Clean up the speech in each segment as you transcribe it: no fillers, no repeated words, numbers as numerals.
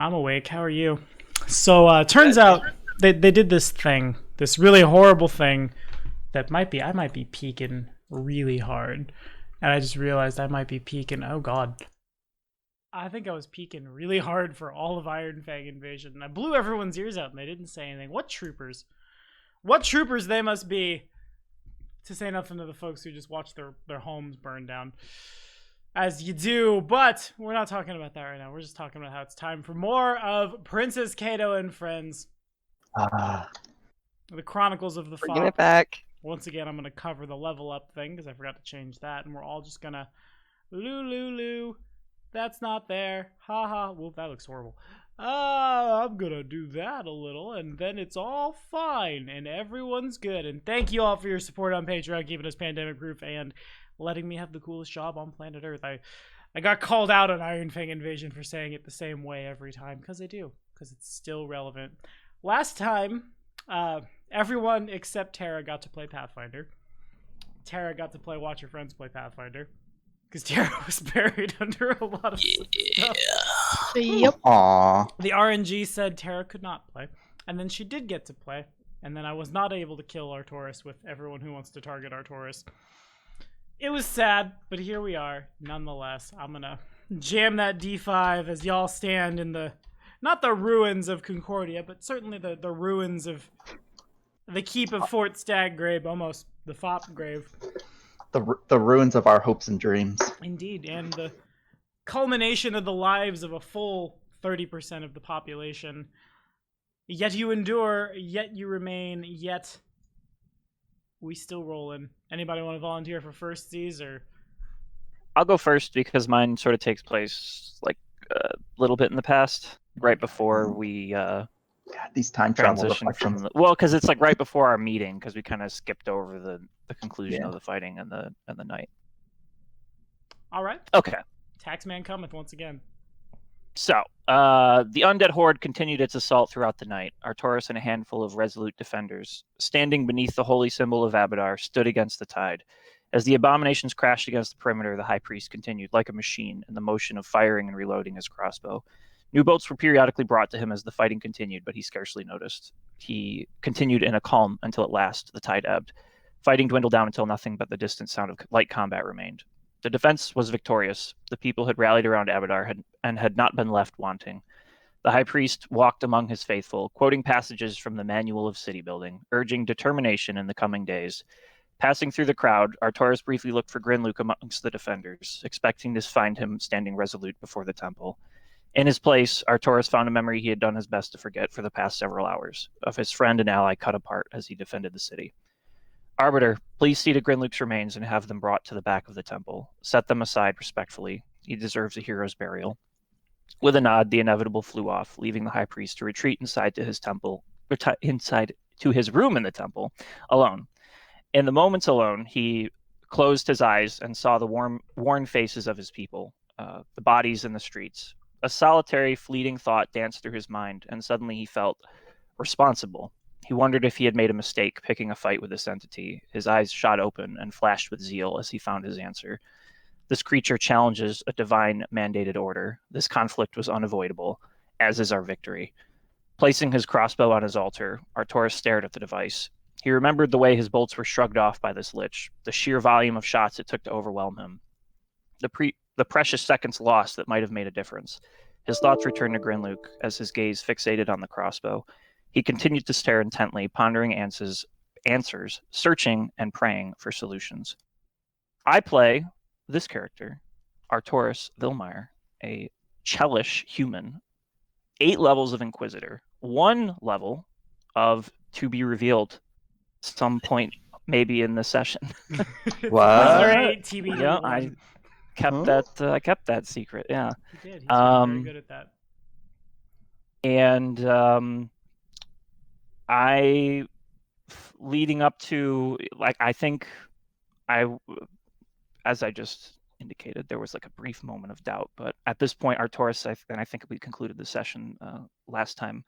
I'm awake. How are you? So turns out they did this thing, this really horrible thing that I might be peaking really hard, and I just realized I might be peaking. Oh God, I think I was peaking really hard for all of Iron Fang Invasion, and I blew everyone's ears out, and they didn't say anything. What troopers? What troopers they must be, to say nothing to the folks who just watched their homes burn down. As you do, but we're not talking about that right now. We're just talking about how it's time for more of Princess Cato and Friends, Ah, the Chronicles of the Bringing it Fox. back. Once again, I'm going to cover the level up thing because I forgot to change that, and we're all just going to loo. That's not there. Ha ha. Well, that looks horrible. I'm going to do that a little, and then it's all fine, and everyone's good. And thank you all for your support on Patreon, keeping us pandemic proof, and letting me have the coolest job on planet Earth. I got called out on Iron Fang Invasion for saying it the same way every time, because I do, because it's still relevant. Last time, everyone except Tara got to play Pathfinder. Tara got to play Watch Your Friends play Pathfinder, because Tara was buried under a lot of stuff. Yep. aw. The RNG said Tara could not play, and then she did get to play, and then I was not able to kill Artoris with everyone who wants to target Artoris. It was sad, but here we are, nonetheless. I'm gonna jam that D5 as y'all stand in not the ruins of Concordia, but certainly the ruins of the keep of Fort Staggrave, almost the Fop grave. The ruins of our hopes and dreams. Indeed, and the culmination of the lives of a full 30% of the population. Yet you endure, yet you remain, yet we still roll in. Anybody want to volunteer for firsties, or? I'll go first because mine sort of takes place like a little bit in the past, right before we God, these time travel transition from reflections. because it's like right before our meeting because we kind of skipped over the conclusion of the fighting and the night. All right. Okay. Taxman cometh once again. So, the undead horde continued its assault throughout the night. Artoris and a handful of resolute defenders, standing beneath the holy symbol of Abadar, stood against the tide. As the abominations crashed against the perimeter, the high priest continued, like a machine, in the motion of firing and reloading his crossbow. New bolts were periodically brought to him as the fighting continued, but he scarcely noticed. He continued in a calm until at last the tide ebbed. Fighting dwindled down until nothing but the distant sound of light combat remained. The defense was victorious. The people had rallied around Abadar and had not been left wanting. The high priest walked among his faithful, quoting passages from the Manual of City Building, urging determination in the coming days. Passing through the crowd, Artoris briefly looked for Grinluke amongst the defenders, expecting to find him standing resolute before the temple. In his place, Artoris found a memory he had done his best to forget for the past several hours, of his friend and ally cut apart as he defended the city. Arbiter, please see to Grinluke's remains and have them brought to the back of the temple. Set them aside respectfully. He deserves a hero's burial. With a nod, the inevitable flew off, leaving the high priest to retreat inside to his room in the temple, alone. In the moments alone, he closed his eyes and saw the worn faces of his people, the bodies in the streets. A solitary, fleeting thought danced through his mind, and suddenly he felt responsible. He wondered if he had made a mistake picking a fight with this entity. His eyes shot open and flashed with zeal as he found his answer. This creature challenges a divine mandated order. This conflict was unavoidable, as is our victory. Placing his crossbow on his altar, Artoris stared at the device. He remembered the way his bolts were shrugged off by this lich, the sheer volume of shots it took to overwhelm him. The precious seconds lost that might have made a difference. His thoughts returned to Grinluke as his gaze fixated on the crossbow. He continued to stare intently, pondering answers, searching and praying for solutions. I play this character, Artoris Vilmire, a Chelish human, 8 levels of Inquisitor, 1 level of to be revealed some point maybe in the session. What? TBD. Yeah, I kept that secret. Yeah, He did. He's very good at that. And leading up to, like, as I just indicated, there was like a brief moment of doubt, but at this point, Artoris, and I think we concluded the session last time,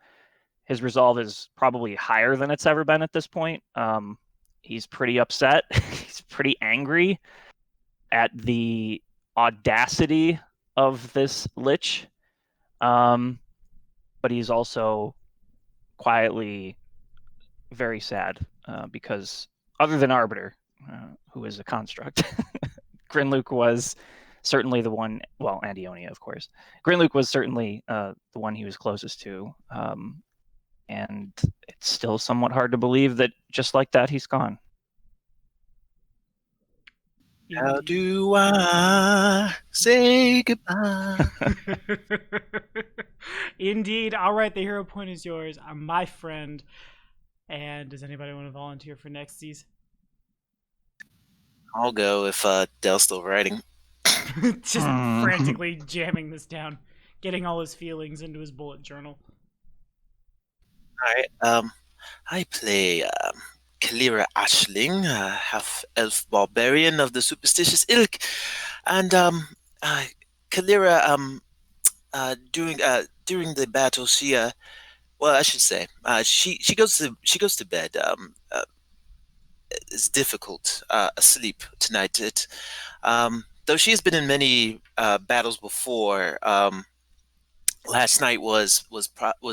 his resolve is probably higher than it's ever been at this point. He's pretty upset. He's pretty angry at the audacity of this Lich. but he's also quietly very sad because other than Arbiter, who is a construct, Grinluke was certainly the one, well, and Ionia, of course. Grinluke was certainly the one he was closest to, and it's still somewhat hard to believe that just like that, he's gone. How do I say goodbye? Indeed. All right, the hero point is yours. I'm my friend. And does anybody want to volunteer for nexties? I'll go if Dell's still writing. Just frantically jamming this down, getting all his feelings into his bullet journal. All right. I play Kalira Ashling, half-elf barbarian of the superstitious ilk, and Kalira, during the battle, she well, I should say, she goes to bed. It's difficult asleep tonight. Though she has been in many battles before. Last night was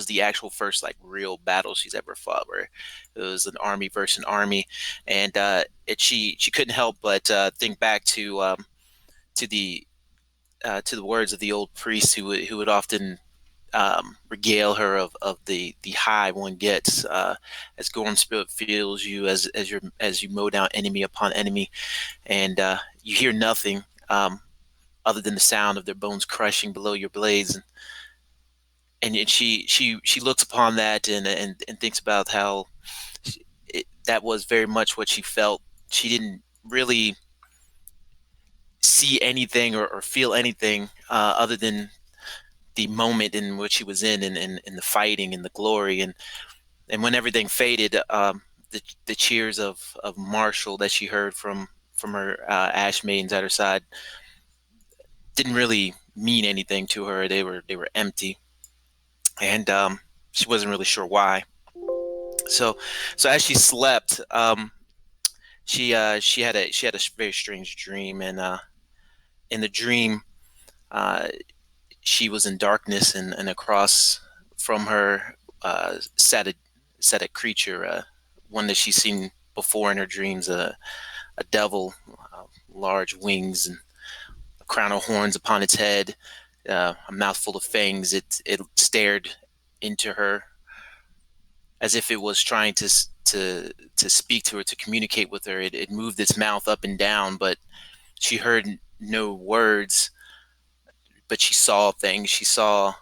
the actual first like real battle she's ever fought, where it was an army versus an army, and she couldn't help but think back to the words of the old priest who would often regale her of the high one gets as Gorm Spirit feels you as you mow down enemy upon enemy, and you hear nothing other than the sound of their bones crushing below your blades. And she looks upon that and thinks about how that was very much what she felt. She didn't really see anything or feel anything other than the moment in which she was in the fighting and the glory. And when everything faded, the cheers of Marshall that she heard from her Ash Maidens at her side didn't really mean anything to her. They were empty. And she wasn't really sure why. So as she slept, she had a very strange dream, and in the dream, she was in darkness, and across from her sat a creature, one that she's seen before in her dreams, a devil, large wings and a crown of horns upon its head. A mouthful of fangs. It stared into her as if it was trying to speak to her, to communicate with her. It moved its mouth up and down, but she heard no words. But she saw things. She saw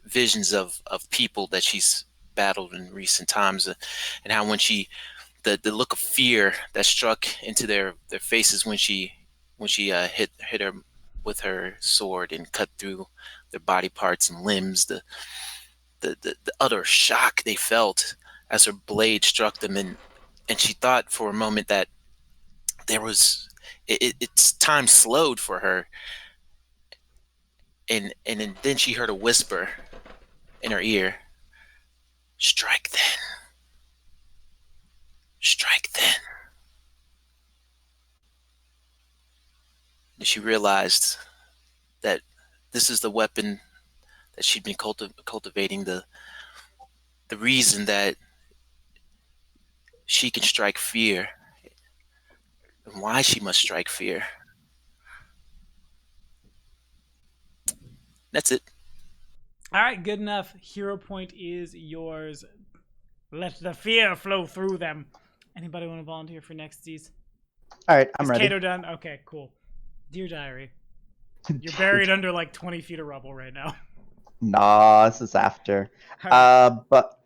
visions of people that she's battled in recent times, and how when the look of fear that struck into their faces when she hit her with her sword and cut through their body parts and limbs, the utter shock they felt as her blade struck them, and she thought for a moment that it's time slowed for her, and then she heard a whisper in her ear, "Strike then, strike then." And she realized that this is the weapon that she'd been cultivating, the reason that she can strike fear, and why she must strike fear. That's it. All right, good enough. Hero point is yours. Let the fear flow through them. Anybody want to volunteer for nexties? All right, I'm Is ready. Kato done? Okay, cool. Dear Diary, you're buried under like 20 feet of rubble right now. Nah, this is after. But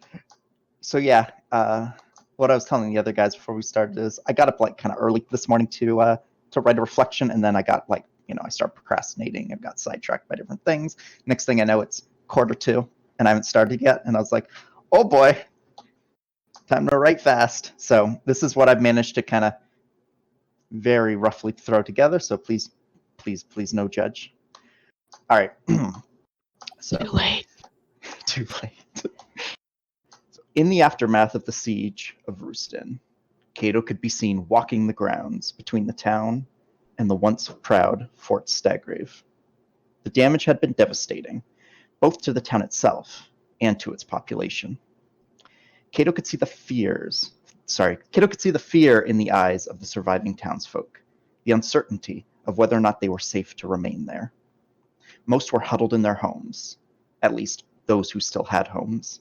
so yeah, what I was telling the other guys before we started is I got up like kind of early this morning to write a reflection, and then I got like, I started procrastinating. I got sidetracked by different things. Next thing I know, it's 1:45, and I haven't started yet. And I was like, oh boy, time to write fast. So this is what I've managed to kind of very roughly throw together. So please no judge. All right. So, Too late. Too late. So, in the aftermath of the siege of Rooston, Cato could be seen walking the grounds between the town and the once proud Fort Staggrave. The damage had been devastating, both to the town itself and to its population. Cato could see the fear in the eyes of the surviving townsfolk, the uncertainty of whether or not they were safe to remain there. Most were huddled in their homes, at least those who still had homes.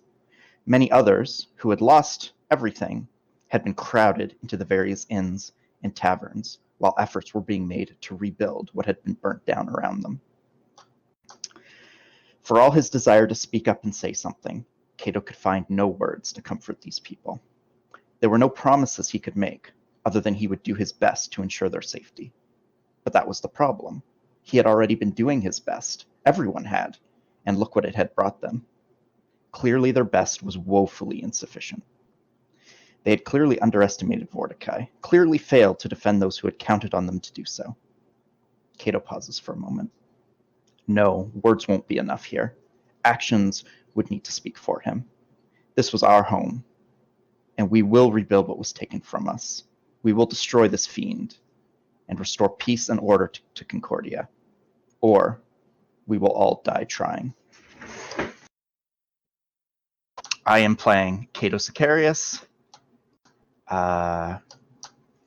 Many others, who had lost everything, had been crowded into the various inns and taverns, while efforts were being made to rebuild what had been burnt down around them. For all his desire to speak up and say something, Cato could find no words to comfort these people. There were no promises he could make, other than he would do his best to ensure their safety. But that was the problem. He had already been doing his best. Everyone had. And look what it had brought them. Clearly their best was woefully insufficient. They had clearly underestimated Mordecai, clearly failed to defend those who had counted on them to do so. Cato pauses for a moment. No, words won't be enough here. Actions would need to speak for him. This was our home, and we will rebuild what was taken from us. We will destroy this fiend and restore peace and order to Concordia. Or we will all die trying. I am playing Cato Sicarius, the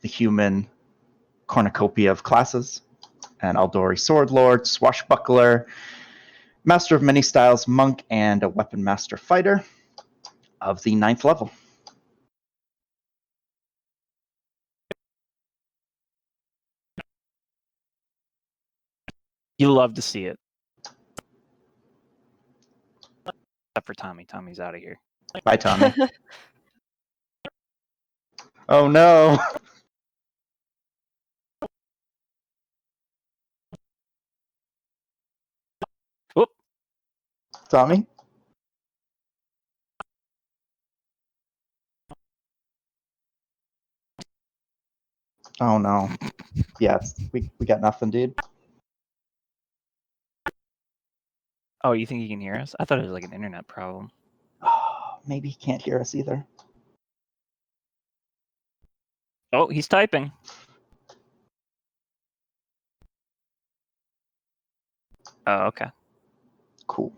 human cornucopia of classes, an Aldori sword lord, swashbuckler, master of many styles monk, and a weapon master fighter of the 9th level. You love to see it. Except for Tommy. Tommy's out of here. Bye, Tommy. Oh no! Whoop. Tommy? Oh no. Yeah, we got nothing, dude. Oh, you think he can hear us? I thought it was like an internet problem. Oh, maybe he can't hear us either. Oh, he's typing. Oh, okay. Cool.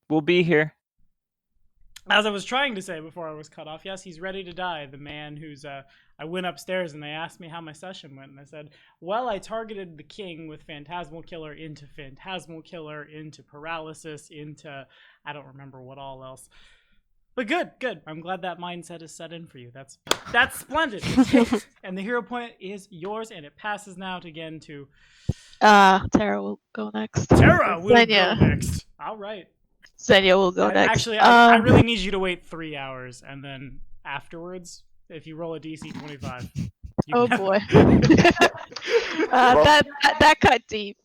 We'll be here. As I was trying to say before I was cut off, yes, he's ready to die. The man who's, I went upstairs and they asked me how my session went, and I said, well, I targeted the king with Phantasmal Killer into Paralysis, into, I don't remember what all else. But good. I'm glad that mindset is set in for you. That's splendid. And the hero point is yours, and it passes now again to... Tara will go next. Tara will Xenia. go next. All right. Xenia will go next. Actually, I really need you to wait 3 hours, and then afterwards, if you roll a DC 25. Oh boy. That cut deep.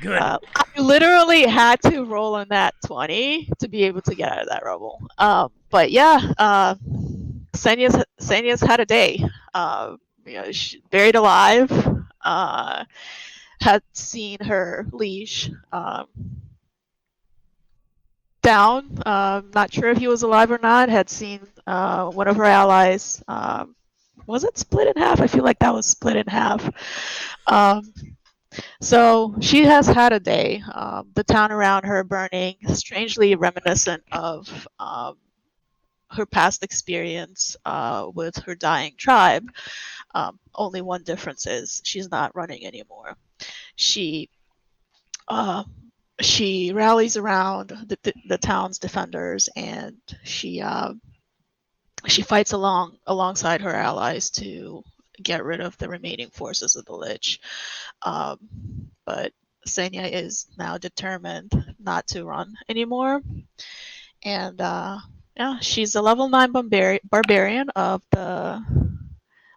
Good. I literally had to roll on that 20 to be able to get out of that rubble. But yeah, Xenia's had a day. She's buried alive. Had seen her liege down. Not sure if he was alive or not. Had seen one of her allies. Was it split in half? I feel like that was split in half. So she has had a day. The town around her burning, strangely reminiscent of her past experience with her dying tribe. Only one difference is she's not running anymore. She rallies around the town's defenders, and she fights alongside her allies to get rid of the remaining forces of the Lich. But Xenia is now determined not to run anymore. And yeah, she's a level 9 barbarian of the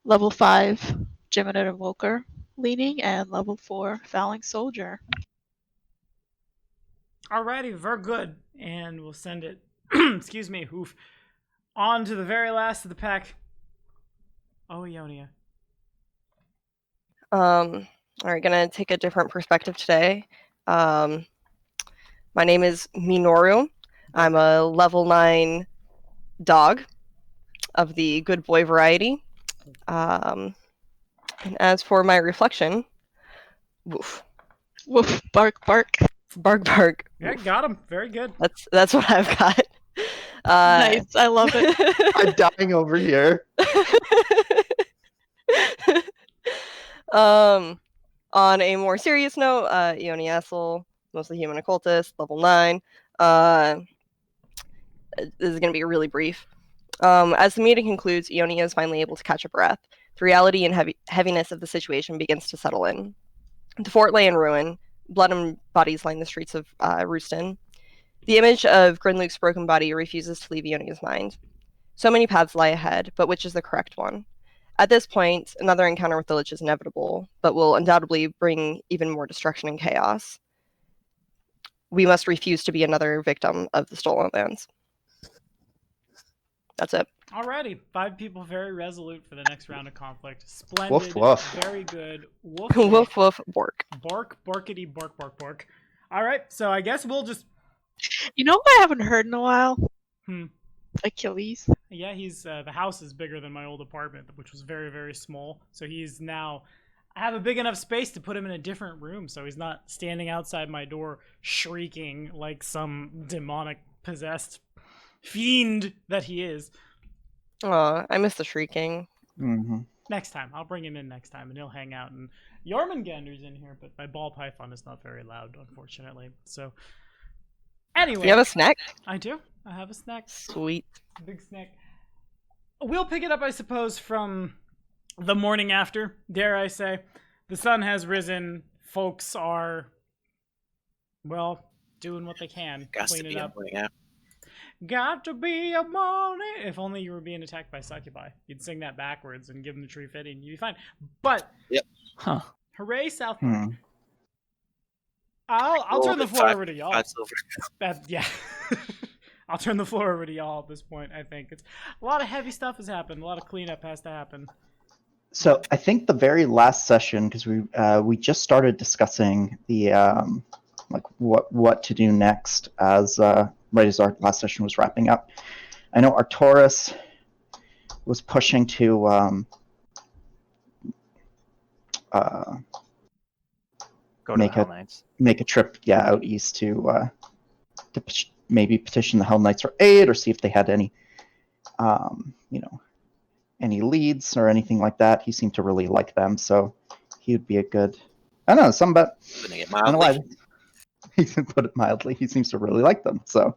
level 5 Geminate Invoker leaning and level 4 Fouling Soldier. Alrighty, very good. And we'll send it, excuse me, on to the very last of the pack. Oh, Ionia. Alright, gonna take a different perspective today. My name is Minoru. I'm a level 9 dog of the good boy variety. And as for my reflection, woof. Woof, bark, bark. Bark, bark. Yeah, got him. Very good. That's what I've got. Nice. I love it. I'm dying over here. On a more serious note, Ioni Essel, mostly human occultist, level 9. This is going to be really brief. As the meeting concludes, Ioni is finally able to catch a breath. The reality and heaviness of the situation begins to settle in. The fort lay in ruin. Blood and bodies line the streets of Rooston. The image of Grinluke's broken body refuses to leave Ioni's mind. So many paths lie ahead, but which is the correct one? At this point, another encounter with the Lich is inevitable, but will undoubtedly bring even more destruction and chaos. We must refuse to be another victim of the Stolen Lands. That's it. Alrighty, 5 people very resolute for the next round of conflict. Splendid. Woof, woof. Very good. Woof, Woof, woof, bork. Bark, barkity, bark, bark, bark. Alright, so I guess we'll just... You know what I haven't heard in a while? Hmm. Achilles. Yeah, he's the house is bigger than my old apartment, which was very, very small. So he's now... I have a big enough space to put him in a different room, so he's not standing outside my door shrieking like some demonic possessed fiend that he is. Aw, I miss the shrieking. Mm-hmm. Next time. I'll bring him in next time, and he'll hang out. And Jormungandr's in here, but my ball python is not very loud, unfortunately. So, anyway. Do you have a snack? I do. I have a snack. Sweet. Big snack. We'll pick it up, I suppose, from the morning after, dare I say. The sun has risen. Folks are, well, doing what they can. Got to Cleaning be up. morning, yeah. Got to be a morning. If only you were being attacked by succubi. You'd sing that backwards and give them the tree fitting. You'd be fine. But, Huh. hooray, South Park. Hmm. I'll turn the floor over to y'all. 5 silver. Yeah. I'll turn the floor over to y'all at this point, I think. It's a lot of heavy stuff has happened. A lot of cleanup has to happen. So I think the very last session, because we just started discussing the like what to do next as right as our last session was wrapping up. I know Arcturus was pushing to Go to Make the Hell a- Knights. make a trip, out east to maybe petition the Hell Knights for aid, or see if they had any, any leads or anything like that. He seemed to really like them, so he would be a good. I don't know, some but Putting it I don't know mildly. why. He can put it mildly. He seems to really like them. So,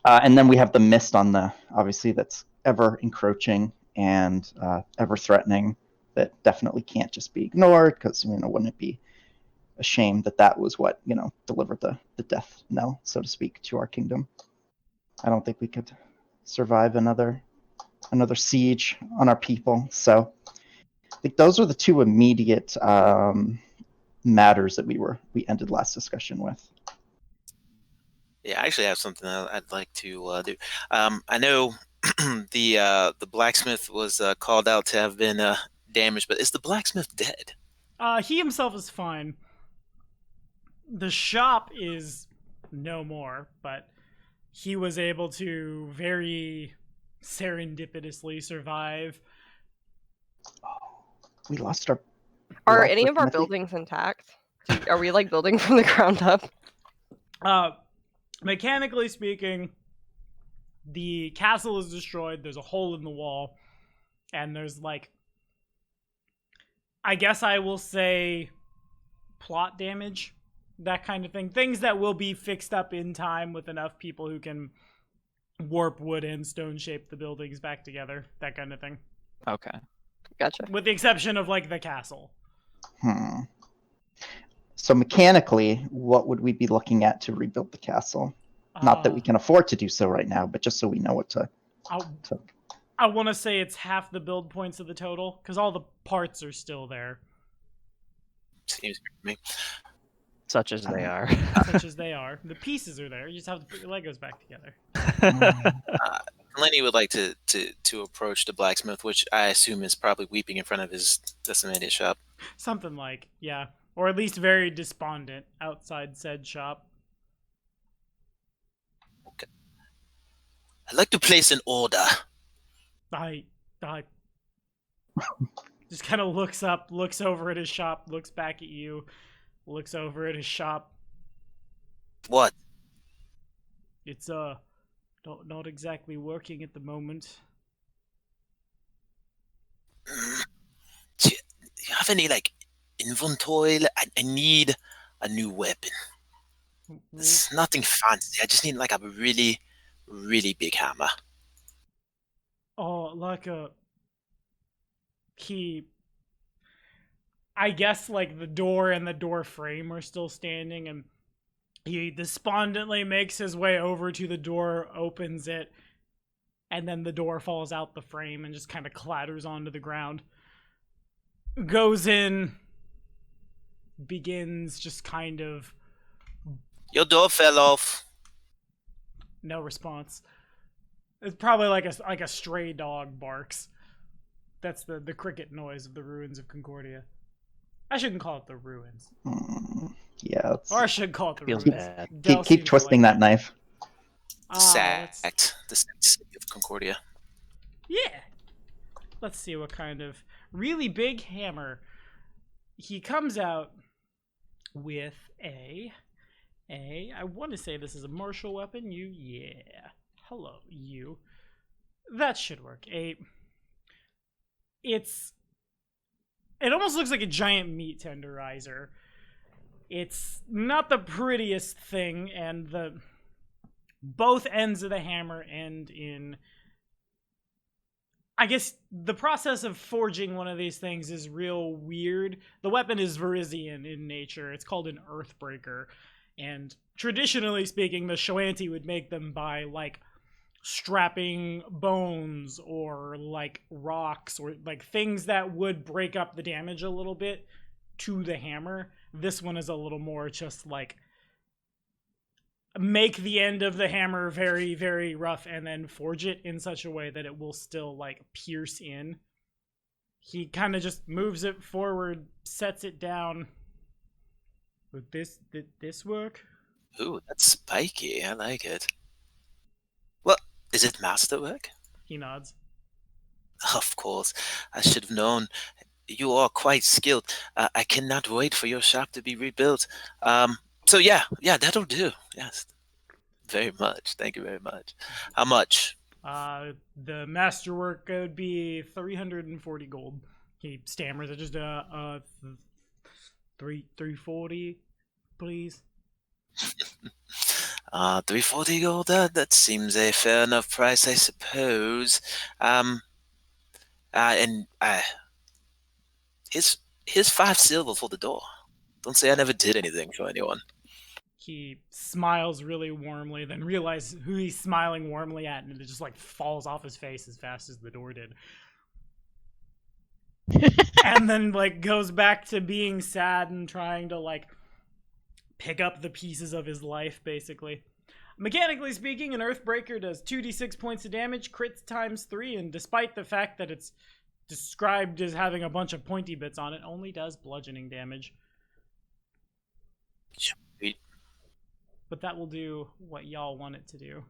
and then we have the mist on the obviously that's ever encroaching and ever threatening. That definitely can't just be ignored, because wouldn't it be a shame that was what delivered the death knell, so to speak, to our kingdom. I don't think we could survive another siege on our people. So I think those are the two immediate matters that we ended last discussion with. Yeah, I actually have something I'd like to do. I know the blacksmith was called out to have been damaged, but is the blacksmith dead? He himself is fine. The shop is no more, but he was able to very serendipitously survive. We lost our. Are lost any our of our Timothy. buildings intact? Are we like building from the ground up? Mechanically speaking, the castle is destroyed. There's a hole in the wall, and there's I guess I will say plot damage, that kind of thing. Things that will be fixed up in time with enough people who can warp wood and stone shape the buildings back together, that kind of thing. Okay. Gotcha. With the exception of the castle. So mechanically, what would we be looking at to rebuild the castle? Not that we can afford to do so right now, but just so we know what to. I want to say it's half the build points of the total, because all the parts are still there. Seems good to me. Such as they are. Such as they are. The pieces are there. You just have to put your Legos back together. Lenny would like to approach the blacksmith, which I assume is probably weeping in front of his decimated shop. Something like, yeah. Or at least very despondent outside said shop. Okay. I'd like to place an order. I just kind of looks up, looks over at his shop, looks back at you. looks over at his shop. What? It's not exactly working at the moment. Do you have any like inventory? I need a new weapon. It's nothing fancy. I just need like a really, really big hammer. Oh, like a key. I guess like the door and the door frame are still standing, and he despondently makes his way over to the door, opens it, and then the door falls out the frame and just kind of clatters onto the ground. Goes in, begins just kind of... Your door fell off. No response. It's probably like a stray dog barks. That's the cricket noise of the ruins of Concordia. I shouldn't call it the ruins. Yeah. Or I should call it the Feels ruins. bad. Del Keep seems to twisting like that knife. Sacked. The city of Concordia. Yeah. Let's see what kind of really big hammer. He comes out with I want to say this is a martial weapon. Yeah. Hello, you. That should work. It almost looks like a giant meat tenderizer. It's not the prettiest thing, and both ends of the hammer end in... I guess the process of forging one of these things is real weird. The weapon is Verizian in nature. It's called an Earthbreaker. And traditionally speaking, the Shoanti would make them by, like, strapping bones or, like, rocks or, like, things that would break up the damage a little bit to the hammer. This one is a little more just, like, make the end of the hammer very, very rough and then forge it in such a way that it will still, like, pierce in. He kind of just moves it forward, sets it down. Would this work? Ooh, that's spiky. I like it. Well, is it masterwork? He nods. Of course. I should have known. You are quite skilled. I cannot wait for your shop to be rebuilt. So yeah, that'll do. Yes, very much. Thank you very much. How much? The masterwork would be 340 gold. He stammers. It just 340, please. 340 gold. That seems a fair enough price, I suppose. Here's 5 silver for the door. Don't say I never did anything for anyone. He smiles really warmly, then realizes who he's smiling warmly at, and it just like falls off his face as fast as the door did. And then like goes back to being sad and trying to like pick up the pieces of his life, basically. Mechanically speaking, an Earthbreaker does 2d6 points of damage, crits times 3, and despite the fact that it's described as having a bunch of pointy bits on it, only does bludgeoning damage. Sweet. But that will do what y'all want it to do.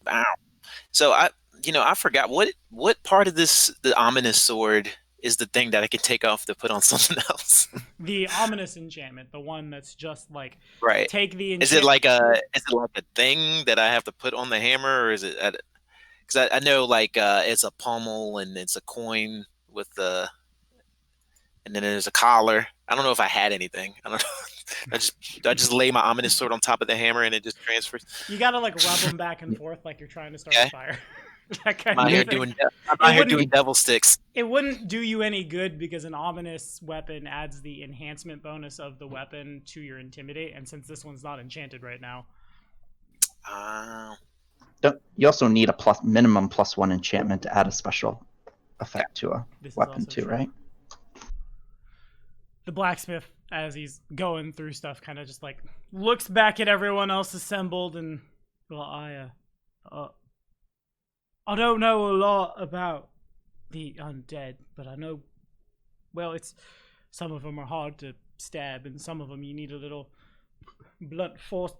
Wow. So I forgot what part of the ominous sword is the thing that I can take off to put on something else. The ominous enchantment, the one that's just like right. Take the enchantment. Is it like a thing that I have to put on the hammer, or is it? Because I know like it's a pommel and it's a coin with the, and then there's a collar. I don't know if I had anything. I don't know. I just lay my ominous sword on top of the hammer and it just transfers. You gotta like rub them back and forth like you're trying to start a fire. I'm out here doing devil sticks. It wouldn't do you any good because an ominous weapon adds the enhancement bonus of the weapon to your intimidate, and since this one's not enchanted right now. You also need a minimum +1 enchantment to add a special effect to a weapon too, right? The blacksmith, as he's going through stuff, kind of just like looks back at everyone else assembled and, well, I don't know a lot about the undead, but I know, well, some of them are hard to stab, and some of them you need a little blunt force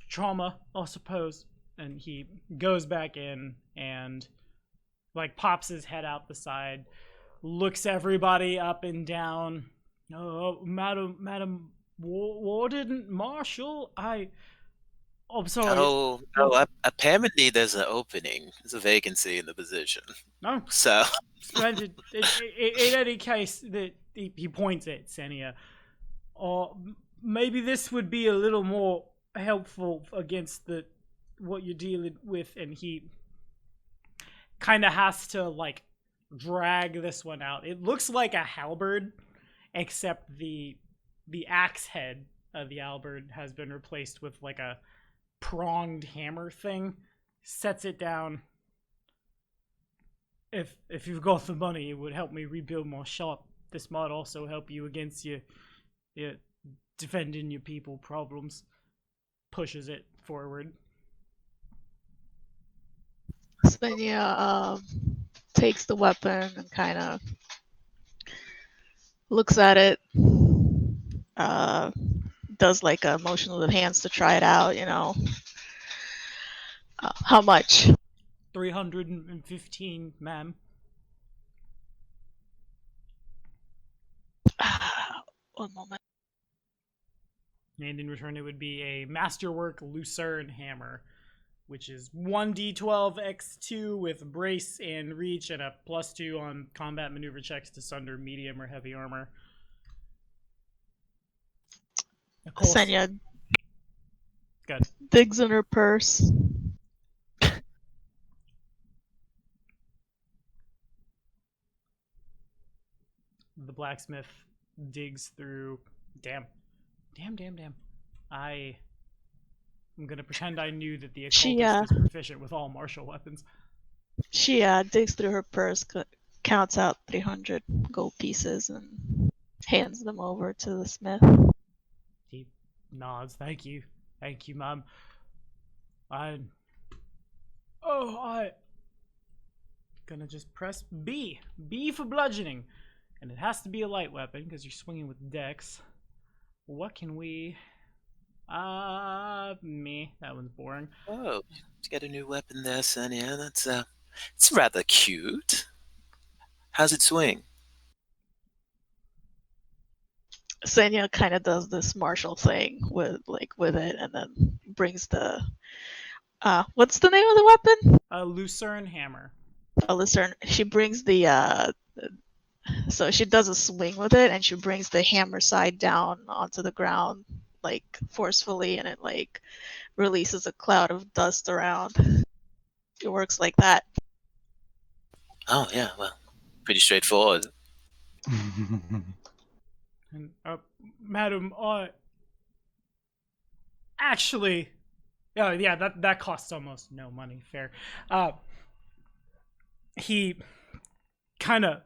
trauma, I suppose. And he goes back in and like pops his head out the side, looks everybody up and down, Madam Warden Marshal, I'm sorry. Apparently there's an opening. There's a vacancy in the position. No, So, splendid. In any case, he points at Senia. Or maybe this would be a little more helpful against what you're dealing with, and he kind of has to like drag this one out. It looks like a halberd, except the axe head of the halberd has been replaced with like a pronged hammer thing. Sets it down. If you've got the money, it would help me rebuild my shop. This might also help you against your defending your people problems. Pushes it forward. Svenja takes the weapon and kind of looks at it. Does like a motion with the hands to try it out, how much? 315, ma'am. One moment. And in return, it would be a masterwork lucerne hammer, which is 1d12 x2 with brace and reach and a +2 on combat maneuver checks to sunder medium or heavy armor. Senya Good. digs in her purse. The blacksmith digs through. Damn. I'm gonna pretend I knew that the occultist was proficient with all martial weapons. She digs through her purse, counts out 300 gold pieces, and hands them over to the smith. He nods. Thank you, ma'am. Gonna just press B for bludgeoning, and it has to be a light weapon because you're swinging with dex. What can we? Me. That one's boring. oh, you got a new weapon there, Senia. It's rather cute. How's it swing? Senya kind of does this martial thing with it, and then brings the what's the name of the weapon? A lucerne hammer. A lucerne. She brings the so she does a swing with it, and she brings the hammer side down onto the ground like forcefully, and it like releases a cloud of dust around. It works like that. Oh yeah, well, pretty straightforward. And, madam, actually, yeah, that costs almost no money. Fair. He kind of,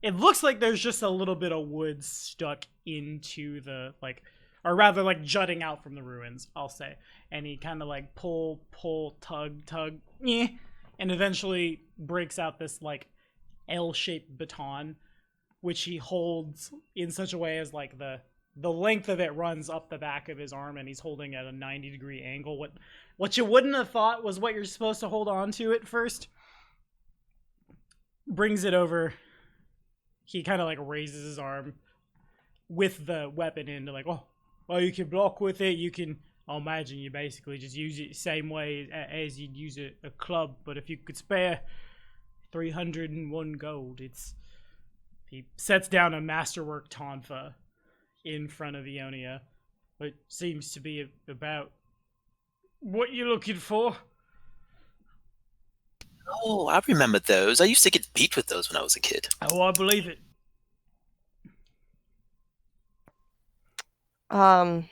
it looks like there's just a little bit of wood stuck into the, like, or rather, like, jutting out from the ruins, I'll say. And he kind of, like, pull, tug, and eventually breaks out this, like, L-shaped baton, which he holds in such a way as, like, the length of it runs up the back of his arm, and he's holding at a 90-degree angle. What you wouldn't have thought was what you're supposed to hold on to at first. Brings it over. He kind of, like, raises his arm with the weapon in to, like, well, you can block with it. You can, I'll imagine you basically just use it the same way as you'd use a club. But if you could spare 301 gold, he sets down a masterwork tonfa in front of Ionia. It seems to be about what you're looking for. Oh, I remember those. I used to get beat with those when I was a kid. Oh, I believe it. How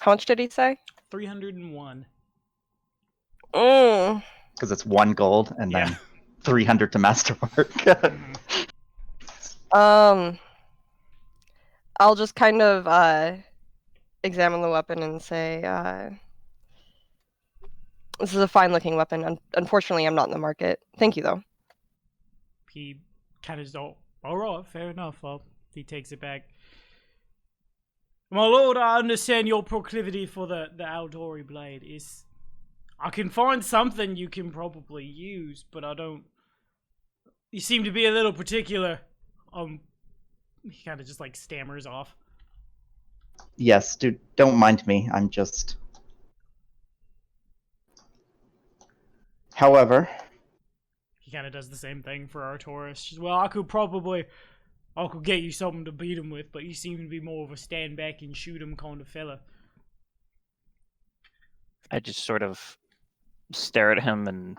much did he say? 301. Mm. Because it's 1 gold and then 300 to masterwork. I'll just kind of examine the weapon and say, this is a fine-looking weapon. Unfortunately, I'm not in the market. Thank you, though. He kind of just, all right, fair enough. Well, he takes it back. My lord, I understand your proclivity for the Aldori blade. I can find something you can probably use, but I don't. You seem to be a little particular on He kind of just like stammers off. Yes, dude, don't mind me. I'm just. However, He kind of does the same thing for our tourist. She's, well, I could get you something to beat him with, but you seem to be more of a stand back and shoot him kind of fella. I just sort of stare at him and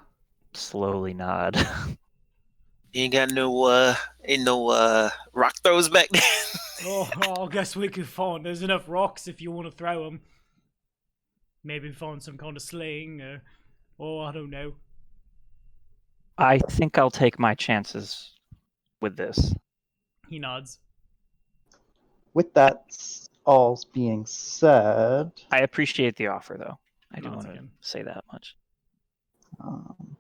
slowly nod. You ain't got no rock throws back there. Oh, I guess we could find. There's enough rocks if you want to throw them. Maybe find some kind of sling, or I don't know. I think I'll take my chances with this. He nods. with that all being said, I appreciate the offer, though. I do Nods want to again. say that much. um,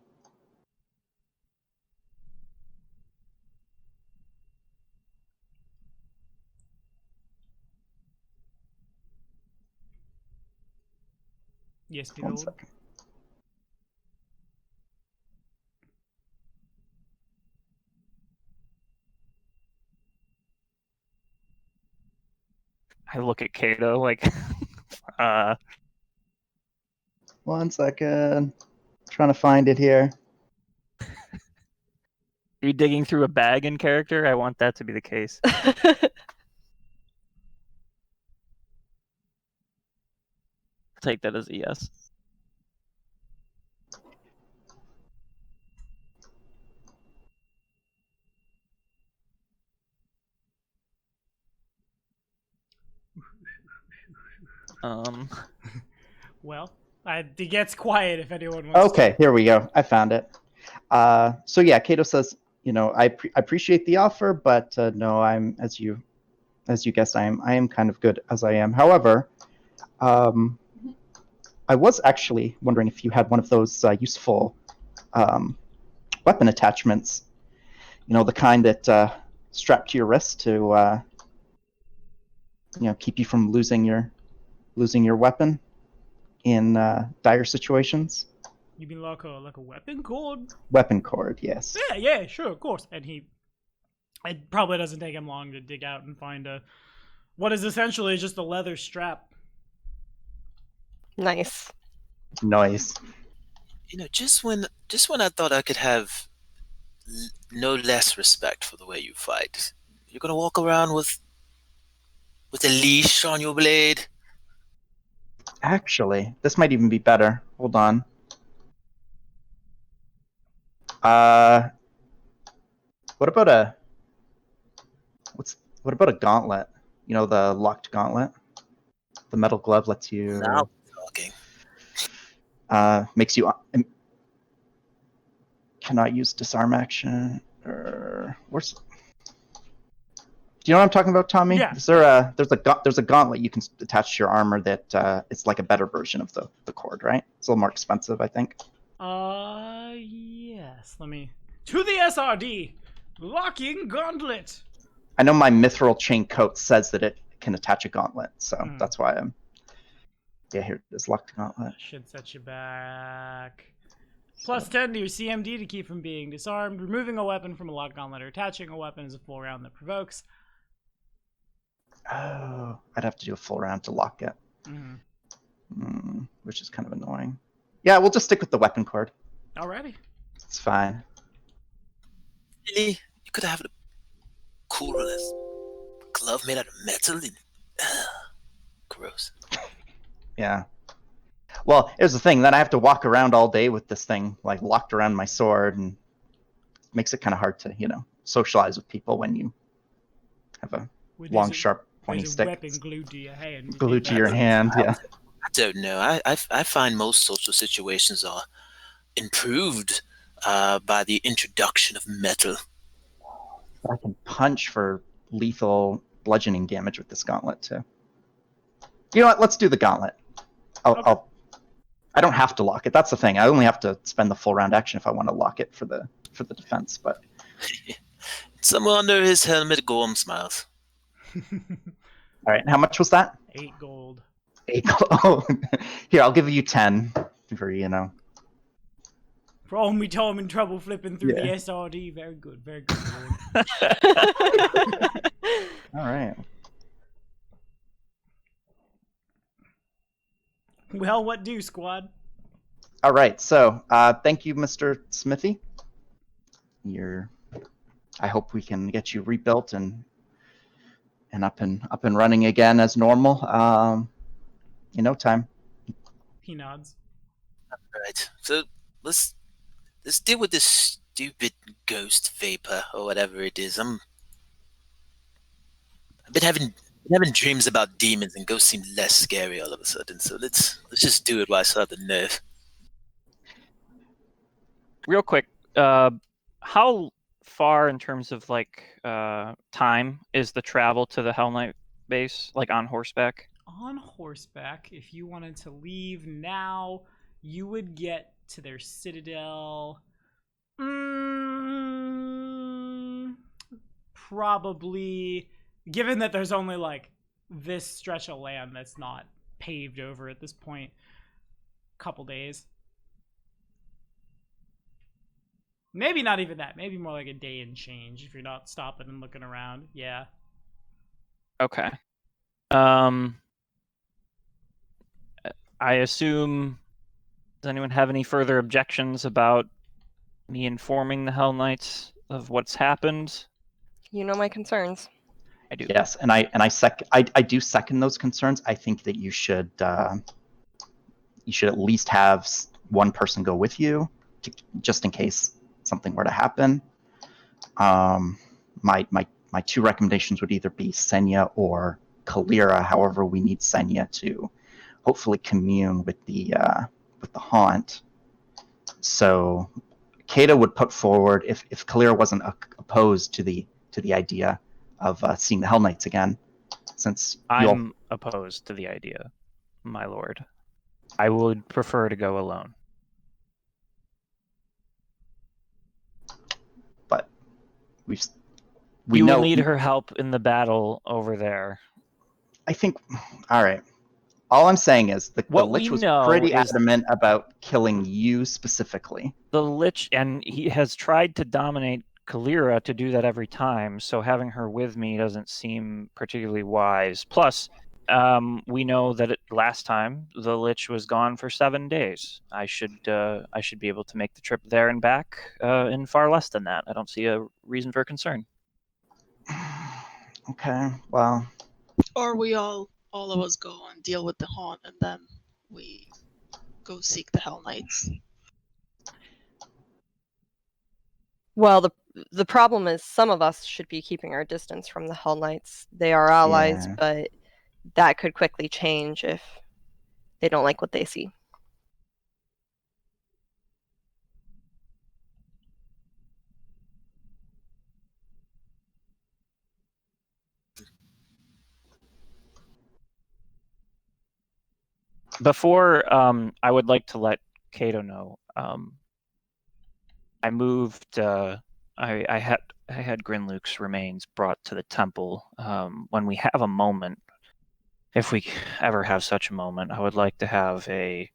Yes, my one lord. second. I look at Kato like, 1 second. Trying to find it here. are you digging through a bag in character? I want that to be the case. Take that as a yes. Well, it gets quiet if anyone wants Okay, here we go. I found it. So yeah, Kato says, I appreciate the offer, but no, I'm as you guessed, I am kind of good as I am. However, I was actually wondering if you had one of those useful weapon attachments. The kind that strap to your wrist to keep you from losing your weapon in dire situations. You mean like a weapon cord? Weapon cord, yes. Yeah, sure, of course. And it probably doesn't take him long to dig out and find what is essentially just a leather strap. Nice. Nice. Just when I thought I could have no less respect for the way you fight, you're gonna walk around with a leash on your blade. Actually, this might even be better. Hold on. What about a gauntlet? The locked gauntlet. The metal glove lets you Now we're talking. makes you cannot use disarm action or where's. Do you know what I'm talking about, Tommy? Yeah. Is there there's a gauntlet you can attach to your armor that it's like a better version of the cord, right? It's a little more expensive, I think. Yes. Let me to the Srd Locking Gauntlet. I know my mithril chain coat says that it can attach a gauntlet, so that's why I'm. Yeah, here it is, locked gauntlet. Should set you back. Plus 10 to your CMD to keep from being disarmed. Removing a weapon from a locked gauntlet or attaching a weapon is a full round that provokes. Oh, I'd have to do a full round to lock it. Which is kind of annoying. Yeah, we'll just stick with the weapon cord. Alrighty. It's fine. Really? You could have a coolest glove made out of metal and gross. Yeah. Well, here's the thing. Then I have to walk around all day with this thing like locked around my sword, and it makes it kind of hard to, socialize with people when you have a long, sharp, pointy there's a stick. weapon glued to your hand. Glued to your hand, yeah. I don't know. I find most social situations are improved by the introduction of metal. I can punch for lethal bludgeoning damage with this gauntlet too. You know what? Let's do the gauntlet. I don't have to lock it. That's the thing. I only have to spend the full round action if I want to lock it for the defense. But Somewhere under his helmet, Gorm smiles. all right. How much was that? 8 gold. 8 gold. Oh, here, I'll give you 10 for For all me time in trouble flipping through Yeah. the Srd. Very good, Lord. All right. Well, what do, squad? All right. So, thank you, Mr. Smithy. I hope we can get you rebuilt and up and running again as normal. In no time. He nods. Right. So let's deal with this stupid ghost vapor or whatever it is. I've been having dreams about demons, and ghosts seem less scary all of a sudden. So let's just do it while I still have the nerve. Real quick, how far in terms of like time is the travel to the Hell Knight base, like on horseback? On horseback, if you wanted to leave now, you would get to their citadel. Probably, given that there's only like this stretch of land that's not paved over at this point, couple days. Maybe not even that. Maybe more like a day and change if you're not stopping and looking around. Yeah. Okay. I assume, does anyone have any further objections about me informing the Hell Knights of what's happened? You know my concerns. I do. Yes, and I do second those concerns. I think that you should at least have one person go with you, just in case something were to happen. My two recommendations would either be Senya or Kalira. However, we need Senya to hopefully commune with the haunt. So Kata would put forward, if Kalira wasn't opposed to the idea of seeing the Hell Knights again, since I'm opposed to the idea, my lord. I would prefer to go alone. But we will need her help in the battle over there. I think. All right. All I'm saying is the Lich was pretty adamant about killing you specifically. The Lich, and he has tried to dominate Kalira to do that every time, so having her with me doesn't seem particularly wise. Plus, we know that last time the Lich was gone for 7 days. I should be able to make the trip there and back in far less than that. I don't see a reason for concern. Okay, well. Or we all of us go and deal with the haunt, and then we go seek the Hell Knights. Well, the problem is some of us should be keeping our distance from the Hell Knights. They are allies, but that could quickly change if they don't like what they see. Before, I would like to let Kato know. I moved. I had Grinluke's remains brought to the temple. When we have a moment, if we ever have such a moment, I would like to have an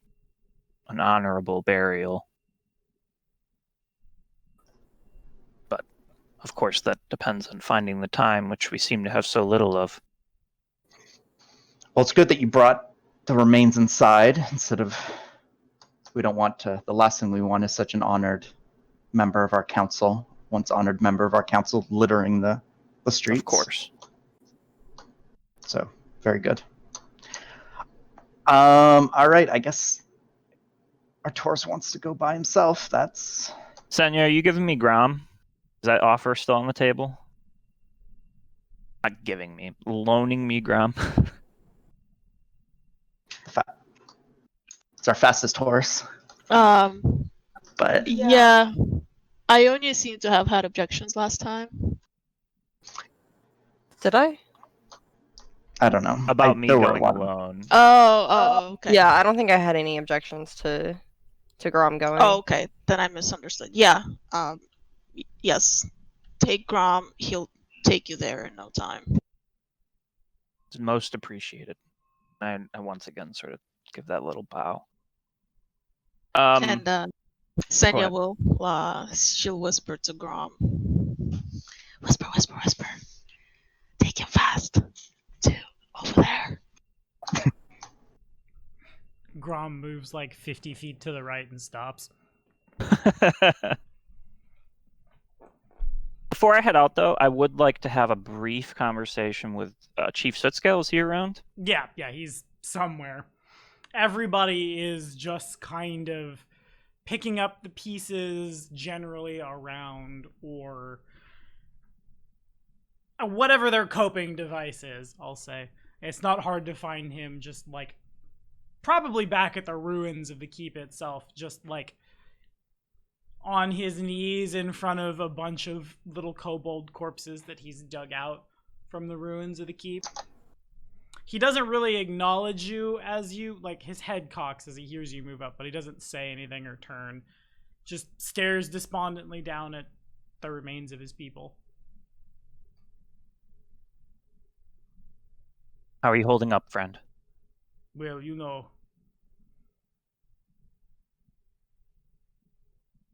honorable burial. But of course, that depends on finding the time, which we seem to have so little of. Well, it's good that you brought the remains inside instead of. We don't want to. The last thing we want is such an honored member of our council, once honored member of our council, littering the streets. Of course. So, very good. All right, I guess Artoris wants to go by himself. That's... Senya, are you giving me Grom? Is that offer still on the table? Not giving me, loaning me Grom. It's our fastest horse. But yeah, Ionia seemed to have had objections last time. Did I? I don't know. About me going alone. Oh, okay. Yeah, I don't think I had any objections to Grom going. Oh, okay. Then I misunderstood. Yeah. Yes. Take Grom. He'll take you there in no time. It's most appreciated. I once again sort of give that little bow. And Senya will, she'll whisper to Grom. Whisper. Grom moves like 50 feet to the right and stops. Before I head out, though, I would like to have a brief conversation with Chief Sootscale. Is he around? Yeah, he's somewhere. Everybody is just kind of picking up the pieces generally around, or whatever their coping device is, I'll say. It's not hard to find him just like probably back at the ruins of the keep itself, just like on his knees in front of a bunch of little kobold corpses that he's dug out from the ruins of the keep. He doesn't really acknowledge you as you, like, his head cocks as he hears you move up, but he doesn't say anything or turn. Just stares despondently down at the remains of his people. How are you holding up, friend? Well, you know,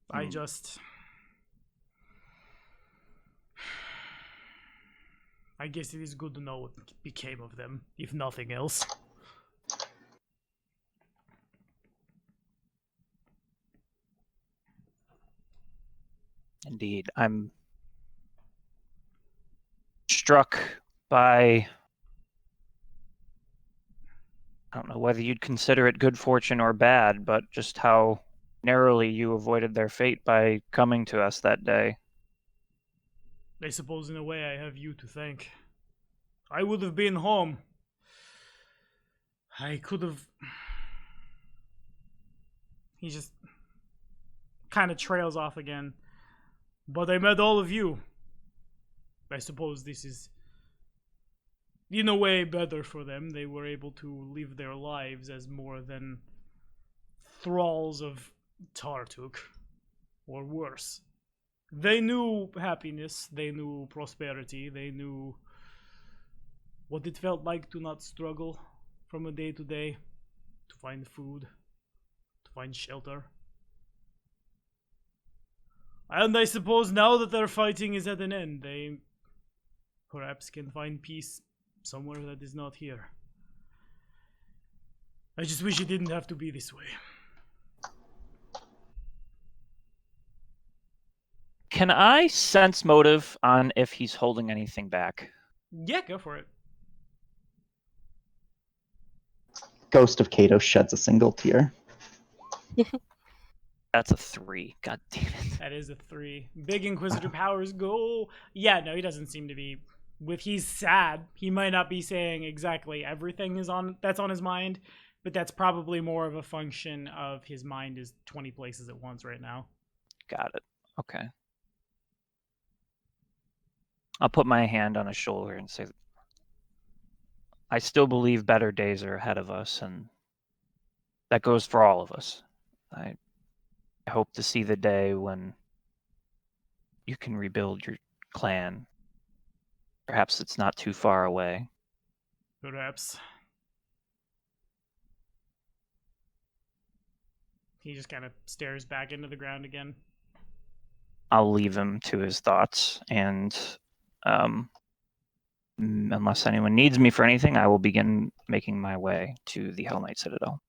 I guess it is good to know what became of them, if nothing else. Indeed. I'm struck by, I don't know whether you'd consider it good fortune or bad, but just how narrowly you avoided their fate by coming to us that day. I suppose in a way I have you to thank. I would have been home. I could have... He just kind of trails off again. But I met all of you. I suppose this is, in a way, better for them. They were able to live their lives as more than thralls of Tartuk, or worse. They knew happiness, they knew prosperity, they knew what it felt like to not struggle from a day to day, to find food, to find shelter. And I suppose now that their fighting is at an end, they perhaps can find peace somewhere that is not here. I just wish it didn't have to be this way. Can I sense motive on if he's holding anything back? Yeah, go for it. Ghost of Cato sheds a single tear. That's a 3. God damn it. That is a 3. Big Inquisitor powers go. Yeah, no, he doesn't seem to be. He's sad. He might not be saying exactly everything that's on his mind, but that's probably more of a function of his mind is 20 places at once right now. Got it. Okay. I'll put my hand on his shoulder and say, I still believe better days are ahead of us, and that goes for all of us. I hope to see the day when you can rebuild your clan. Perhaps it's not too far away. Perhaps. He just kind of stares back into the ground again. I'll leave him to his thoughts, and unless anyone needs me for anything, I will begin making my way to the Hell Knight Citadel.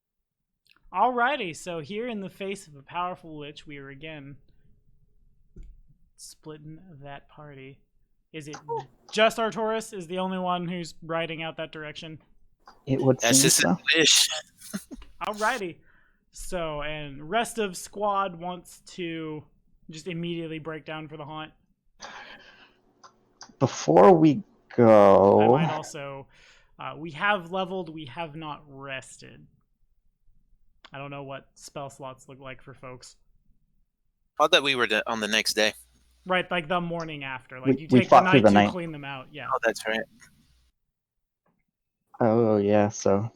Alrighty, so here in the face of a powerful Lich, we are again splitting that party. Is it just Artoris is the only one who's riding out that direction? It would That's seem just so. a wish. Alrighty. So, and rest of squad wants to just immediately break down for the haunt. Before we I go, might also, we have leveled, we have not rested. I don't know what spell slots look like for folks. I thought we were on the next day. Right, like the morning after. Like you We take the fought through night the to night. clean them out. Yeah. Oh, that's right. oh yeah, so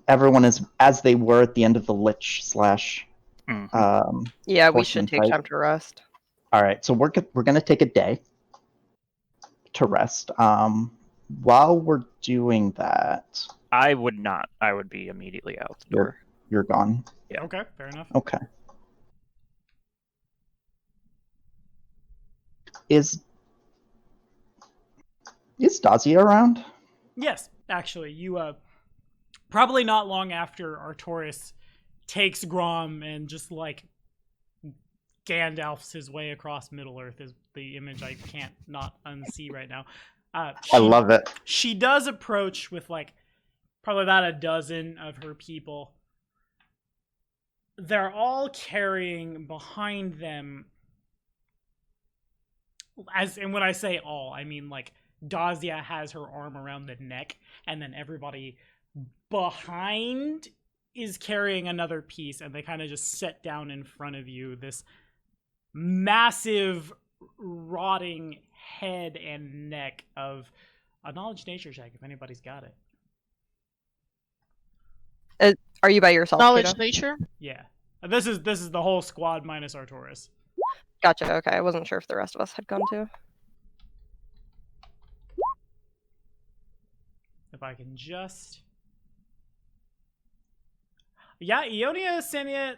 everyone is as they were at the end of the Lich slash. Yeah, we Portion should take fight. time to rest. All right, so we're gonna take a day to rest. While we're doing that, I would not. I would be immediately out the door. you're gone. Yeah. Okay, fair enough. Okay. Is Dazia around? Yes, actually, you probably not long after Artoris takes Grom and just like Gandalf's his way across Middle-earth is the image I can't not unsee right now. I love it. She does approach with like probably about a dozen of her people. They're all carrying behind them, and when I say all, I mean like Dazia has her arm around the neck, and then everybody behind is carrying another piece, and they kind of just set down in front of you this massive rotting head and neck of a knowledge nature check if anybody's got it. Are you by yourself? Knowledge Peter? nature. Yeah, this is the whole squad minus Artoris. Gotcha. Okay, I wasn't sure if the rest of us had gone too. If I can just... Yeah, Ionia, Senia,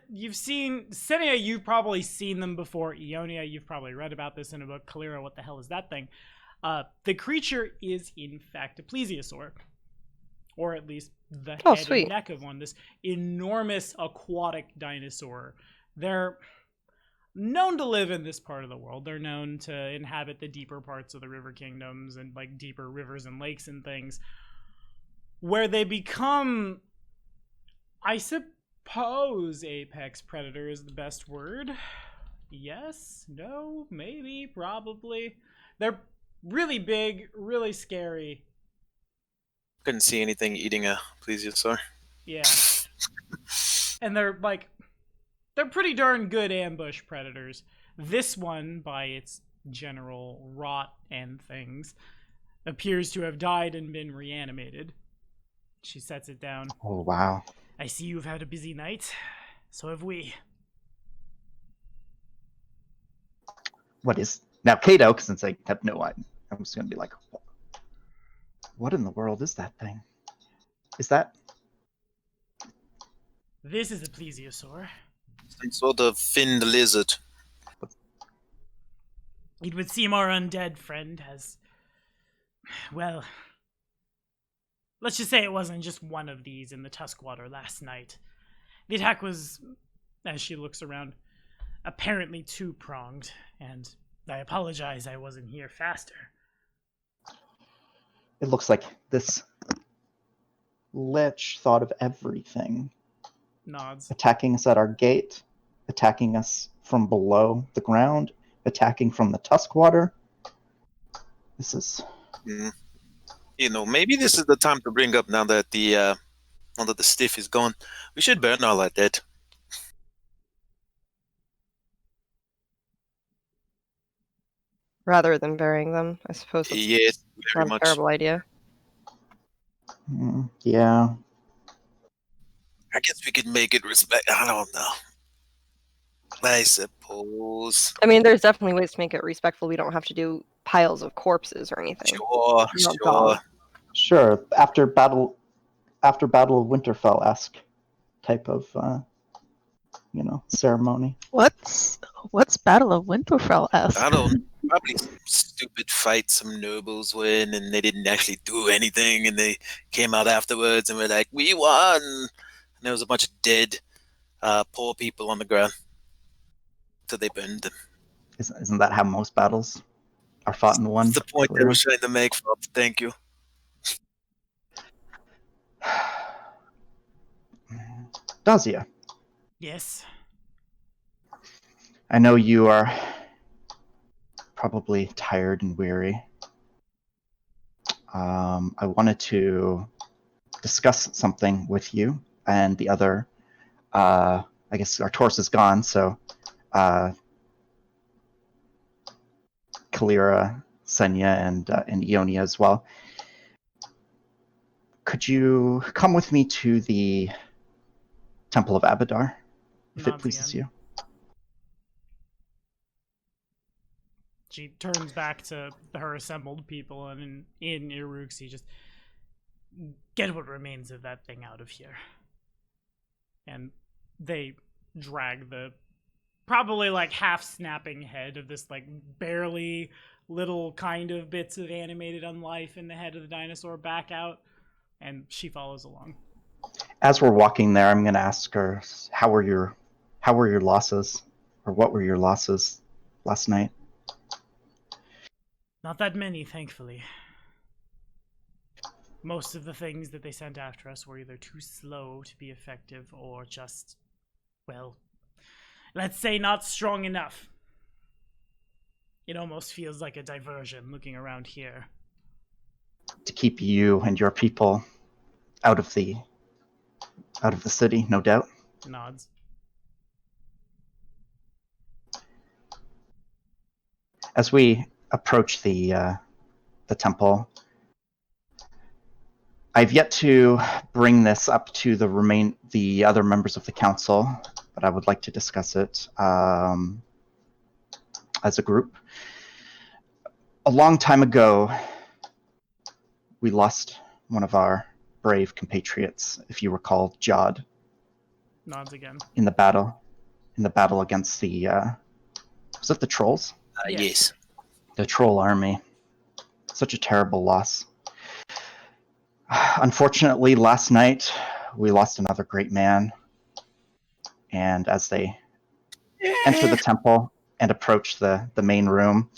you've probably seen them before. Ionia, you've probably read about this in a book. Kalira, what the hell is that thing? The creature is, in fact, a plesiosaur. Or at least the head and neck of one. This enormous aquatic dinosaur. They're known to live in this part of the world. They're known to inhabit the deeper parts of the river kingdoms and like deeper rivers and lakes and things. Where they become, I suppose, apex predator is the best word. Yes? No? Maybe? Probably? They're really big, really scary. Couldn't see anything eating a plesiosaur. Yeah. And they're pretty darn good ambush predators. This one, by its general rot and things, appears to have died and been reanimated. She sets it down. Oh, wow. I see you've had a busy night. So have we. What is... Now, Kato, since I have no idea, I'm just going to be like, what in the world is that thing? Is that... This is a plesiosaur. Some sort of finned lizard. It would seem our undead friend has... Well... Let's just say it wasn't just one of these in the Tuskwater last night. The attack was, as she looks around, apparently two-pronged, and I apologize I wasn't here faster. It looks like this Lich thought of everything. Nods. Attacking us at our gate, attacking us from below the ground, attacking from the Tuskwater. This is... You know, maybe this is the time to bring up now that the stiff is gone. We should burn all that dead. Rather than burying them, I suppose that's Yes, very not a much. terrible idea. Yeah. I guess we could make it respect. I don't know. I suppose. I mean, there's definitely ways to make it respectful. We don't have to do piles of corpses or anything. Sure, No sure. problem. Sure. After Battle of Winterfell-esque type of, ceremony. What's Battle of Winterfell-esque? I don't. Probably some stupid fight some nobles win, and they didn't actually do anything, and they came out afterwards and were like, "We won!" And there was a bunch of dead, poor people on the ground, so they burned them. Isn't that how most battles are fought in one? That's the point they were trying to make. Thank you. Dazia, Yes. I know you are probably tired and weary. I wanted to discuss something with you and the other. I guess Artoris is gone, so Kalira, Senya, and Ionia as well. Could you come with me to the Temple of Abadar, if it Nods pleases again. you? She turns back to her assembled people, and in Iruxi, just get what remains of that thing out of here. And they drag the probably like half snapping head of this like barely little kind of bits of animated unlife in the head of the dinosaur back out, and she follows along. As we're walking there, I'm going to ask her, how were your losses? Or what were your losses last night? Not that many, thankfully. Most of the things that they sent after us were either too slow to be effective or just, well, let's say not strong enough. It almost feels like a diversion looking around here. To keep you and your people out of the city, no doubt. Nods. As we approach the temple, I've yet to bring this up to the other members of the council, but I would like to discuss it as a group. A long time ago, we lost one of our brave compatriots, if you recall, Jod. Nods again. In the battle against the was it the trolls? Yes. The troll army. Such a terrible loss. Unfortunately, last night we lost another great man. And as they enter the temple and approach the main room,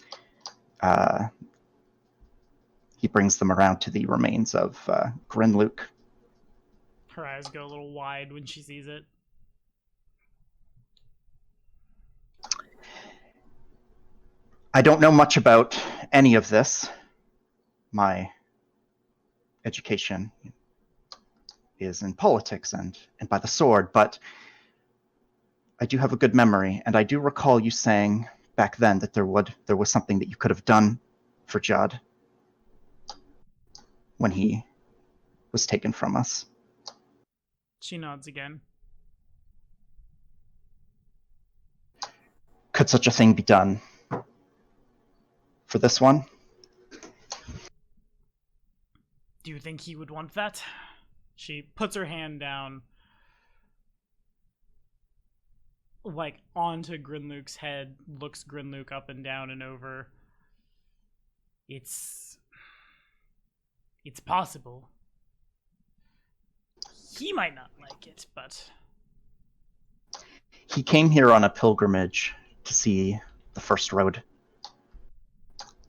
he brings them around to the remains of Grinluke. Her eyes go a little wide when she sees it. I don't know much about any of this. My education is in politics and by the sword, but I do have a good memory, and I do recall you saying back then that there was something that you could have done for Jod when he was taken from us. She nods again. Could such a thing be done for this one? Do you think he would want that? She puts her hand down, like, onto Grinluke's head, looks Grinluke up and down and over. It's possible. He might not like it, but... He came here on a pilgrimage to see the First Road.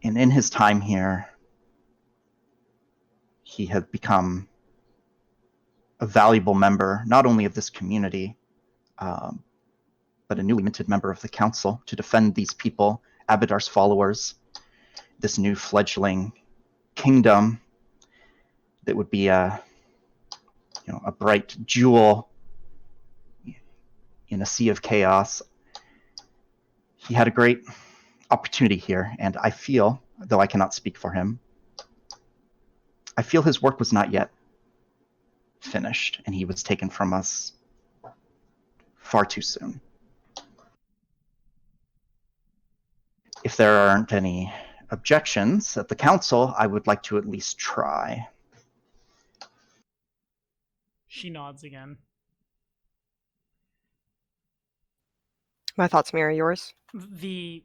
And in his time here, he had become a valuable member, not only of this community, but a newly minted member of the council to defend these people, Abadar's followers, this new fledgling kingdom that would be a bright jewel in a sea of chaos. He had a great opportunity here, and I feel, though I cannot speak for him, I feel his work was not yet finished, and he was taken from us far too soon. If there aren't any objections at the council, I would like to at least try. She nods again. My thoughts mirror yours. The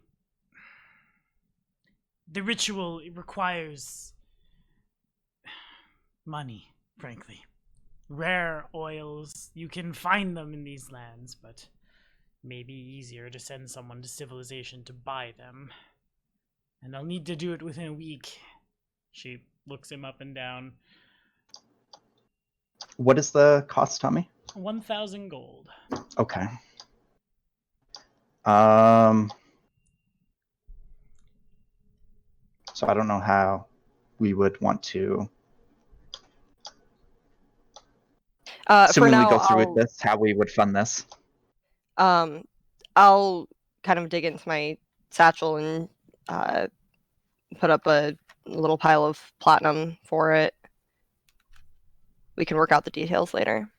ritual requires money, frankly. Rare oils, you can find them in these lands, but maybe easier to send someone to civilization to buy them. And I'll need to do it within a week. She looks him up and down. What is the cost, Tommy? 1,000 gold. Okay. So I don't know how we would want to assuming we go through with this, how we would fund this. I'll kind of dig into my satchel and put up a little pile of platinum for it. We can work out the details later.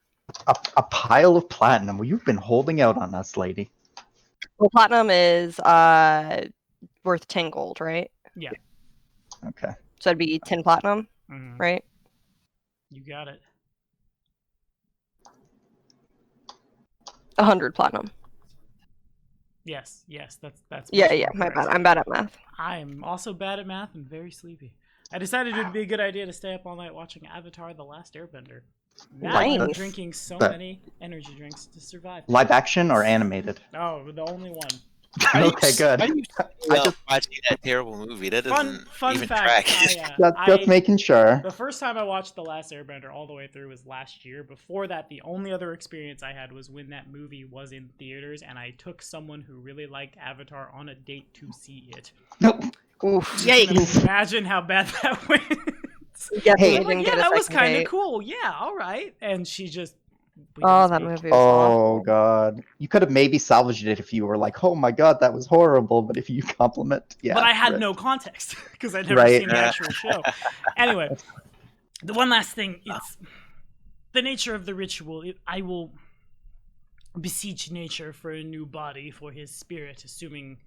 A pile of platinum? Well, you've been holding out on us, lady. Well, platinum is worth 10 gold, right? Yeah. Okay. So it'd be 10 platinum, right? You got it. 100 platinum. Yes, that's Yeah, my bad. I'm bad at math. I'm also bad at math and very sleepy. I decided it would be a good idea to stay up all night watching Avatar: The Last Airbender. Now I'm Nice. drinking so The- many energy drinks to survive. Live action or animated? Oh, the only one. Okay, good. Are you I just watching that terrible movie? That doesn't Fun even fact. track. just making sure. The first time I watched The Last Airbender all the way through was last year. Before that, the only other experience I had was when that movie was in theaters, and I took someone who really liked Avatar on a date to see it. Oof. You can Yikes. imagine how bad that went. Yeah, Hey. you I'm like, didn't yeah, get a that was second kind of date. cool. Yeah, all right. And she just. we Oh, didn't that speak. movie was Oh awful. god, you could have maybe salvaged it if you were like, "Oh my god, that was horrible." But if you compliment, yeah. But I had rip. no context because I'd never Right. seen the actual show. Anyway, the one last thing, it's the nature of the ritual. I will beseech nature for a new body for his spirit, assuming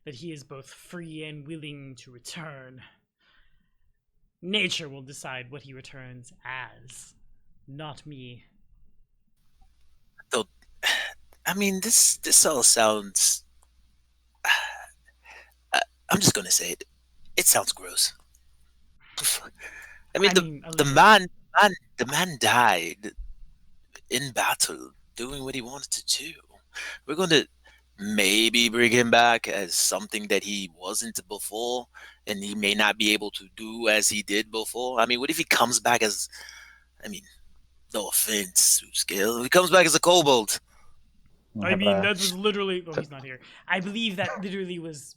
that he is both free and willing to return. Nature will decide what he returns as, not me. Though, I mean, this all sounds. I'm just gonna say it. It sounds gross. I mean, a the little. man died in battle, doing what he wanted to do. We're going to maybe bring him back as something that he wasn't before, and he may not be able to do as he did before. I mean, what if he comes back as? I mean, no offense, Scale. He comes back as a kobold. I mean, that was literally. Oh, he's not here. I believe that literally was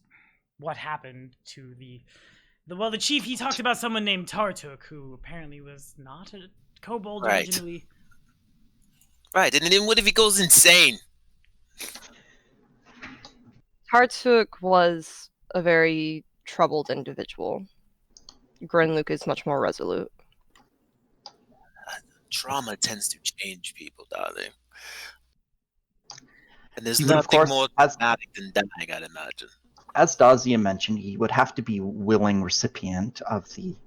what happened to the chief. He talked about someone named Tartuk, who apparently was not a kobold Right. originally. Right, and then what if he goes insane? Tartuk was a very troubled individual. Grenluke is much more resolute. Trauma tends to change people, darling. And there's He would, of nothing course, more as traumatic than dying, I'd imagine. Dazia mentioned, he would have to be willing recipient of the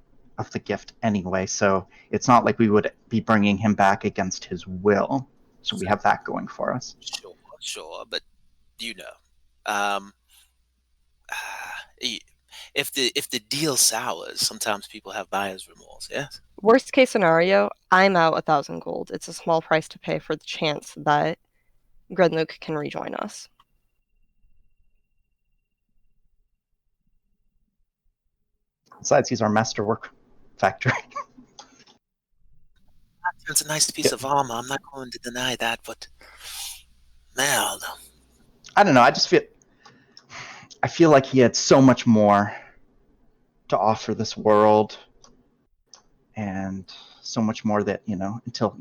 gift anyway. So it's not like we would be bringing him back against his will. So we have that going for us. Sure, but you know, if the deal sours, sometimes people have buyer's remorse. Yes. Worst case scenario, I'm out 1,000 gold. It's a small price to pay for the chance that Grenluke can rejoin us. Besides, he's our masterwork factory. It's a nice piece of armor. I'm not going to deny that, but man, I don't know. I feel like he had so much more to offer this world, and so much more that until.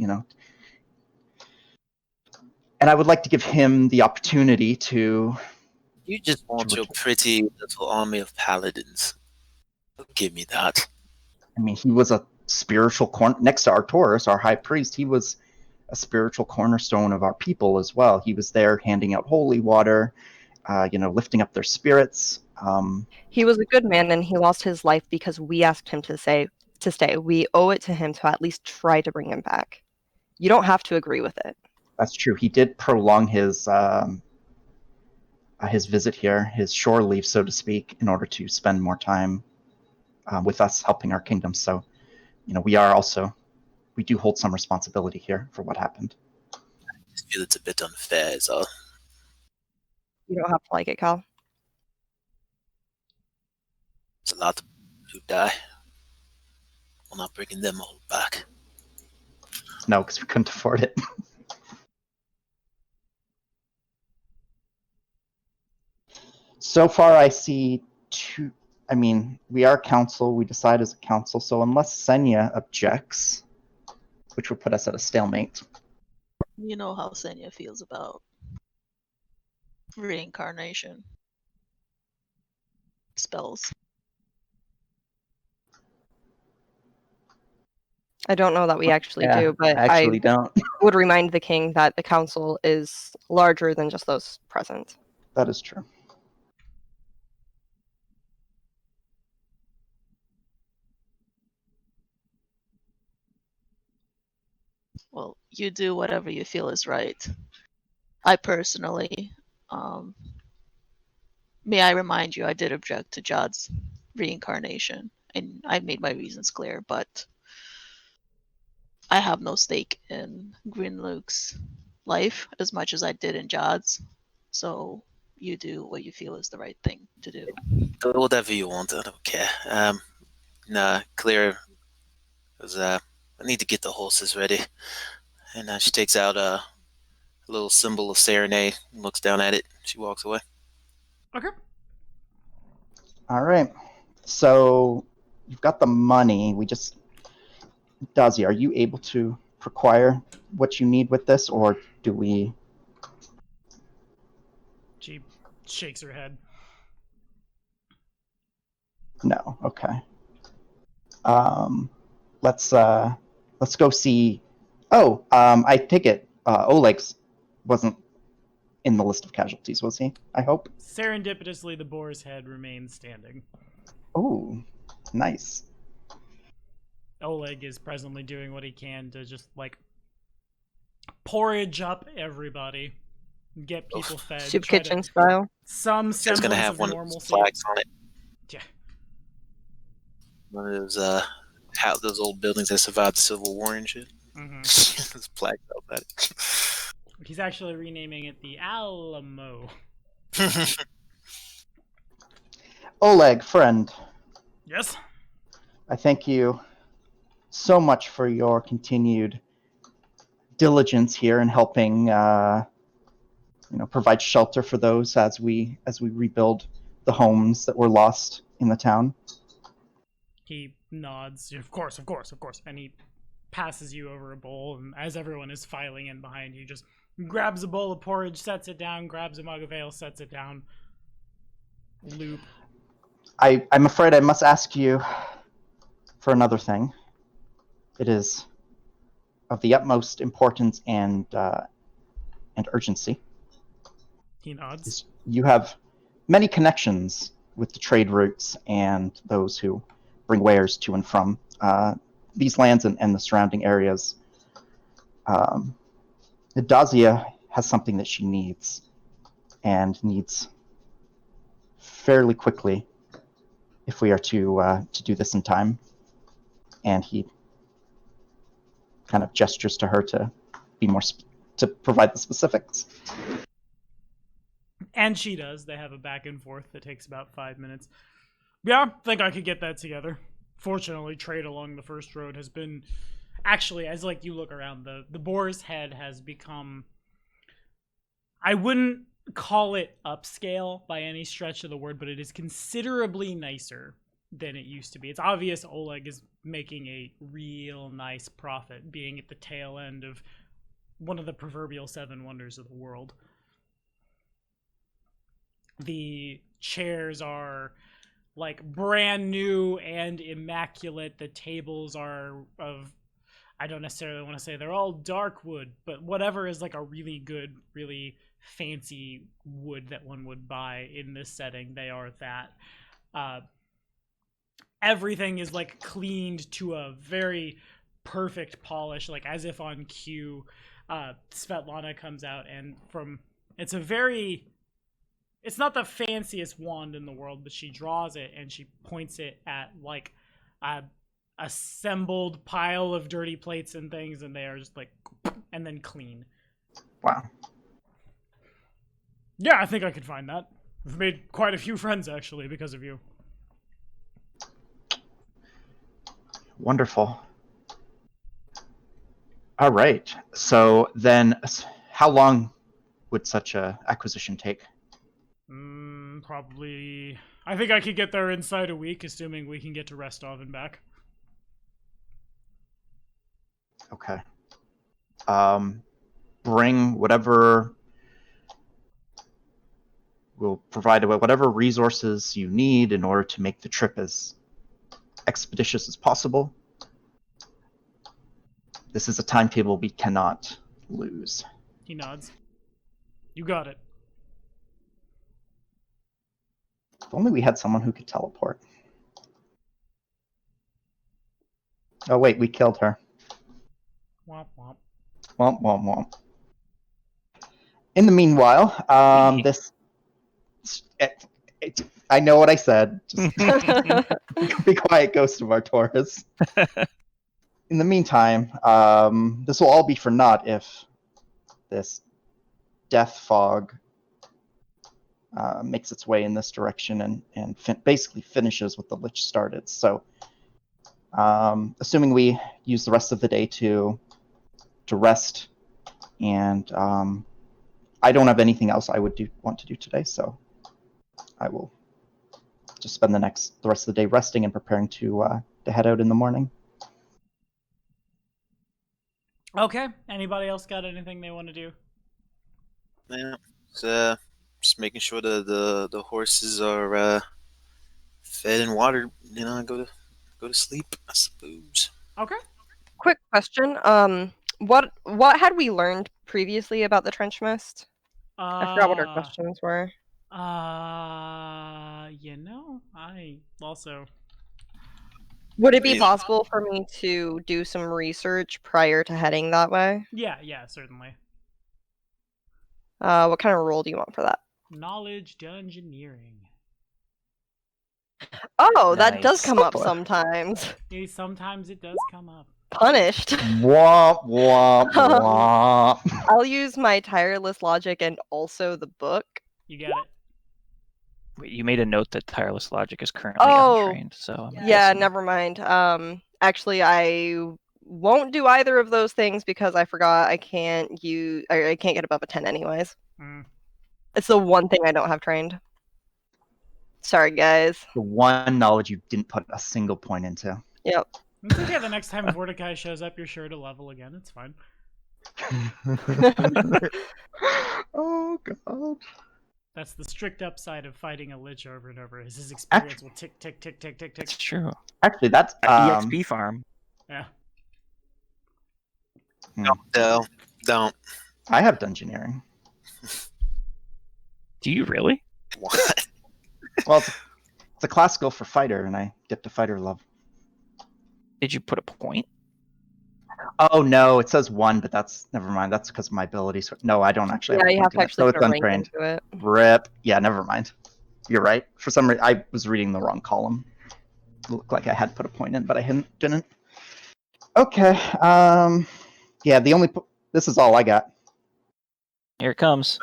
And I would like to give him the opportunity to. you just want your pretty little army of paladins. Give me that. I mean, he was a spiritual next to Arcturus, our high priest. He was a spiritual cornerstone of our people as well. He was there handing out holy water, lifting up their spirits. He was a good man, and he lost his life because we asked him to stay. We owe it to him to at least try to bring him back. You don't have to agree with it. That's true. He did prolong his visit here, his shore leave, so to speak, in order to spend more time with us, helping our kingdom. So, we do hold some responsibility here for what happened. I just feel it's a bit unfair, so. You don't have to like it, Cal. It's a lot to die. We're not bringing them all back. No, because we couldn't afford it. So far, I see two. I mean, we are council. We decide as a council. So unless Senya objects, which would put us at a stalemate. You know how Senya feels about reincarnation spells. I don't know that we actually do, but I actually don't. would remind the king that the council is larger than just those present. That is true. Well, you do whatever you feel is right. I personally, may I remind you, I did object to Jod's reincarnation, and I made my reasons clear, but I have no stake in Green Luke's life as much as I did in Jod's. So you do what you feel is the right thing to do. Do whatever you want. I don't care. Nah, Claire was. I need to get the horses ready. And she takes out a little symbol of Serenade and looks down at it. She walks away. Okay. All right. So you've got the money. Dazi, are you able to acquire what you need with this, or do we? She shakes her head. No. Okay. Let's go see. Oh, I take it Oleg wasn't in the list of casualties, was he? I hope. Serendipitously, the boar's head remains standing. Oh, nice. Oleg is presently doing what he can to just like porridge up everybody, get people fed. Soup try to- kitchen style. Some She's gonna semblance have of one of those normalcy. flags on it. Yeah. One of those those old buildings that survived the Civil War and shit. hmm There's flags up at it. He's actually renaming it the Alamo. Oleg, friend, Yes. I thank you so much for your continued diligence here in helping, provide shelter for those as we rebuild the homes that were lost in the town. He nods. Of course, of course, of course. And he passes you over a bowl, and as everyone is filing in behind you, just grabs a bowl of porridge, sets it down, grabs a mug of ale, sets it down. Loop. I'm afraid I must ask you for another thing. It is of the utmost importance and urgency. He nods. You have many connections with the trade routes and those who bring wares to and from these lands and the surrounding areas. Dazia has something that she needs, and needs fairly quickly if we are to do this in time. And he kind of gestures to her to be more to provide the specifics. And she does. They have a back and forth that takes about 5 minutes. Yeah, I think I could get that together. Fortunately, trade along the first road has been... Actually, as you look around, the Boar's Head has become... I wouldn't call it upscale by any stretch of the word, but it is considerably nicer than it used to be. It's obvious Oleg is making a real nice profit, being at the tail end of one of the proverbial 7 wonders of the world. The chairs are brand new and immaculate. The tables are of, I don't necessarily want to say they're all dark wood, but whatever is a really good, really fancy wood that one would buy in this setting, they are that. Everything is cleaned to a very perfect polish, as if on cue. Svetlana comes out, and it's not the fanciest wand in the world, but she draws it and she points it at a assembled pile of dirty plates and things, and they are just and then clean. Wow. Yeah, I think I could find that. I've made quite a few friends actually because of you. Wonderful. All right. So then, how long would such a acquisition take? Probably. I think I could get there inside a week, assuming we can get to Rostov and back. Okay. Bring whatever. We'll provide whatever resources you need in order to make the trip as expeditious as possible. This is a timetable we cannot lose. He nods. You got it. If only we had someone who could teleport. Oh wait, we killed her. Womp womp. Womp womp womp. In the meanwhile, I know what I said. Just be quiet, Ghost of Artoris. in the meantime, this will all be for naught if this death fog makes its way in this direction and basically finishes what the Lich started. So, assuming we use the rest of the day to rest, and I don't have anything else I would want to do today, so I will just spend the rest of the day resting and preparing to head out in the morning. Okay. Anybody else got anything they want to do? Yeah, so, just making sure the horses are fed and watered. Go to sleep, I suppose. Okay. Quick question. What had we learned previously about the trench mist? I forgot what our questions were. I also. Would it be possible for me to do some research prior to heading that way? Yeah, certainly. What kind of role do you want for that? Knowledge dungeoneering. Oh, that does Nice. come up sometimes. Yeah, sometimes it does come up. Punished. Womp, womp, womp. I'll use my tireless logic and also the book. You got it. Wait, you made a note that tireless logic is currently untrained, so I'm Yeah, guessing- never mind. Actually, I won't do either of those things because I forgot I can't get above a 10 anyways. It's the one thing I don't have trained. Sorry, guys. The one knowledge you didn't put a single point into. Yep. It's okay. The next time Mordecai shows up, you're sure to level again. It's fine. Oh god. That's the strict upside of fighting a Lich over and over. Is his experience will tick, tick, tick, tick, tick, tick. It's true. Actually, that's EXP farm. Yeah. Don't. I have dungeoneering. Do you really? What? Well, it's a class skill for fighter, and I dipped to fighter level. Did you put a point? Oh no, it says 1, but that's never mind. That's because of my abilities. No, I don't actually. Yeah, you have to actually so put it's a rank untrained. into it. Rip. Yeah, never mind. You're right. For some reason, I was reading the wrong column. It looked like I had put a point in, but I didn't. Okay. Yeah. This is all I got. Here it comes.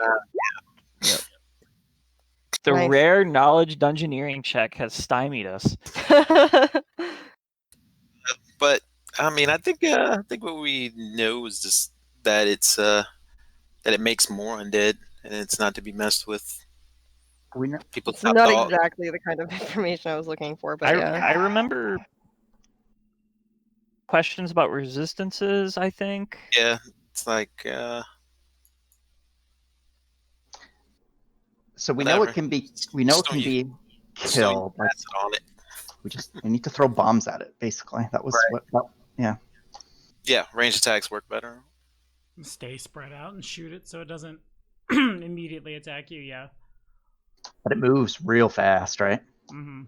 Yep. The Nice. rare knowledge dungeoneering check has stymied us. But I mean, I think what we know is just that it's that it makes more undead, and it's not to be messed with. We know. People It's top not dog. exactly the kind of information I was looking for, but yeah. I remember questions about resistances, I think. Yeah, it's like So we know whatever. it can be. We know it Just can don't be Just don't killed. But pass it on it. we need to throw bombs at it. Basically, that was Right. what. Yeah. Yeah, ranged attacks work better. Stay spread out and shoot it so it doesn't immediately attack you. Yeah. But it moves real fast, right? Mm-hmm.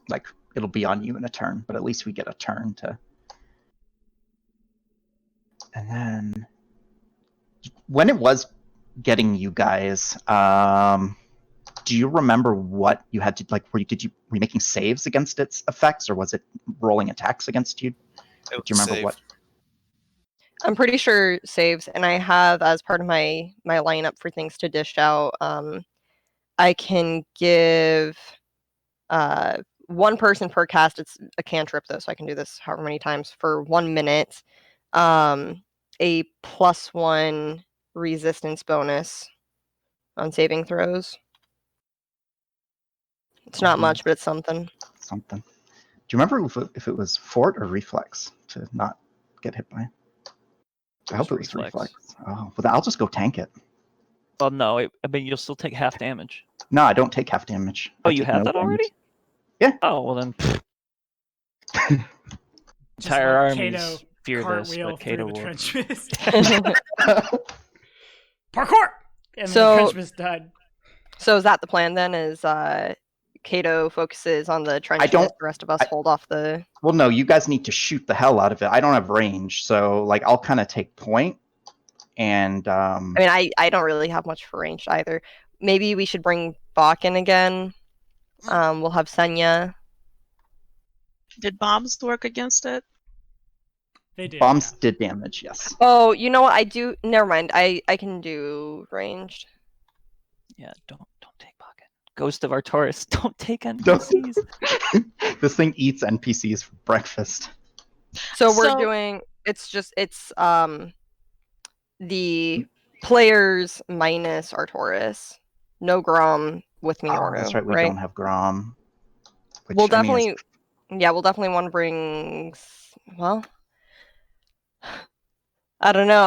Like it'll be on you in a turn, but at least we get a turn to. And then when it was getting you guys, do you remember what you had to like? Were you making saves against its effects, or was it rolling attacks against you? Do you remember what? I'm pretty sure saves, and I have as part of my lineup for things to dish out. I can give one person per cast. It's a cantrip though, so I can do this however many times for 1 minute. A +1 resistance bonus on saving throws. It's not much, but it's something. Something. Do you remember if it was fort or reflex to not get hit by? I hope it was reflex. Oh, well, I'll just go tank it. Well, no, I mean you'll still take half damage. No, I don't take half damage. Oh, I you take have no that already? damage. Yeah. Oh, well then. Just Entire let armies Kato fear this, cartwheel but through Kato the will. trench mist. Parkour! And then So- the trench mist died. So is that the plan then? Is Kato focuses on the trench, don't- and the rest of us hold off the. Well, no, you guys need to shoot the hell out of it. I don't have range, so like I'll kind of take point, and I mean, I don't really have much for range either. Maybe we should bring Bach in again. We'll have Senya. Did bombs work against it? They did. Bombs yeah. did damage, yes. Oh, you know what? I do. Never mind. I can do ranged. Yeah, don't take pocket. Ghost of Arcturus, don't take NPCs. This thing eats NPCs for breakfast. So we're So- doing. It's the players minus Arcturus. No Grom with Minoru. That's right. We don't have Grom. Which, We'll I mean, definitely. Yeah, we'll definitely want to bring. Well, I don't know.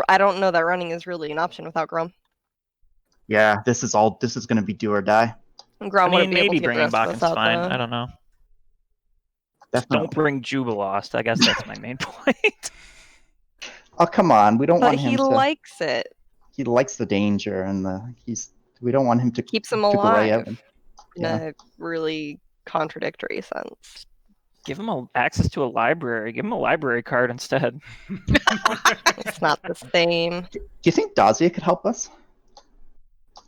I don't know that running is really an option without Grom. yeah, this is going to be do or die. Grom I wouldn't mean, be able maybe to get the bringing rest of us Bakken's out, fine. though. I don't know. Just Definitely. don't bring Jubilost. I guess that's my main point. Oh, come on. We don't But want him he to. likes it. He likes the danger, and we don't want him to Keeps him to gray alive out. in Yeah. a really contradictory sense. Give him access to a library. Give him a library card instead. It's not the same. Do you think Dazia could help us?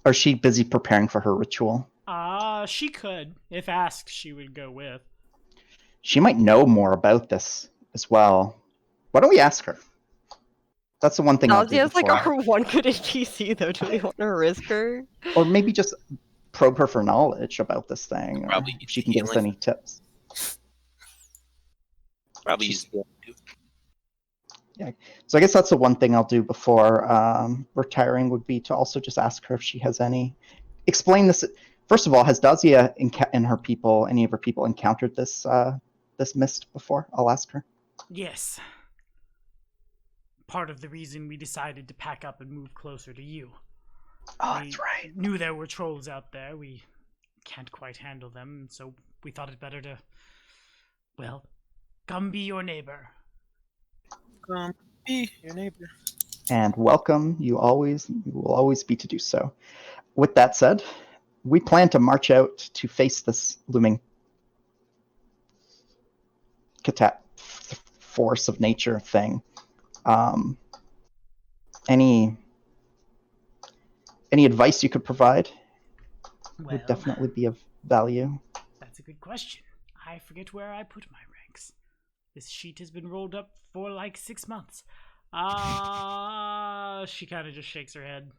Or is she busy preparing for her ritual? She could. If asked, she would go with. She might know more about this as well. Why don't we ask her? That's the one thing I'll do Nazia's like before. our one good NPC, though. Do we want to risk her? Or maybe just probe her for knowledge about this thing. Or Probably if she can give us healing. any tips. Probably use So I guess that's the one thing I'll do before retiring would be to also just ask her if she has any. Explain this. First of all, has Dazia and her people, any of her people, encountered this this mist before? I'll ask her. Yes. Part of the reason we decided to pack up and move closer to you. Oh, We that's right. knew there were trolls out there. We can't quite handle them, so we thought it better to, well, come be your neighbor. be your neighbor. And welcome. You will always be to do so. With that said, we plan to march out to face this looming force of nature thing. Any advice you could provide Well, would definitely be of value. that's a good question. I forget where I put my ranks. This sheet has been rolled up for like 6 months. She kind of just shakes her head.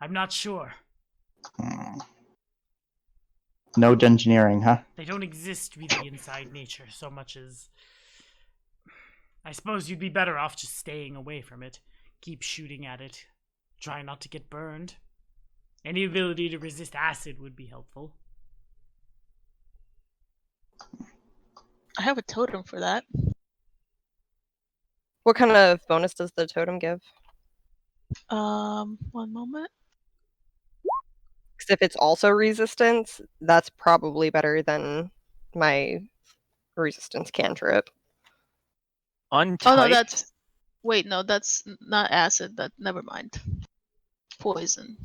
I'm not sure. No engineering, huh? They don't exist really inside nature so much as... I suppose you'd be better off just staying away from it. Keep shooting at it. Try not to get burned. Any ability to resist acid would be helpful. I have a totem for that. What kind of bonus does the totem give? 1 moment. Because if it's also resistance, that's probably better than my resistance cantrip. Untyped. Oh no, that's wait, no, that's not acid. Never mind. Poison.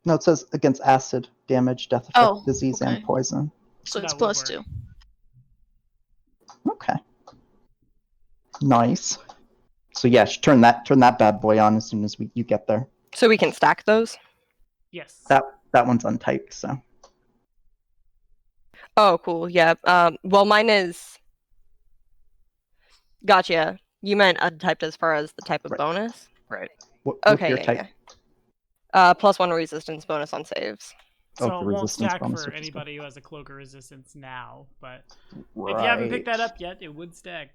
No, it says against acid, damage, death effect, Oh, disease, okay. and poison. So That it's would plus work. 2. Okay. Nice. So yeah, turn that bad boy on as soon as you get there. So we can stack those? Yes. That one's untyped, so. Oh, cool. Yeah. Well, mine is... Gotcha. You meant untyped as far as the type of Right. bonus? Right. What's Okay, your yeah, type? yeah. +1 resistance bonus on saves. So the it won't resistance stack bonus, for which is good. anybody who has a cloak of resistance now, but Right. if you haven't picked that up yet, it would stack.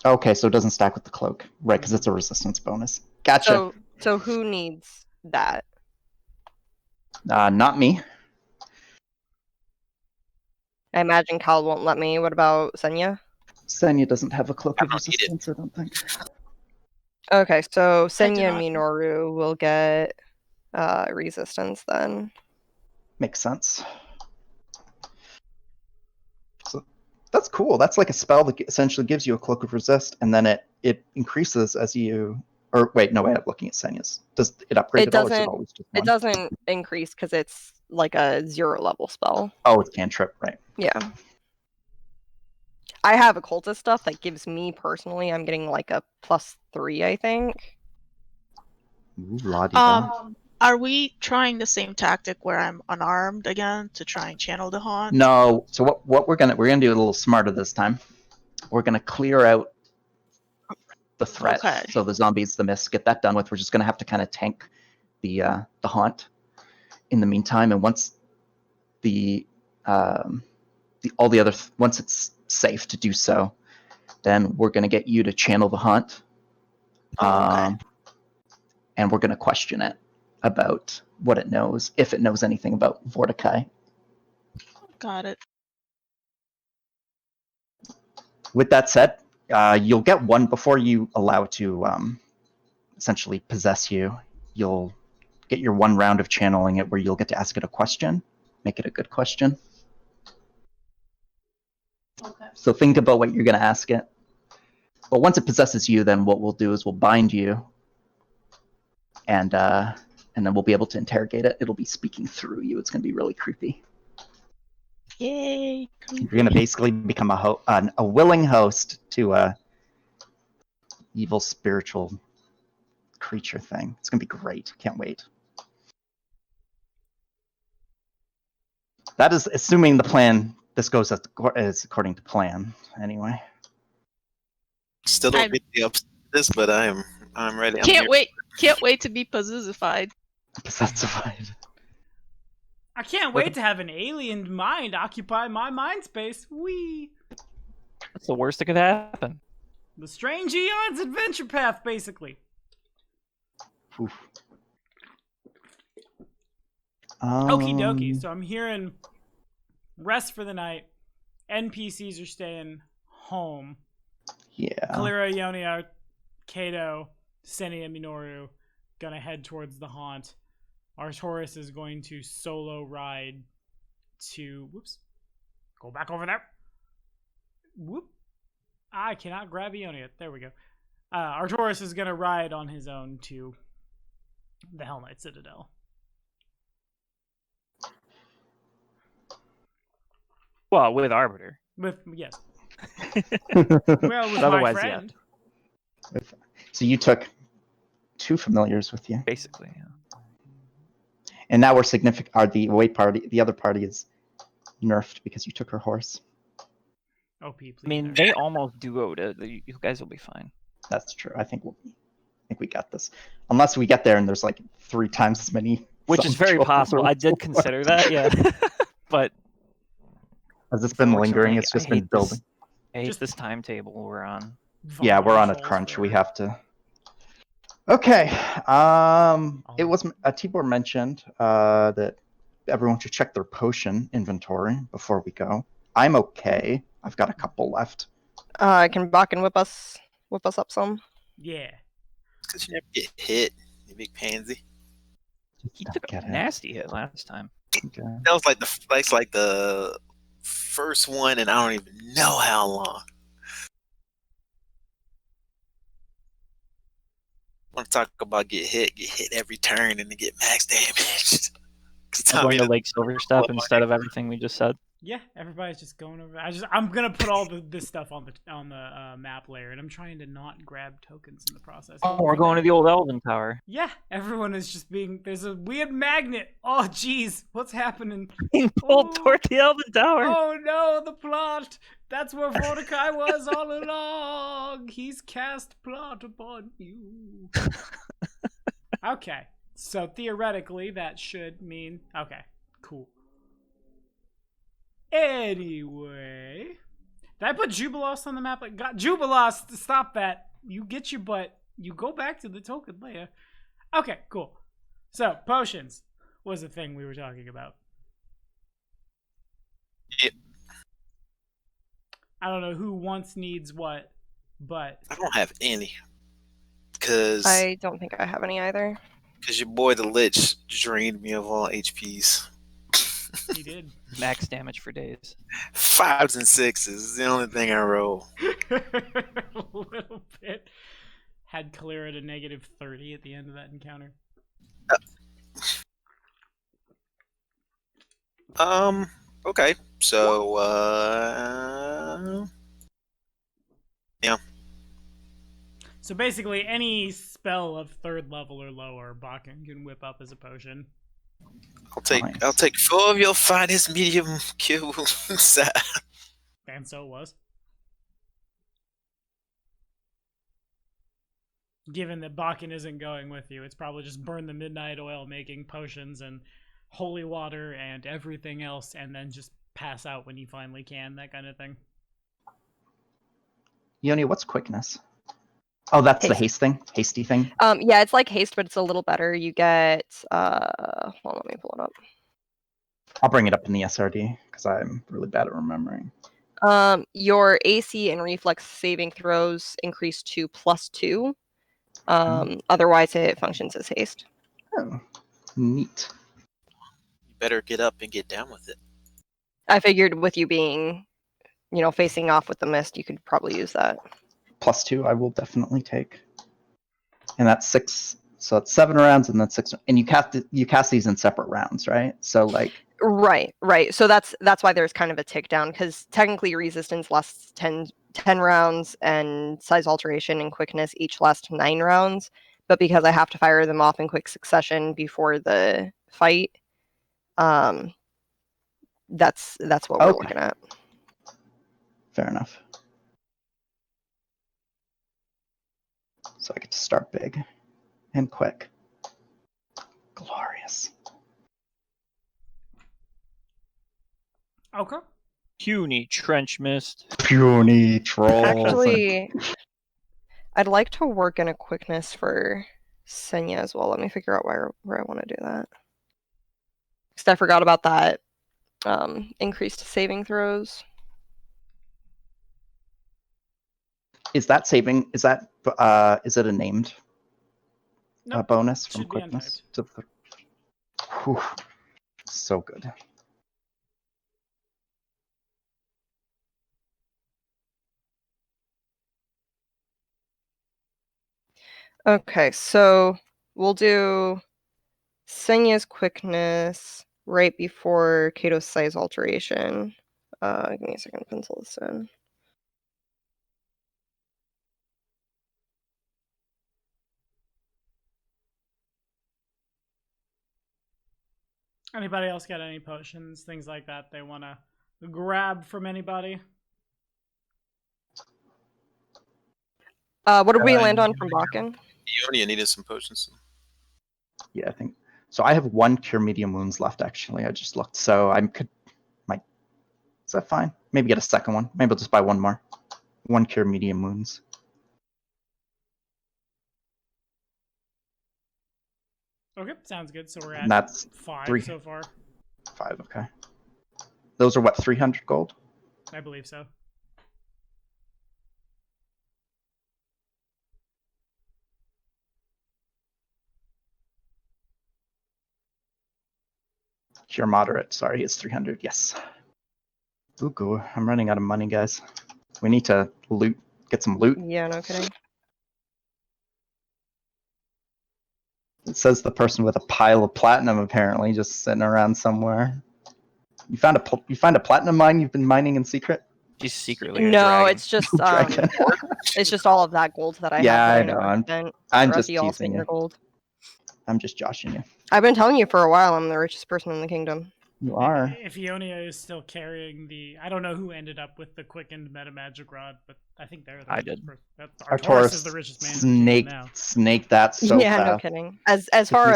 Okay, so it doesn't stack with the cloak. Right, because it's a resistance bonus. Gotcha. So who needs that? Not me. I imagine Cal won't let me. What about Senya? Senya doesn't have a cloak of I don't need it. resistance, I don't think. Okay, so do Senya and not. Minoru will get resistance then. Makes sense. So that's cool. That's like a spell that essentially gives you a cloak of resist, and then it increases as you. Or wait, no way. I'm looking at Senya's. Does it upgrade It at all? Or is doesn't- it always just It one? doesn't increase because it's like a 0 level spell. Oh, it's cantrip, right? Yeah. I have occultist stuff that gives me personally, I'm getting like a +3, I think. Ooh, la-di-da. Are we trying the same tactic where I'm unarmed again to try and channel the haunt? No. So what we're gonna do a little smarter this time. We're gonna clear out the threat. Okay. So the zombies, the mist, get that done with. We're just going to have to kind of tank the haunt in the meantime. And once once it's safe to do so, then we're going to get you to channel the haunt. Okay. And we're going to question it about what it knows, if it knows anything about Vorticai. Got it. With that said, you'll get one before you allow it to essentially possess you. You'll get your one round of channeling it where you'll get to ask it a question, make it a good question. Okay. So think about what you're going to ask it. But once it possesses you, then what we'll do is we'll bind you, and then we'll be able to interrogate it. It'll be speaking through you. It's going to be really creepy. Yay. You're going to basically become a willing host to a evil spiritual creature thing. It's going to be great. Can't wait. That is assuming the plan. This goes as according to plan. Anyway. Still don't get the upset of this, but I'm ready. Can't wait to be possessified. Possessified. I can't wait to have an alien mind occupy my mind space. Whee! That's the worst that could happen. The Strange Eons adventure path, basically. Oof. Okie dokie. So I'm hearing rest for the night. NPCs are staying home. Yeah. Kalira, Ionia, Kato, Seni, and Minoru gonna head towards the haunt. Arcturus is going to solo ride to... Whoops. Go back over there. Whoop. I cannot grab Ionia. There we go. Arcturus is gonna ride on his own to the Hell Knight Citadel. Well, with Arbiter. Yes. Well, with my Otherwise, friend. yeah. So you took 2 familiars with you, Basically, yeah. and now we're significant. The other party is nerfed because you took her horse. OP, please. I mean, they almost duoed it. You guys will be fine. That's true. I think we got this. Unless we get there and there's like 3 times as many. Which is very possible. I did consider that, yeah. But has this been lingering? It's just been building. I hate this timetable we're on. Yeah, we're on a crunch. We have to. Okay. It was Tibor mentioned that everyone should check their potion inventory before we go. I'm okay. I've got a couple left. Can Bakken whip us up some? Yeah. Because you never get hit, you big pansy. He took a nasty hit last time. Okay. That was like the first one, and I don't even know how long. I want to talk about get hit every turn, and then get max damage. I'm going to Lake Silver Step instead of everything we just said. Yeah, everybody's just going over. I'm gonna put all this stuff on the map layer, and I'm trying to not grab tokens in the process. Oh, we're going to the old Elven Tower. Yeah, everyone is just being. There's a weird magnet. Oh, jeez, what's happening? Being pulled toward the Elven Tower. Oh no, the plot. That's where Vorticai was all along. He's cast plot upon you. Okay, so theoretically that should mean okay, cool. Anyway, did I put Jubilost on the map? Like, God, Jubilost, stop that. You get your butt. You go back to the token layer. Okay, cool. So, potions was the thing we were talking about. Yep. I don't know who wants needs what, but... I don't have any. Because I don't think I have any either. Because your boy the Lich drained me of all HPs. He did. Max damage for days. 5s and 6s is the only thing I roll. A little bit. Had Kalira to negative 30 at the end of that encounter. Okay. So, yeah. So basically, any spell of 3rd level or lower, Bakken can whip up as a potion. I'll take 4 of your finest medium cure wounds. And so it was. Given that Bakken isn't going with you, it's probably just burn the midnight oil making potions and holy water and everything else, and then just pass out when you finally can, that kind of thing. Yoni, what's quickness? Oh, that's the Haste. hasty thing. Yeah, it's like haste, but it's a little better. You get hold on, let me pull it up. I'll bring it up in the SRD because I'm really bad at remembering. Your AC and reflex saving throws increase to +2. Otherwise, it functions as haste. Oh, neat. You better get up and get down with it. I figured with you being, facing off with the mist, you could probably use that. +2, I will definitely take. And that's 6, so it's 7 rounds, and then 6. And you cast these in separate rounds, right? So like. Right. So that's why there's kind of a tick down, because technically resistance lasts 10 rounds, and size alteration and quickness each last 9 rounds. But because I have to fire them off in quick succession before the fight, that's what we're looking at. Fair enough. So I get to start big and quick. Glorious. Okay. Puny trench mist. Puny troll. Actually, I'd like to work in a quickness for Senya as well. Let me figure out where I want to do that. Because I forgot about that increased saving throws. Is that saving? Is it a named Nope. bonus from Should be quickness? Whew. So good. Okay, so we'll do Senya's quickness right before Kato's size alteration. Give me a second to pencil this in. Anybody else got any potions, things like that they want to grab from anybody? What did we land on from Bakken? Ione needed some potions. Yeah, I think so. I have 1 cure medium wounds left. Actually, I just looked, so I could. Is that fine? Maybe get a second one. Maybe I'll just buy 1 more. 1 cure medium wounds. Okay, sounds good. So we're at And that's 5 3. so far. 5. Okay. Those are what, 300 gold? I believe so. Cure moderate. Sorry, it's 300. Yes. Ooh, I'm running out of money, guys. We need to loot. Get some loot. Yeah, no kidding. It says the person with a pile of platinum apparently just sitting around somewhere. You find a platinum mine you've been mining in secret? She's secretly a No, dragon. it's just Dragon. it's just all of that gold that I Yeah, have. I know. I'm just all teasing spent you. your gold. I'm just joshing you. I've been telling you for a while I'm the richest person in the kingdom. You are. If Ionia is still carrying the, I don't know who ended up with the quickened meta magic rod, but I think they're the I richest did. person. Our Taurus is the richest man in the kingdom now. Snake that so yeah, fast. no kidding. As far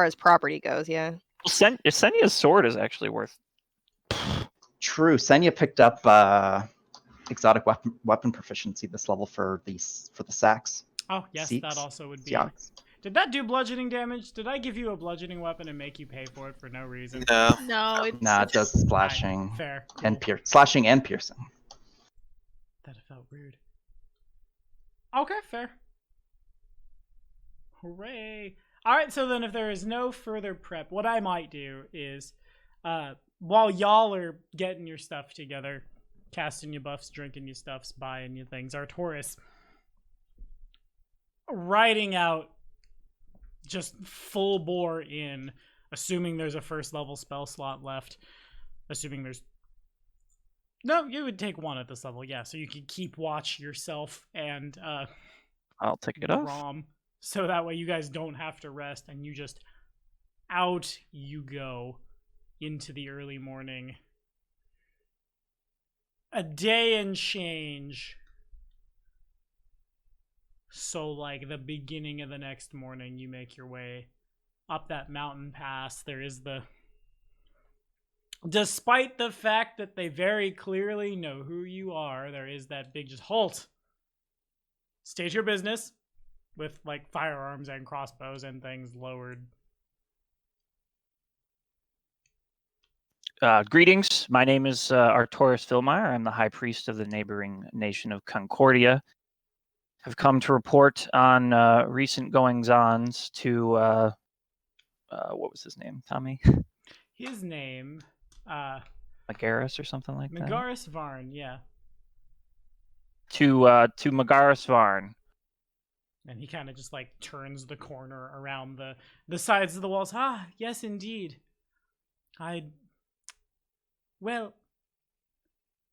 as property goes, yeah. Well, Senya's sword is actually worth. True. Senya picked up exotic weapon proficiency this level for the sacks. Oh yes, Seeks? that also would be. Yeah. Did that do bludgeoning damage? Did I give you a bludgeoning weapon and make you pay for it for no reason? No. No, it's Nah, it does slashing Fair. and Cool. slashing and piercing. That felt weird. Okay, fair. Hooray. Alright, so then if there is no further prep, what I might do is, while y'all are getting your stuff together, casting your buffs, drinking your stuffs, buying your things, Arcturus writing out just full bore in, assuming there's a first level spell slot left, assuming there's no, you would take 1 at this level, yeah, so you could keep watch yourself and I'll take it off. Rom, so that way you guys don't have to rest and you just out you go into the early morning. A day and change So, like, the beginning of the next morning, you make your way up that mountain pass. There is despite the fact that they very clearly know who you are, there is that big just halt. State your business with, like, firearms and crossbows and things lowered. Greetings. My name is Artoris Vilmire. I'm the High Priest of the neighboring nation of Concordia. I've come to report on recent goings-ons to, what was his name, Tommy? His name, Magaris or something like that? Megaris Varn, yeah. To Magaris Varn. And he kind of just, like, turns the corner around the sides of the walls. Ah, yes, indeed. Well,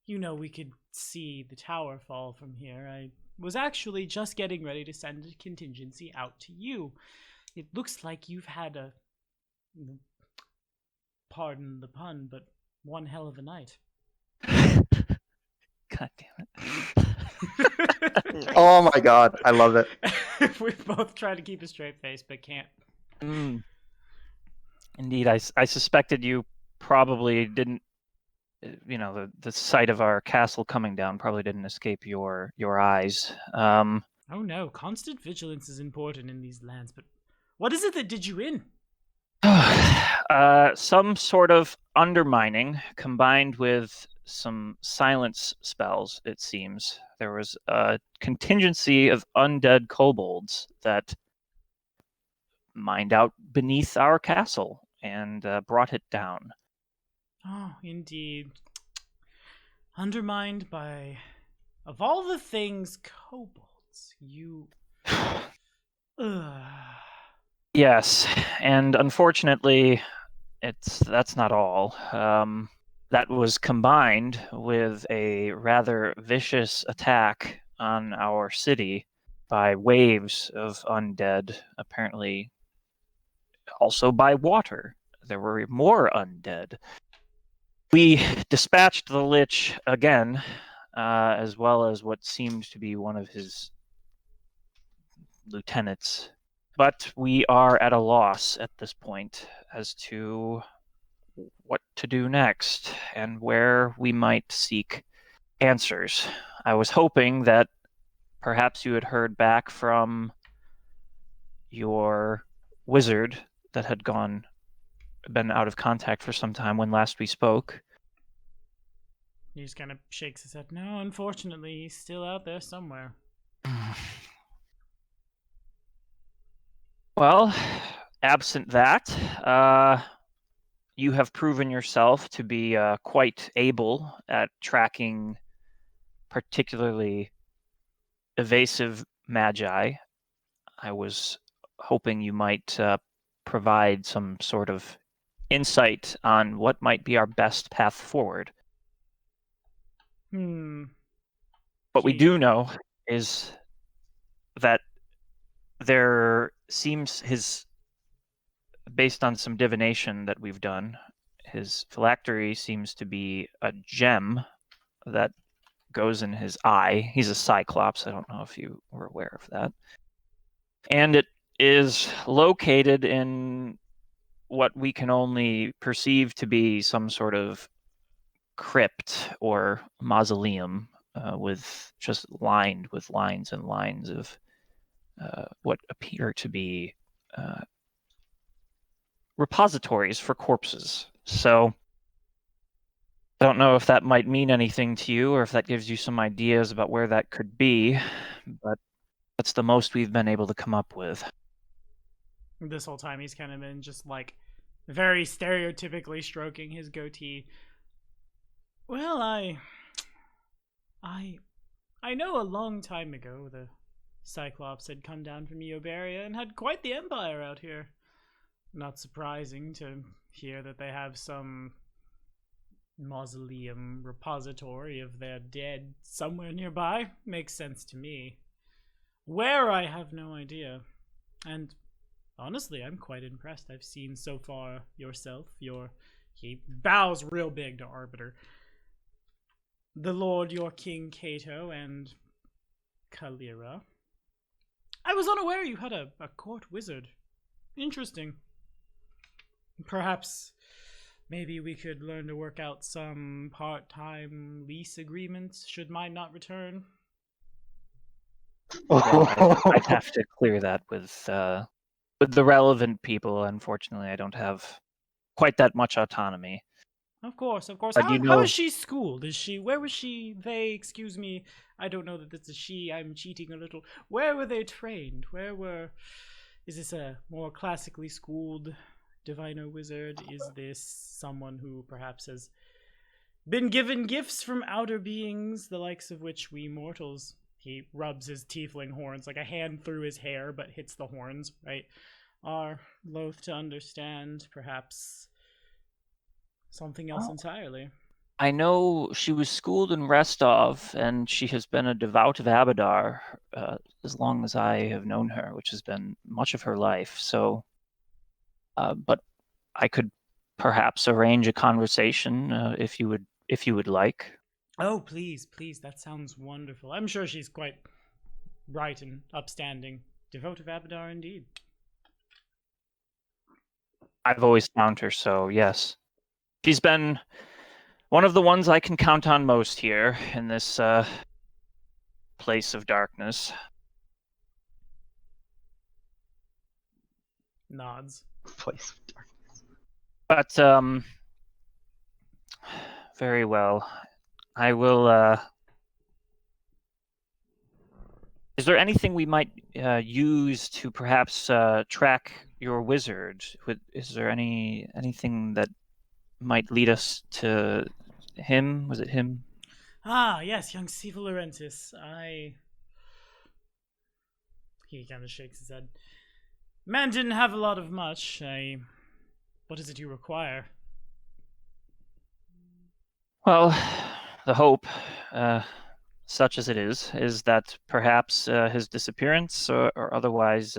you know, we could see the tower fall from here. I was actually just getting ready to send a contingency out to you. It looks like you've had a, pardon the pun, but one hell of a night. God damn it. Oh my god, I love it. We both try to keep a straight face, but can't. Indeed, I suspected you probably didn't, you know, the sight of our castle coming down probably didn't escape your eyes. Oh no, constant vigilance is important in these lands, but what is it that did you in? Some sort of undermining combined with some silence spells, it seems. There was a contingency of undead kobolds that mined out beneath our castle and brought it down. Oh, indeed. Undermined by, of all the things, kobolds. You... Yes, and unfortunately, that's not all. That was combined with a rather vicious attack on our city by waves of undead, apparently also by water. There were more undead. We dispatched the Lich again, as well as what seemed to be one of his lieutenants. But we are at a loss at this point as to what to do next and where we might seek answers. I was hoping that perhaps you had heard back from your wizard that had been out of contact for some time when last we spoke. He just kind of shakes his head. No, unfortunately, he's still out there somewhere. Well, absent that, you have proven yourself to be quite able at tracking particularly evasive magi. I was hoping you might provide some sort of insight on what might be our best path forward. What we do know is that there seems based on some divination that we've done, his phylactery seems to be a gem that goes in his eye. He's a cyclops. I don't know if you were aware of that. And it is located in what we can only perceive to be some sort of crypt or mausoleum, with just lined with lines and lines of what appear to be repositories for corpses. So I don't know if that might mean anything to you or if that gives you some ideas about where that could be, but that's the most we've been able to come up with. This whole time he's kind of been just like very stereotypically stroking his goatee. Well, I know a long time ago the Cyclops had come down from Eobaria and had quite the empire out here. Not surprising to hear that they have some mausoleum repository of their dead somewhere nearby. Makes sense to me. Where, I have no idea. And honestly, I'm quite impressed. I've seen so far yourself, he bows real big to Arbiter, the Lord, your King Cato, and Kalira. I was unaware you had a court wizard. Interesting. Perhaps maybe we could learn to work out some part-time lease agreements should mine not return. I'd have to clear that with the relevant people. Unfortunately, I don't have quite that much autonomy. Of course, of course. But How is she schooled? Where was she? Excuse me, I don't know that this is she. I'm cheating a little. Where were they trained? Is this a more classically schooled diviner wizard? Is this someone who perhaps has been given gifts from outer beings, the likes of which we mortals? He rubs his tiefling horns, like a hand through his hair, but hits the horns, right? Are loath to understand, perhaps something else entirely. I know she was schooled in Restov, and she has been a devout of Abadar as long as I have known her, which has been much of her life. So, but I could perhaps arrange a conversation if you would like. Oh, please, that sounds wonderful. I'm sure she's quite right and upstanding. Devote of Abadar, indeed. I've always found her so, yes. She's been one of the ones I can count on most here in this place of darkness. Nods. Place of darkness. But, very well. I will, is there anything we might use to perhaps track your wizard? Is there anything that might lead us to him? Was it him? Ah, yes, young Siva Laurentis. He kind of shakes his head. Man didn't have a lot of much. What is it you require? Well, the hope, such as it is that perhaps his disappearance or otherwise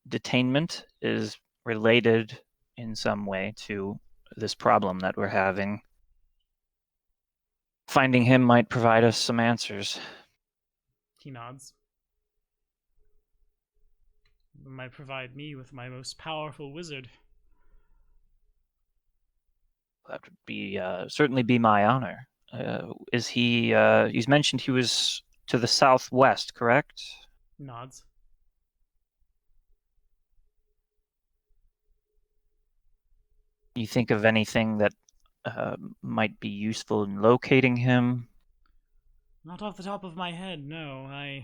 detainment is related in some way to this problem that we're having. Finding him might provide us some answers. He nods. It might provide me with my most powerful wizard. That would be certainly be my honor. Is he? You mentioned he was to the southwest, correct? Nods. You think of anything that might be useful in locating him? Not off the top of my head, no.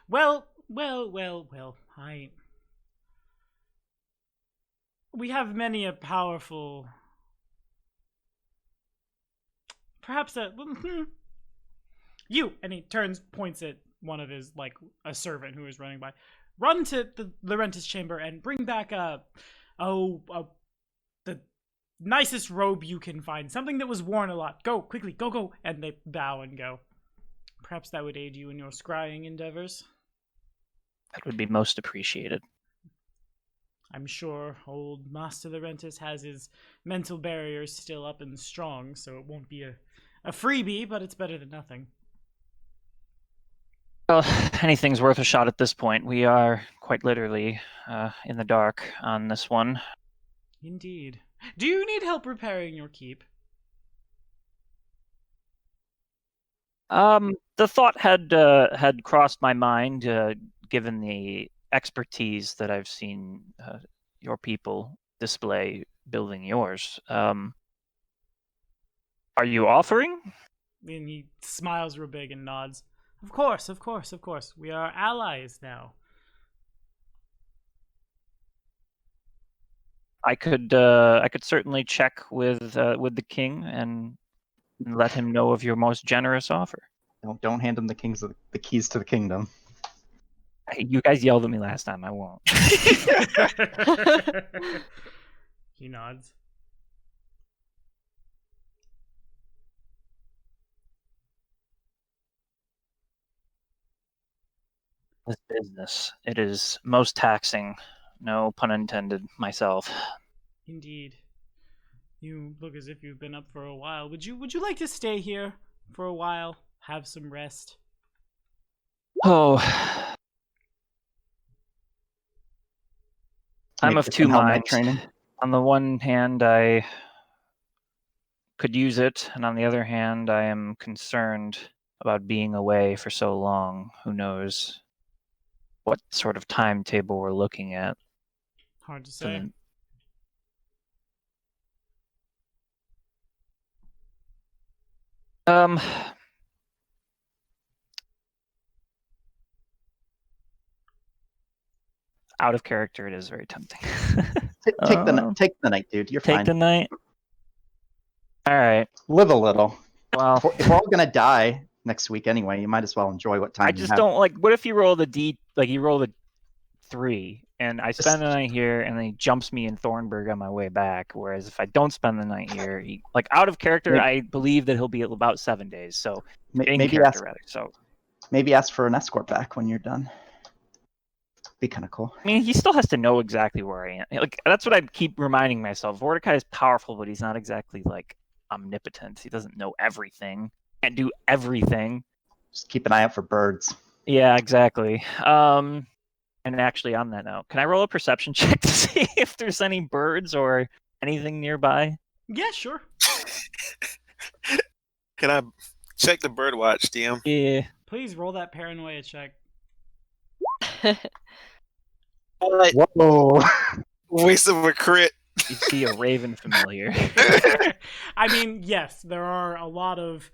Well. We have many a powerful. Perhaps you, and he points at one of his, like, a servant who is running by. Run to the Laurentis chamber and bring back the nicest robe you can find. Something that was worn a lot. Go, quickly, go. And they bow and go. Perhaps that would aid you in your scrying endeavors. That would be most appreciated. I'm sure old Master Laurentis has his mental barriers still up and strong, so it won't be a freebie, but it's better than nothing. Well, anything's worth a shot at this point. We are quite literally in the dark on this one. Indeed. Do you need help repairing your keep? The thought had crossed my mind, given the expertise that I've seen your people display building yours. Are you offering? And he smiles real big and nods. Of course. We are allies now. I could certainly check with the king and let him know of your most generous offer. Don't hand him the keys to the kingdom. You guys yelled at me last time. I won't. He nods. This business, it is most taxing. No pun intended, myself. Indeed. You look as if you've been up for a while. Would you like to stay here for a while? Have some rest? Oh, I'm Maybe of get two some helmet minds. training. On the one hand, I could use it, and on the other hand, I am concerned about being away for so long. Who knows what sort of timetable we're looking at? Hard to say. Um, out of character, it is very tempting. Take the night, dude. You're Take fine. the night. All right. Live a little. Well, If we're all gonna die next week anyway, you might as well enjoy what time I you just have. don't like. What if you roll the D? Like you roll the 3, and I Just- spend the night here, and then he jumps me in Thornburg on my way back. Whereas if I don't spend the night here, he, like out of character, Maybe- I believe that he'll be at about 7 days. So in Maybe character ask, rather. So maybe ask for an escort back when you're done. Be kind of cool. I mean, he still has to know exactly where I am. Like that's what I keep reminding myself. Mordecai is powerful, but he's not exactly like omnipotent. He doesn't know everything, can't do everything. Just keep an eye out for birds. Yeah, exactly. And actually, on that note, can I roll a perception check to see if there's any birds or anything nearby? Yeah, sure. Can I check the bird watch, DM? Yeah. Please roll that paranoia check. What? Whoa! Waste of a crit. You see a raven familiar. I mean, yes, there are a lot of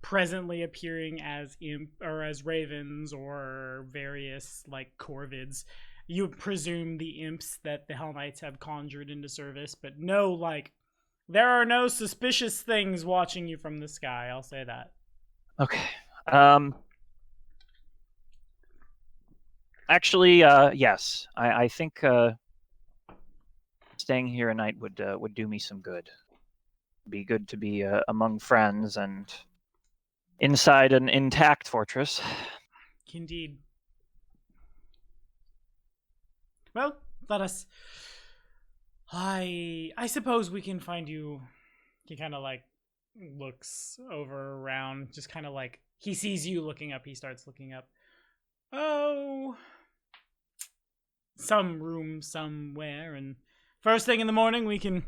presently appearing as imp or as ravens or various like corvids. You would presume the imps that the Hell Knights have conjured into service, but no, like there are no suspicious things watching you from the sky. I'll say that. Okay. Actually, yes. I think staying here a night would do me some good. Be good to be among friends and inside an intact fortress. Indeed. Well, let us. I suppose we can find you. He kind of like looks over around, just kind of like he sees you looking up. He starts looking up. Oh, some room somewhere, and first thing in the morning we can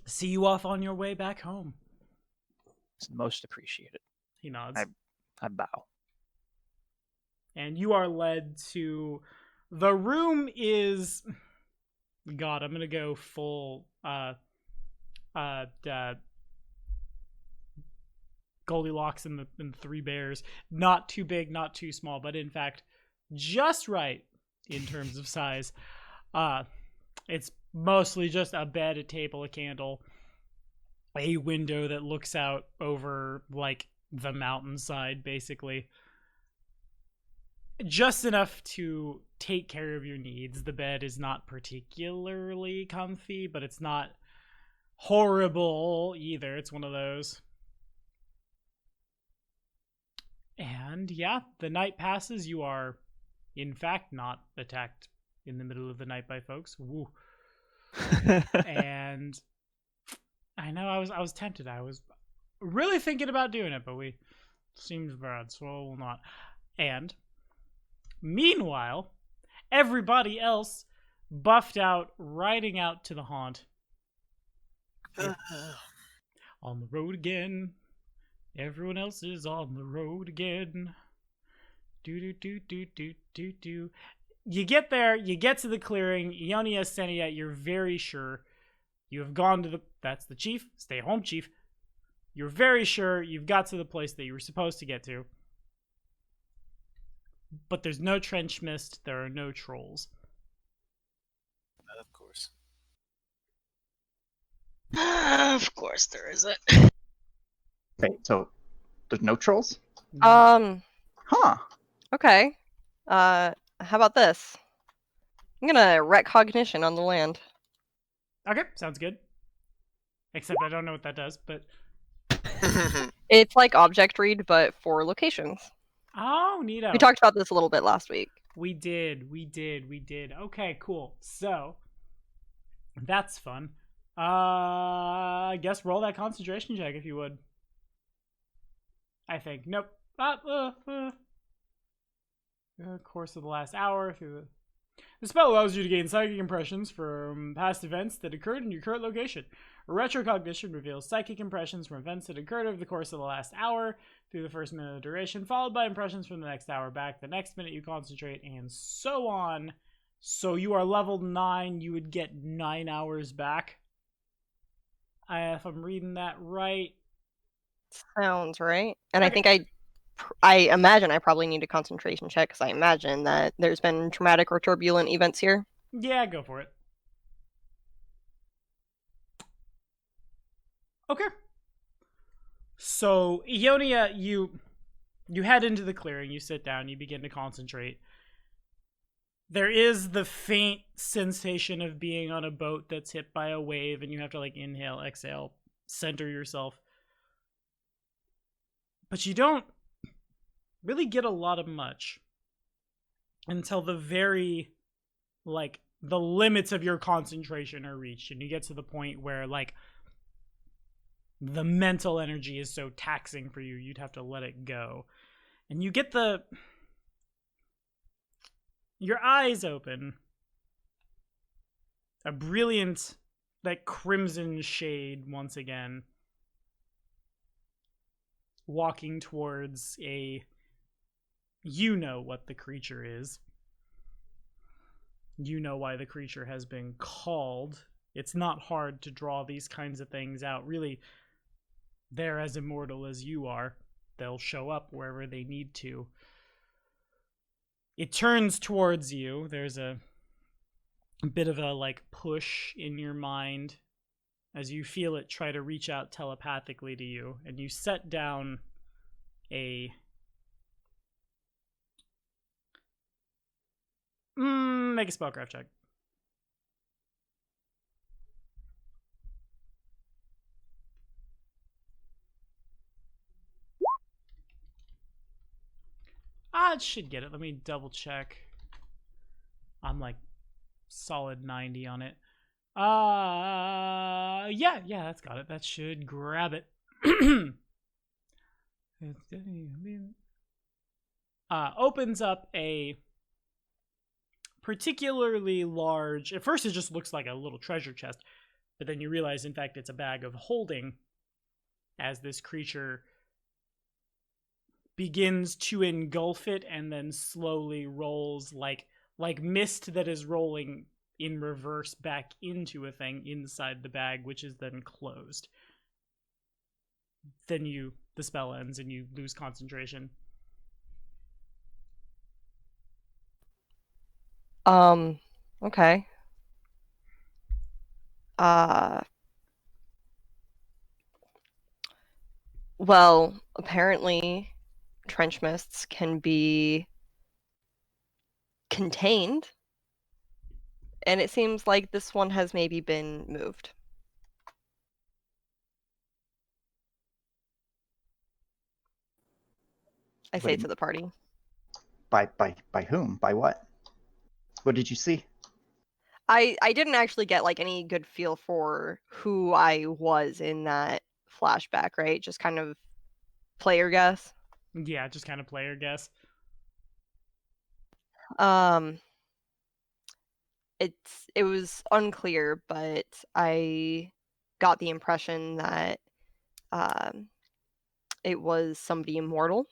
see you off on your way back home. It's most appreciated. He nods. I bow. And you are led to the room is God, I'm gonna go full Goldilocks and the Three Bears. Not too big, not too small, but in fact just right in terms of size. It's mostly just a bed, a table, a candle, a window that looks out over like the mountainside, basically. Just enough to take care of your needs. The bed is not particularly comfy, but it's not horrible either. It's one of those. And yeah, the night passes. You are, in fact, not attacked in the middle of the night by folks. Woo. And I know I was tempted. I was really thinking about doing it, but we seems bad, so I will not. And meanwhile, everybody else buffed out, riding out to the haunt. On the road again. Everyone else is on the road again. Do. You get there, you get to the clearing. Ionia Senia, you're very sure. You have gone to the... That's the chief. Stay home, chief. You're very sure you've got to the place that you were supposed to get to. But there's no trench mist. There are no trolls. Of course. Of course there isn't. Okay, so there's no trolls? Okay. Huh. How about this? I'm gonna wreck cognition on the land. Okay, sounds good. Except I don't know what that does, but... It's like object read, but for locations. Oh, neato. We talked about this a little bit last week. We did. Okay, cool. So, that's fun. I guess roll that concentration check if you would. I think. Nope. Course of the last hour through The spell allows you to gain psychic impressions from past events that occurred in your current location. Retrocognition reveals psychic impressions from events that occurred over the course of the last hour through the first minute of duration, followed by impressions from the next hour back, the next minute you concentrate, and so on. So you are level 9, you would get 9 hours back. If I'm reading that right. Sounds right. And Okay. I think I imagine I probably need a concentration check because I imagine that there's been traumatic or turbulent events here. Yeah, go for it. Okay. So, Ionia, you head into the clearing, you sit down, you begin to concentrate. There is the faint sensation of being on a boat that's hit by a wave, and you have to, like, inhale, exhale, center yourself. But you don't really get a lot of much until the very, like, the limits of your concentration are reached, and you get to the point where, like, the mental energy is so taxing for you, you'd have to let it go. And you get your eyes open. A brilliant, like, crimson shade once again. Walking towards you know what the creature is. You know why the creature has been called. It's not hard to draw these kinds of things out. Really, they're as immortal as you are. They'll show up wherever they need to. It turns towards you. There's a bit of a, like, push in your mind as you feel it try to reach out telepathically to you, and you set down make a spellcraft check. It should get it. Let me double check. I'm like solid 90 on it. Yeah, that's got it. That should grab it. Opens up a particularly large, at first it just looks like a little treasure chest, but then you realize, in fact, it's a bag of holding as this creature begins to engulf it and then slowly rolls like mist that is rolling in reverse back into a thing inside the bag, which is then closed. Then the spell ends and you lose concentration. Okay. Well, apparently trench mists can be contained, and it seems like this one has maybe been moved. I say to the party. By whom? By what? What did you see? I didn't actually get, like, any good feel for who I was in that flashback, right? Just kind of player guess. Yeah, just kind of player guess. It was unclear, but I got the impression that it was somebody immortal,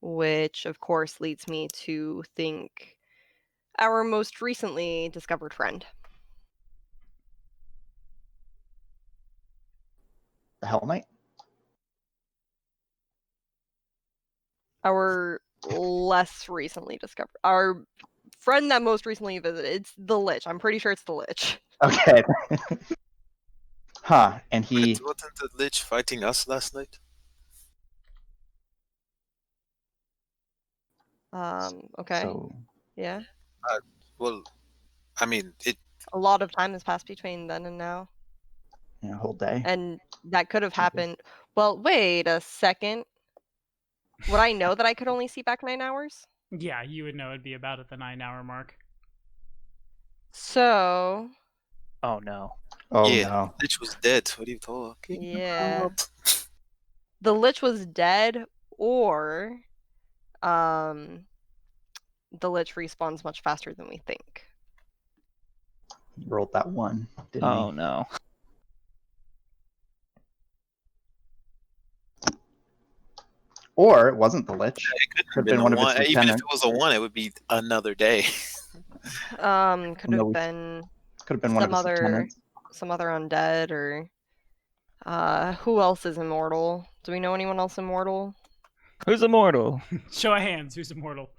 which of course leads me to think our most recently discovered friend. The Hell Knight? Our less recently discovered, our friend that most recently visited. It's the Lich. I'm pretty sure it's the Lich. Okay. Huh, and he... Wasn't the Lich fighting us last night? Okay. So... Yeah. Well, I mean, A lot of time has passed between then and now. Yeah, a whole day. And that could have happened. Well, wait a second. Would I know that I could only see back 9 hours? Yeah, you would know it'd be about at the 9-hour mark. So... Oh no. Oh yeah, no. Lich was dead. What are you talking Yeah. about? The Lich was dead, or the Lich respawns much faster than we think. He rolled that 1, didn't Oh he? no. Or it wasn't the Lich. It could Could have been one of his Even if lieutenants. it was a 1, it would be another day. Could No, have been Could have been one of some his other lieutenants. undead, or who else is immortal? Do we know anyone else immortal? Who's immortal? Show of hands. Who's immortal?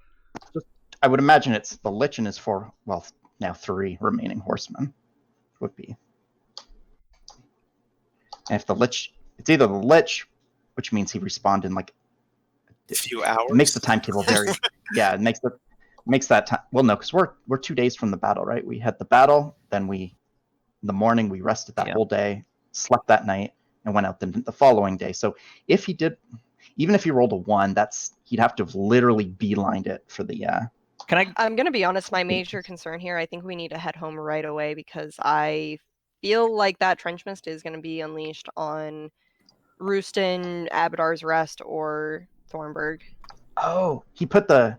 I would imagine it's the Lich and his 4, well, now 3 remaining horsemen would be. And if the Lich, it's either the Lich, which means he respawned in like A few hours. it makes the timetable very yeah, it makes that time. Well, no, because we're 2 days from the battle, right? We had the battle, then in the morning we rested that whole day, slept that night, and went out the following day. So if he did, even if he rolled a 1, he'd have to have literally beelined it for the I'm gonna be honest, my major concern here, I think we need to head home right away, because I feel like that trench mist is gonna be unleashed on Rooston, Abadar's Rest, or Thornburg. Oh, he put the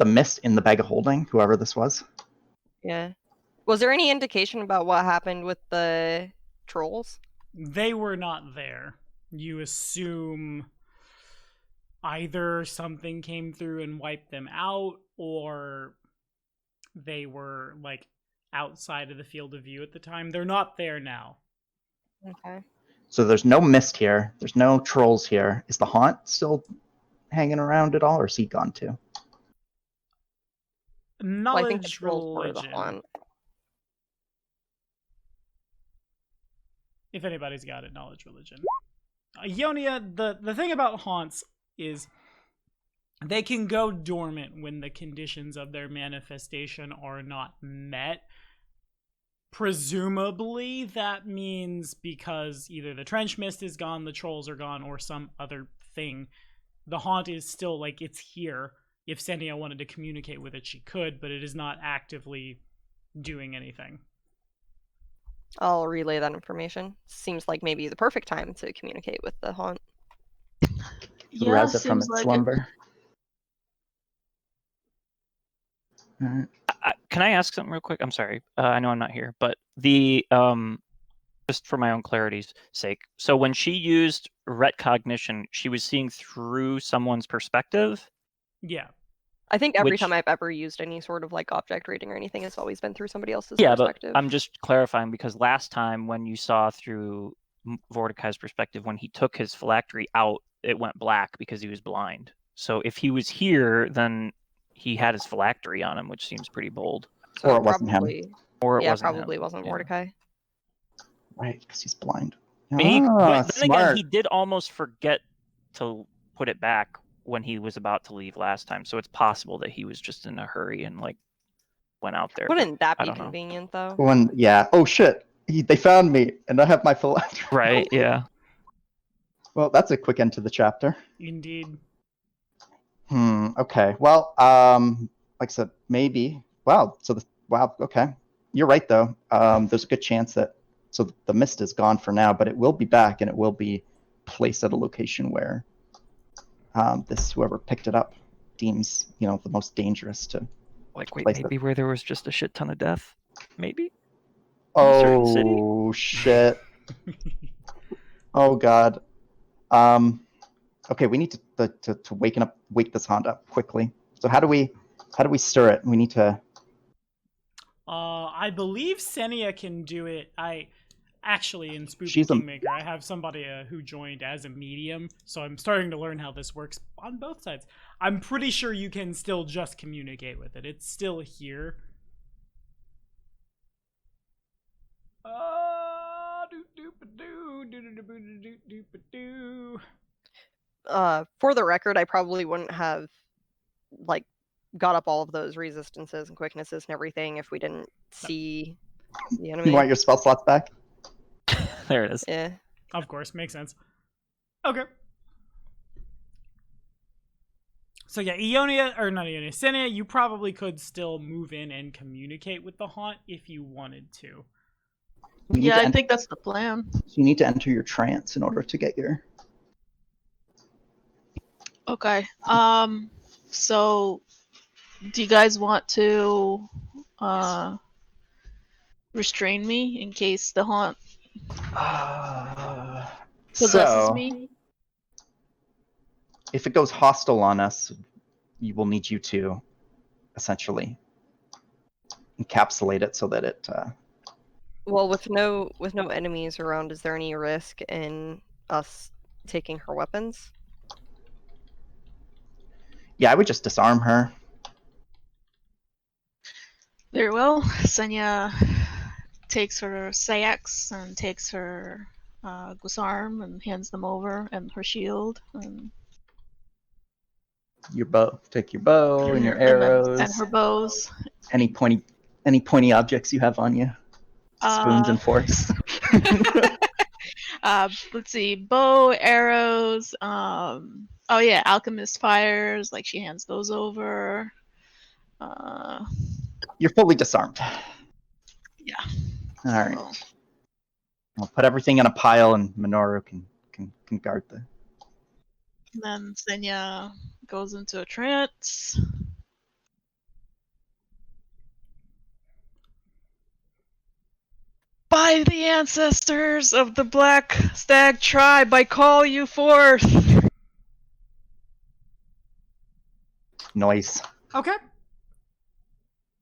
mist in the bag of holding, whoever this was. Yeah. Was there any indication about what happened with the trolls? They were not there. You assume either something came through and wiped them out, or they were like outside of the field of view at the time. They're not there now. Okay. So there's no mist here. There's no trolls here. Is the haunt still hanging around at all, or is he gone too? Well, I think the Knowledge trolls were the religion. haunt. If anybody's got it, knowledge religion. Ionia, the thing about haunts is they can go dormant when the conditions of their manifestation are not met. Presumably, that means because either the trench mist is gone, the trolls are gone, or some other thing. The haunt is still, like, it's here. If Senia wanted to communicate with it, she could, but it is not actively doing anything. I'll relay that information. Seems like maybe the perfect time to communicate with the haunt. Rouse it from seems its like slumber. Can I ask something real quick? I'm sorry. I know I'm not here, but the just for my own clarity's sake. So when she used retcognition, she was seeing through someone's perspective. Yeah. I think every Which- time I've ever used any sort of like object reading or anything, it's always been through somebody else's Yeah, but perspective. I'm just clarifying because last time when you saw through Mordecai's perspective, when he took his phylactery out, it went black because he was blind. So if he was here, then he had his phylactery on him, which seems pretty bold. So Or it wasn't him. probably, Or it yeah, wasn't probably him. wasn't Yeah. Mordecai. Right, because he's blind. I mean, but then Smart. again, he did almost forget to put it back when he was about to leave last time. So it's possible that he was just in a hurry and like went out there. but Wouldn't that I be don't know. convenient though? Yeah. Oh shit! They found me, and I have my phylactery. Right? Yeah. Well, that's a quick end to the chapter. Indeed. Okay. Well, like I said, maybe. Wow. Wow. Okay. You're right, though. There's a good chance that the mist is gone for now, but it will be back, and it will be placed at a location where whoever picked it up deems the most dangerous to. Like, wait, place it. maybe where there was just a shit ton of death? Maybe? In a certain city? Oh shit! Oh god. Okay, we need to wake this haunt up quickly. So how do we stir it? We need to. I believe Senia can do it. Actually, in Spooky She's a- Kingmaker, I have somebody who joined as a medium, so I'm starting to learn how this works on both sides. I'm pretty sure you can still just communicate with it. It's still here. For the record, I probably wouldn't have like got up all of those resistances and quicknesses and everything if we didn't see the enemy. You want your spell slots back? There it is. Yeah. Of course, makes sense. Okay. So yeah, Senia, you probably could still move in and communicate with the haunt if you wanted to. Yeah, I think that's the plan. You need to enter your trance in order to get your. Okay. So Do you guys want to restrain me in case the haunt possesses So, me? if it goes hostile on us, we will need you to essentially encapsulate it so that it. Well, with no enemies around, is there any risk in us taking her weapons? Yeah, I would just disarm her. Very well. Senya takes her sayaks and takes her gusarm and hands them over, and her shield, and Your bow. Take your bow and your and arrows. her bows. Any pointy objects you have on you. Spoons and forks. Let's see, bow, arrows. Oh yeah, alchemist fires. Like she hands those over. You're fully disarmed. Yeah. All right. I'll put everything in a pile, and Minoru can guard the. And then Senya goes into a trance. By the ancestors of the Black Stag tribe, I call you forth. Noise. Okay.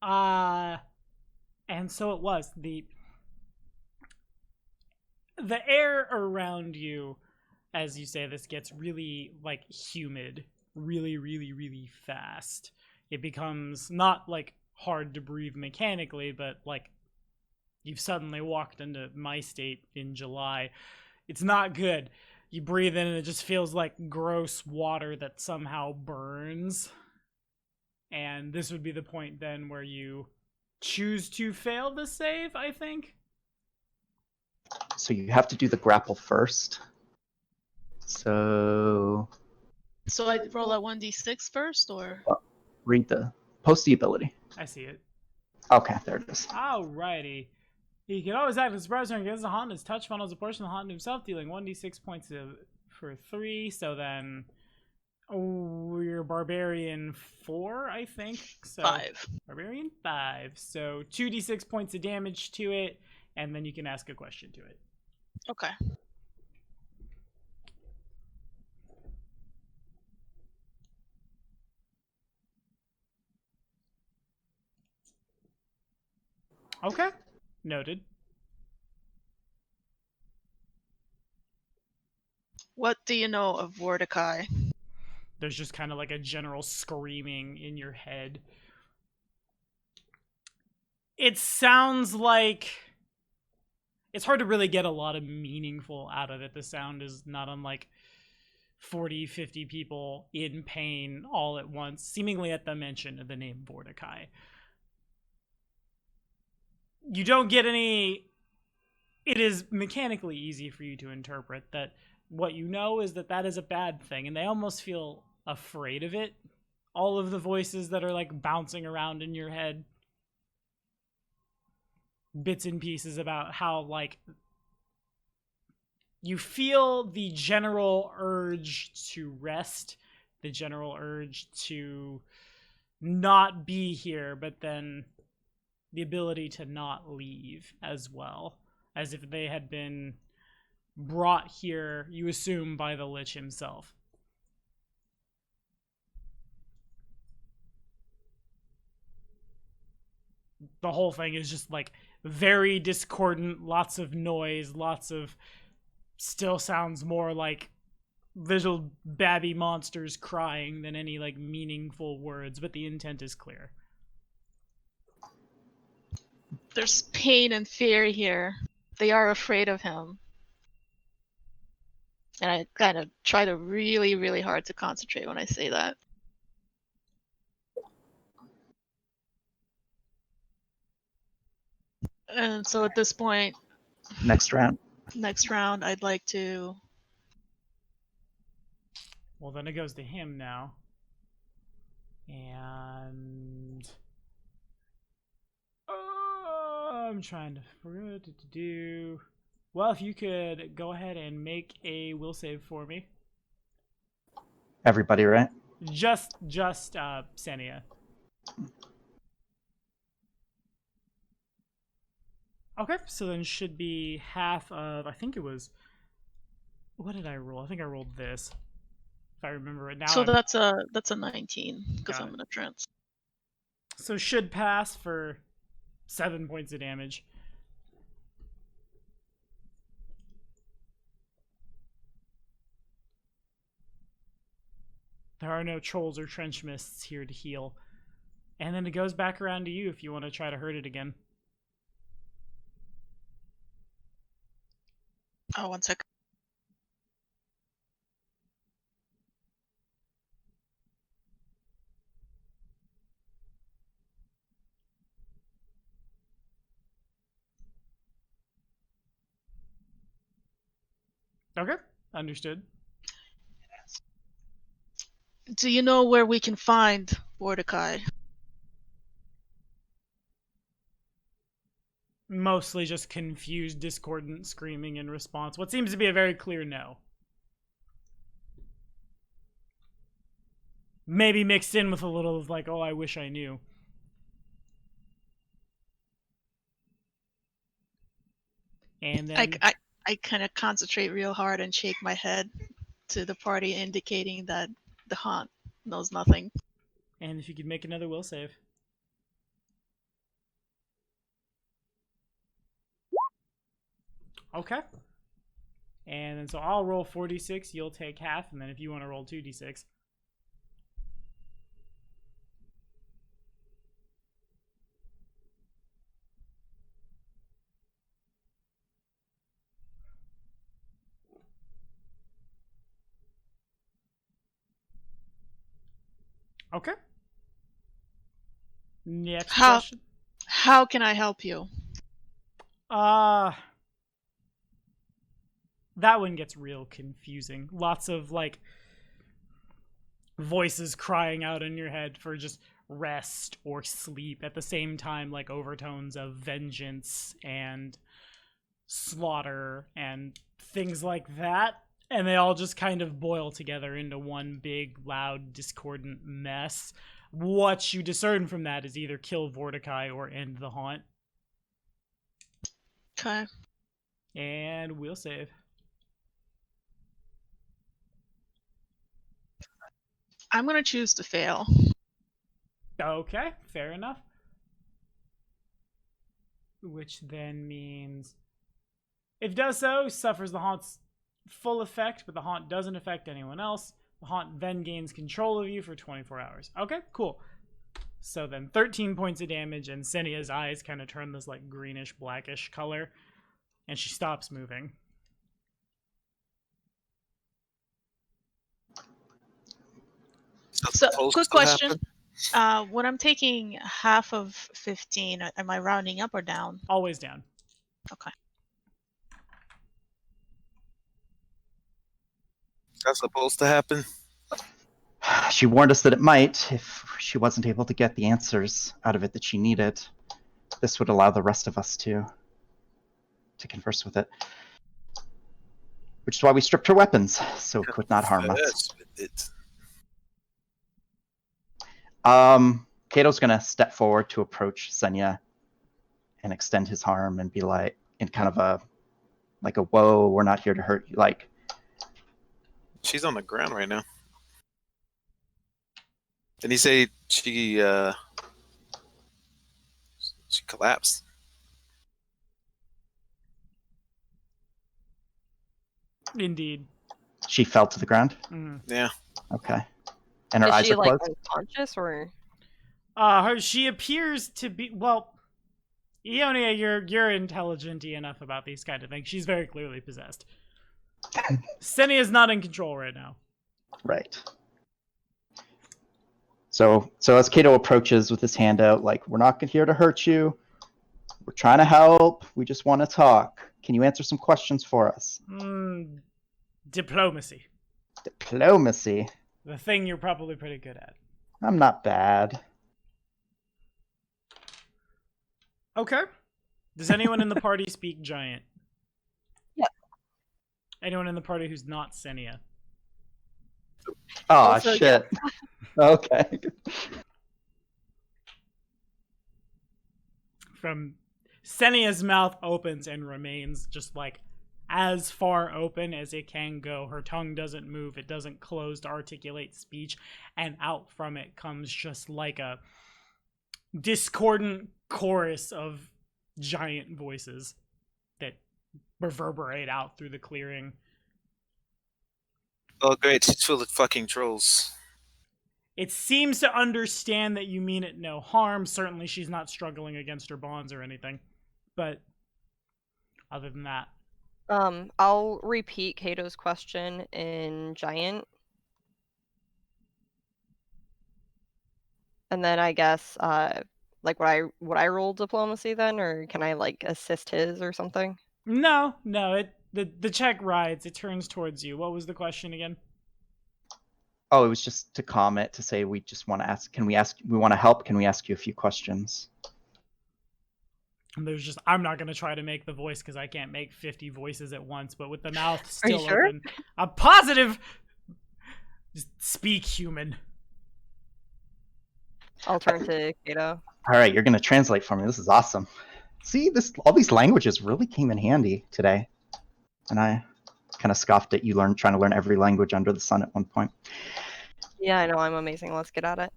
And so it was. The air around you, as you say this, gets really, like, humid. Really, really, really fast. It becomes not, like, hard to breathe mechanically, but, like, you've suddenly walked into my state in July. It's not good. You breathe in and it just feels like gross water that somehow burns. And this would be the point then where you choose to fail the save, I think. So you have to do the grapple first. So I roll a 1d6 first, or? post the ability. I see it. Okay, there it is. Alrighty. He can always act as surprise when against the haunt. His touch funnels a portion of the haunt to himself, dealing 1d6 points for 3. So then, we're barbarian 4, I think. So 5. Barbarian 5. So 2d6 points of damage to it, and then you can ask a question to it. Okay. Okay. Noted. What do you know of Mordecai? There's just kind of like a general screaming in your head. It sounds like... It's hard to really get a lot of meaningful out of it. The sound is not unlike 40, 50 people in pain all at once, seemingly at the mention of the name Mordecai. You don't get any... It is mechanically easy for you to interpret that what you know is that is a bad thing, and they almost feel afraid of it. All of the voices that are like bouncing around in your head. Bits and pieces about how, like, you feel the general urge to rest, the general urge to not be here, but then the ability to not leave as well, as if they had been brought here, you assume, by the Lich himself. The whole thing is just like very discordant, lots of noise, lots of... Still sounds more like little babby monsters crying than any like meaningful words, but the intent is clear. There's pain and fear here. They are afraid of him. And I kind of try to really, really hard to concentrate when I say that. And so at this point, Next round, I'd like to... Well, then it goes to him now. And... I'm trying to figure out what to do. Well, if you could go ahead and make a will save for me. everybody, right? Just Senia. Okay, so then should be half of, I think it was, what did I roll? I think I rolled this. If I remember it now. So that's a 19 because Got I'm it. gonna trans. So should pass for 7 points of damage. There are no trolls or trench mists here to heal. And then it goes back around to you if you want to try to hurt it again. Oh, 1 second. Okay, understood. Do you know where we can find Mordecai? Mostly just confused, discordant screaming in response. What seems to be a very clear no. Maybe mixed in with a little of like, oh, I wish I knew. And then I kind of concentrate real hard and shake my head to the party, indicating that the haunt knows nothing. And if you could make another will save. Okay. And then so I'll roll 4d6, you'll take half, and then if you want to roll 2d6. Okay. Next question. How can I help you? That one gets real confusing. Lots of like voices crying out in your head for just rest or sleep at the same time, like overtones of vengeance and slaughter and things like that. And they all just kind of boil together into one big, loud, discordant mess. What you discern from that is either kill Mordecai or end the haunt. Okay. And we'll save. I'm gonna choose to fail. Okay, fair enough. Which then means if it does so, suffers the haunt's full effect, but the haunt doesn't affect anyone else. The haunt then gains control of you for 24 hours. Okay, cool. So then 13 points of damage, and Senia's eyes kind of turn this like greenish, blackish color, and she stops moving. So, quick question. When I'm taking half of 15, am I rounding up or down? Always down. Okay. That's supposed to happen. She warned us that it might if she wasn't able to get the answers out of it that she needed. This would allow the rest of us to converse with it. Which is why we stripped her weapons, so it could not harm us. Kato's gonna step forward to approach Senya and extend his arm and be like, in kind of a whoa, we're not here to hurt you. Like, she's on the ground right now. Did he say she collapsed? Indeed. She fell to the ground? Mm. Yeah. Okay. And her Is eyes she are like closed? unconscious or? She appears to be, well, Ionia, you're intelligent-y enough about these kind of things. She's very clearly possessed. Senia is not in control right now. Right. So as Kato approaches with his hand out, like, we're not here to hurt you. We're trying to help. We just want to talk. Can you answer some questions for us? Diplomacy. Diplomacy? The thing you're probably pretty good at. I'm not bad. Okay. Does anyone in the party speak giant? Yeah. Anyone in the party who's not Senia? Oh, Also, shit. Okay. from Senia's mouth opens and remains just like as far open as it can go. Her tongue doesn't move. It doesn't close to articulate speech. And out from it comes just like a discordant chorus of giant voices that reverberate out through the clearing. Oh, great. She's full of fucking trolls. It seems to understand that you mean it no harm. Certainly she's not struggling against her bonds or anything. But other than that, I'll repeat Kato's question in Giant. And then I guess, like, would I roll diplomacy then, or can I like assist his or something? no, the check rides. It turns towards you. What was the question again? Oh, it was just to comment to say we just want to ask. We want to help. Can we ask you a few questions? And there's just, I'm not going to try to make the voice because I can't make 50 voices at once, but with the mouth Are you still sure? open. I'm positive. Just speak human. I'll turn to Kato. All right, you're going to translate for me. This is awesome. See, all these languages really came in handy today. And I kind of scoffed at you trying to learn every language under the sun at one point. Yeah, I know, I'm amazing. Let's get at it.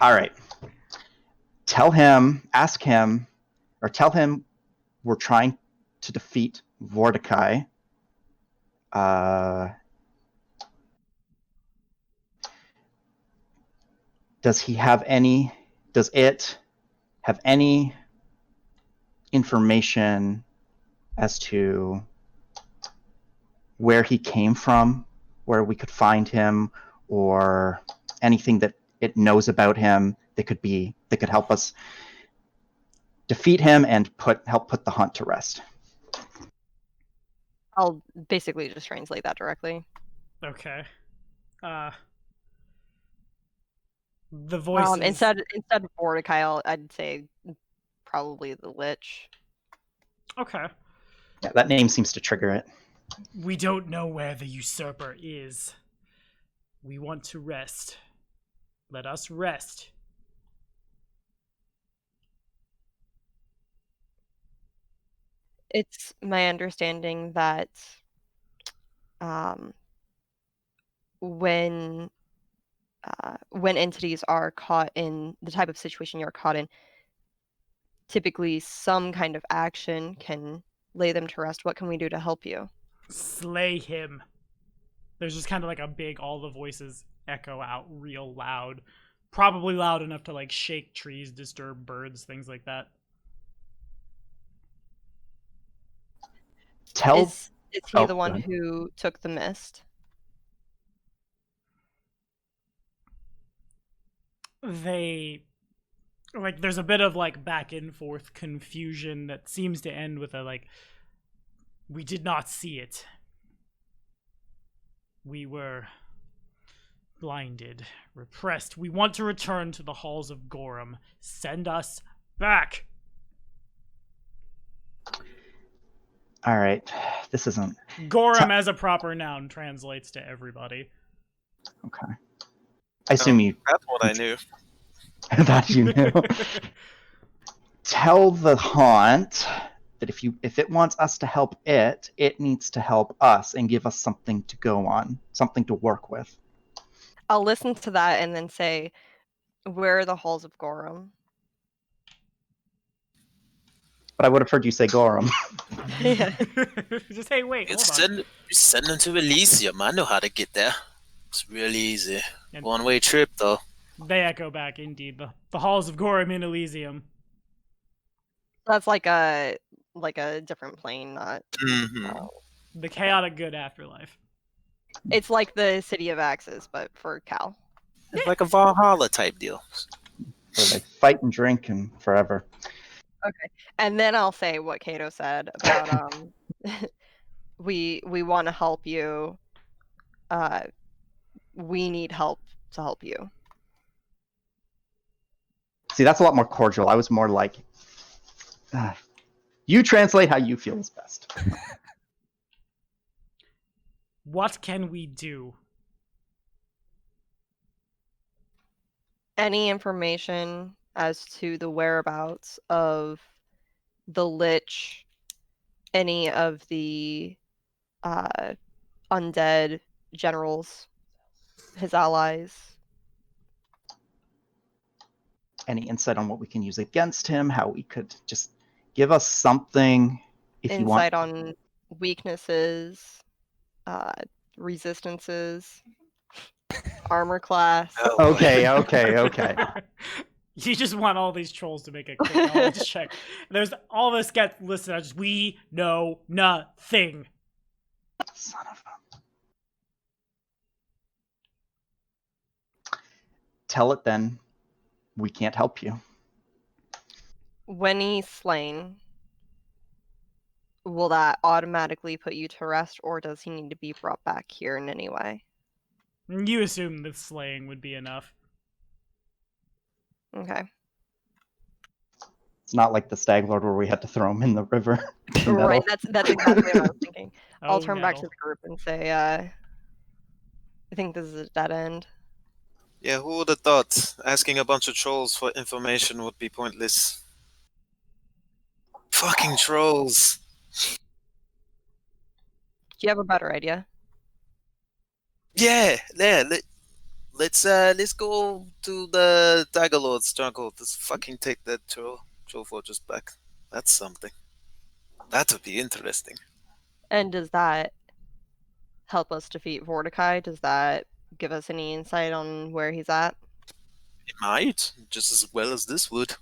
All right. Tell him we're trying to defeat Vortikai. Does it have any information as to where he came from, where we could find him, or anything that it knows about him that could help us defeat him and help put the hunt to rest? I'll basically just translate that directly. Okay. The voices. Instead of Mordecai, I'd say probably the Lich. Okay. Yeah, that name seems to trigger it. We don't know where the usurper is. We want to rest. Let us rest. It's my understanding that when entities are caught in the type of situation you're caught in, typically some kind of action can lay them to rest. What can we do to help you? Slay him. There's just kind of like a big, all the voices echo out real loud. Probably loud enough to like shake trees, disturb birds, things like that. Is he the go one ahead. who took the mist? There's a bit of like back and forth confusion that seems to end with a like, we did not see it. We were blinded, repressed. We want to return to the halls of Gorham. Send us back. All right. This isn't Gorham as a proper noun translates to everybody. okay. I assume That's what I knew. that you knew. Tell the haunt that if it wants us to help it needs to help us and give us something to go on, something to work with. I'll listen to that and then say, where are the halls of Gorham? But I would have heard you say Gorham. Yeah. Just, hey, wait, hold on. Send them to Elysium. I know how to get there. It's really easy. And One-way trip, though. they echo back, indeed. The halls of Gorham in Elysium. That's like a different plane, not. Mm-hmm. The chaotic good afterlife. It's like the City of Axis, but for Cal. It's like a Valhalla type deal. Where they fight and drink and forever. Okay, and then I'll say what Kato said about we want to help you. We need help to help you. See, that's a lot more cordial. I was more like, you translate how you feel is best. What can we do? Any information as to the whereabouts of the Lich, any of the undead generals, his allies. Any insight on what we can use against him? How we could just give us something if you want. Insight on weaknesses, resistances, armor class. Oh, boy. Okay. You just want all these trolls to make a quick knowledge check. There's all this gets listed as we know nothing. Son of a... Tell it then. We can't help you. When he's slain, will that automatically put you to rest, or does he need to be brought back here in any way? You assume the slaying would be enough. Okay. It's not like the Stag Lord where we had to throw him in the river. Right, that's exactly what I was thinking. I'll Oh, turn back to no. the group and say, I think this is a dead end. Yeah, who would have thought asking a bunch of trolls for information would be pointless? Fucking trolls. Do you have a better idea? Yeah. Let's go to the Tiger Lord's stronghold. Let's fucking take that troll fortress back. That's something. That would be interesting. And does that help us defeat Vorticai? Does that give us any insight on where he's at? It might, just as well as this would.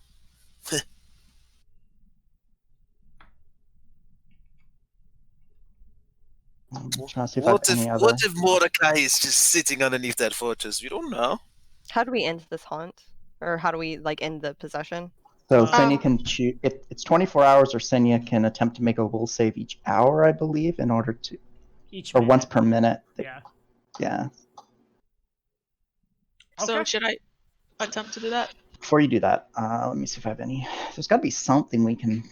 I'm trying to see if I have any other... What if Mordecai is just sitting underneath that fortress? We don't know. How do we end this haunt? Or how do we end the possession? So Senya can choose. It's 24 hours, or Senya can attempt to make a will save each hour, I believe, in order to, Each or minute. once per minute. Yeah. So Okay. should I attempt to do that? Before you do that, let me see if I have any. There's got to be something we can.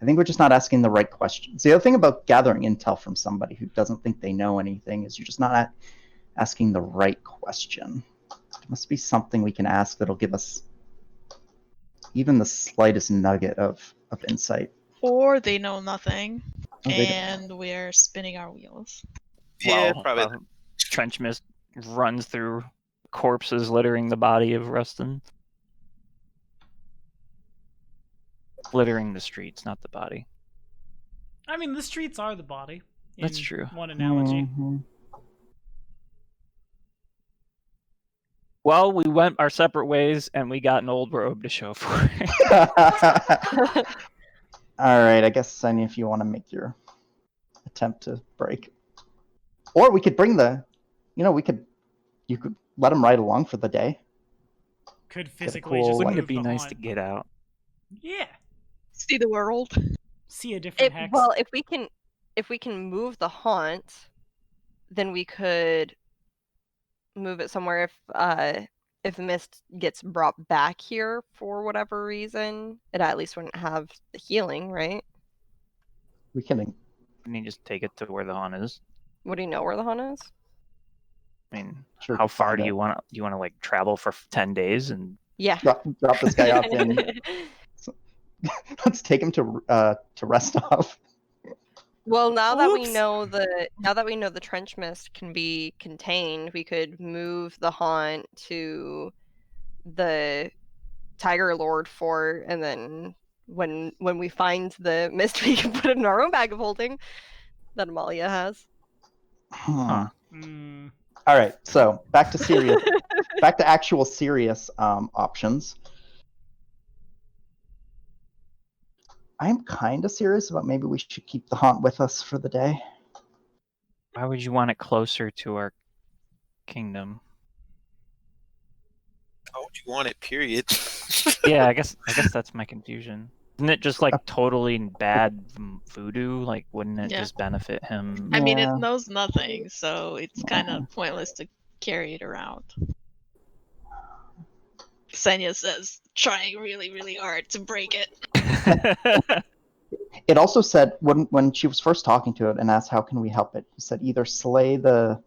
I think we're just not asking the right questions. The other thing about gathering intel from somebody who doesn't think they know anything is you're just not asking the right question. There must be something we can ask that'll give us even the slightest nugget of insight. Or they know nothing, Oh, they don't. and we're spinning our wheels. Yeah, Well, probably. Trench mist runs through corpses littering the body of Rustin. Littering the streets, not the body. I mean, the streets are the body. That's in true. One analogy. Mhm. Well, we went our separate ways, and we got an old robe to show for it. All right, I guess, Senya, if you want to make your attempt to break. Or we could bring the, you could let him ride along for the day. Could physically cool, just Wouldn't move it be the nice haunt. to get out? Yeah. See the world. See a different hex. Well, if we can move the haunt, then we could move it somewhere if the mist gets brought back here for whatever reason, it at least wouldn't have the healing, right? We can And you just take it to where the haunt is. What do you know where the haunt is? I mean, sure how far find do it. you want to? Do you want to travel for 10 days and? Yeah. drop this guy off and let's take him to rest off. Well, now that we Oops. know the trench mist can be contained, we could move the haunt to the Tiger Lord fort, and then when we find the mist, we can put it in our own bag of holding that Amalia has. Huh. Mm. All right, so back to serious, back to actual serious options. I am kind of serious about maybe we should keep the haunt with us for the day. Why would you want it closer to our kingdom? How would you want it, period? Yeah, I guess that's my confusion. Isn't it just totally bad voodoo? Wouldn't it Yeah. just benefit him? I mean, it Yeah. knows nothing, so it's kind of pointless to carry it around. Senya says, trying really, really hard to break it. It also said when she was first talking to it and asked how can we help it, he said either slay the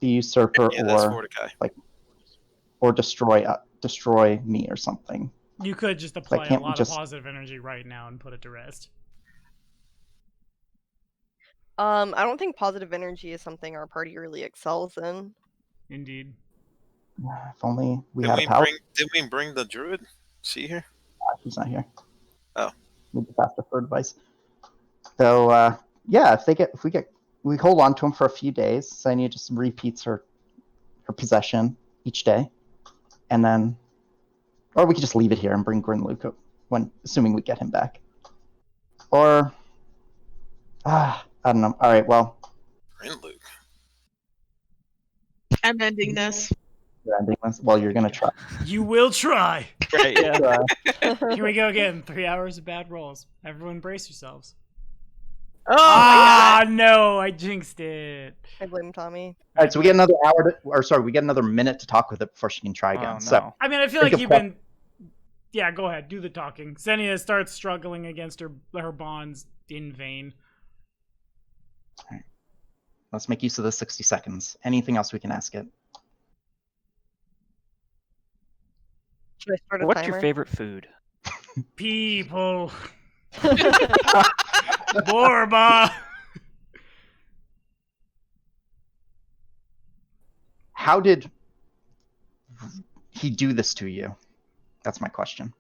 usurper Yeah, that's or Mordecai. or destroy destroy me or something. You could just apply a can't we lot just- of positive energy right now and put it to rest. I don't think positive energy is something our party really excels in. Indeed. If only we had a power. Did we bring the druid? Is she here? He's not here. Oh. We just asked her for advice. So yeah, if we hold on to him for a few days, Senya just repeats her possession each day, and then, or we could just leave it here and bring Grinluke assuming we get him back. Or I don't know. All right, well, Grinluke. I'm ending this. you're ending this. Well, you're gonna try. You will try. Right, yeah. Here we go again. 3 hours of bad rolls. Everyone brace yourselves. Oh Ah, no, I jinxed it. I blame Tommy. All right, so we get another hour, we get another minute to talk with it before she can try again. Oh, no. So I mean, I feel Think like of you've prep. been... Yeah, go ahead. Do the talking. Senya starts struggling against her bonds in vain. let's make use of the 60 seconds. Anything else we can ask it? Should I start a What's timer? your favorite food? People. Borba. How did he do this to you? That's my question.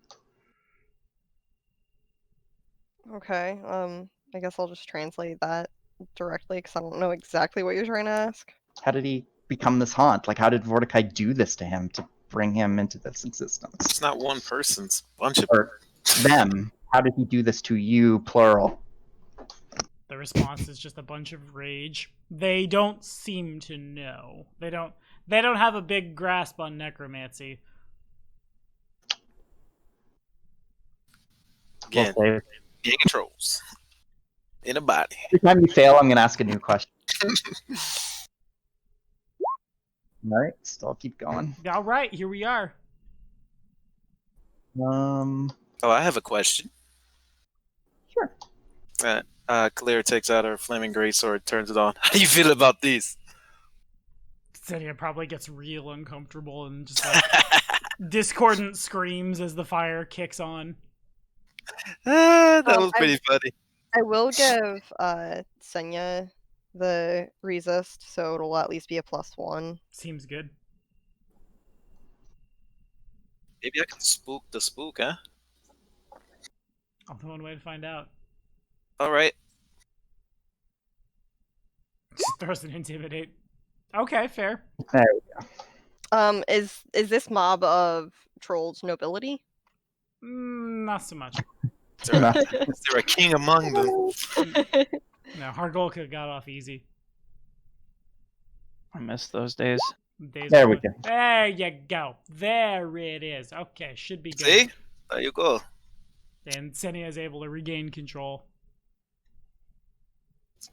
Okay. I guess I'll just translate that directly because I don't know exactly what you're trying to ask. How did he become this haunt? Like, how did Mordecai do this to him to bring him into this existence? It's not one person. It's a bunch of Or them? How did he do this to you, plural? The response is just a bunch of rage. They don't seem to know. They don't have a big grasp on necromancy. again. Well, Dave, Gang of trolls in a body. every time you fail, I'm going to ask a new question. All right, still keep going. All right, here we are. Um, Oh, I have a question. sure. Kalir takes out her flaming greatsword, turns it on. How do you feel about these? Senya probably gets real uncomfortable and just like discordant screams as the fire kicks on. That Um, was pretty funny. I will give Senya the resist, so it'll at least be a +1. Seems good. Maybe I can spook the spook, huh? Only one way to find out. All right. Just throws an intimidate. Okay, fair. There we go. Is this mob of trolls nobility? Not so much. Is there a king among them? No, Hargolka got off easy. I miss those days. Days There ago. we go. There you go. There it is. Okay, should be good. See? There you go. And Senya is able to regain control.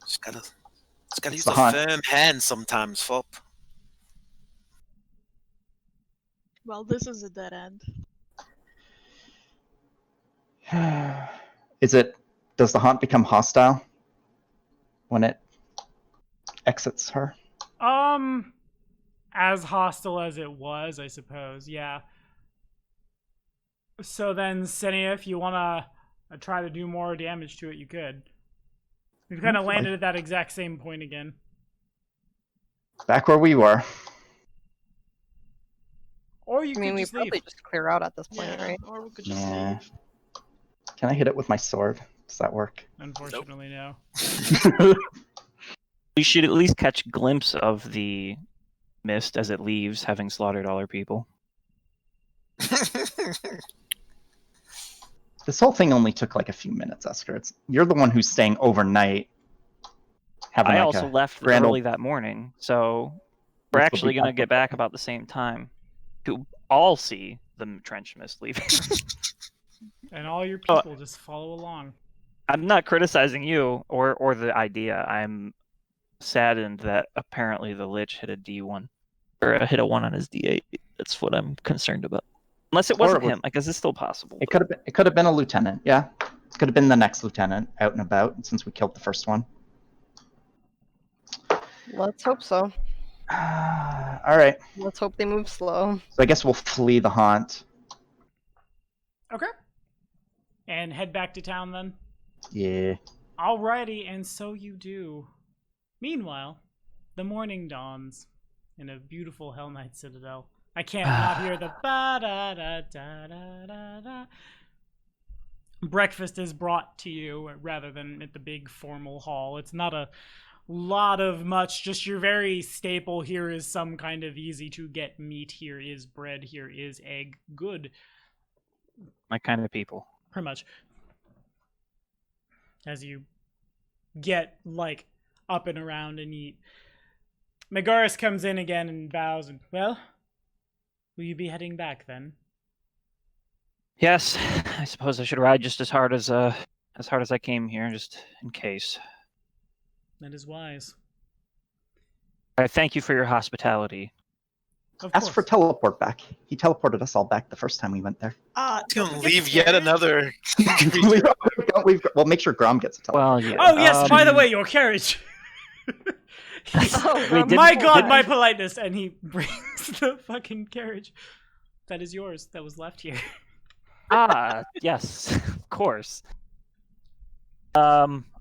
Just gotta use the a hunt. firm hand sometimes, Fop. Well, this is a dead end. Does the haunt become hostile when it exits her? As hostile as it was, I suppose. Yeah. So then, Senya, if you want to try to do more damage to it, you could. We've kind of landed at that exact same point again. Back where we were. Or you I mean, could we just leave. probably just clear out at this point, Yeah, right? or we could just Yeah. leave. Can I hit it with my sword? Does that work? Unfortunately, no. We should at least catch a glimpse of the mist as it leaves, having slaughtered all our people. This whole thing only took like a few minutes, Esker. You're the one who's staying overnight. Having I like also a left grand early old- that morning, so we're This will actually be going to fun. get back about the same time to all see the trench mist leaving. And all your Oh. people just follow along. I'm not criticizing you or the idea. I'm saddened that apparently the Lich hit a D1 or hit a 1 on his D8. That's what I'm concerned about. Unless it wasn't was- him, I guess it's still possible. It could have been a lieutenant. Yeah, it could have been the next lieutenant out and about since we killed the first one. Let's hope so. All right. Let's hope they move slow. So I guess we'll flee the haunt. Okay. And head back to town then? Yeah. Alrighty, and so you do. Meanwhile, the morning dawns in a beautiful Hell Knight citadel. I can't not hear the ba-da-da-da-da-da-da. Breakfast is brought to you rather than at the big formal hall. It's not a lot of much, just your very staple. Here is some kind of easy to get meat. Here is bread. Here is egg. Good. My kind of people. Pretty much. As you get, like, up and around and eat. Megaris comes in again and bows and, well, will you be heading back then? Yes, I suppose I should ride just as hard as I came here, just in case. That is wise. I thank you for your hospitality. Of Ask for course. teleport back. He teleported us all back the first time we went there. It's gonna leave yet another. We'll make sure Grom gets a teleport. Well, yeah. Oh, yes, by the way, your carriage. Oh, We did- My god, did- my politeness. And he brings the fucking carriage. That is yours. That was left here. Yes, of course.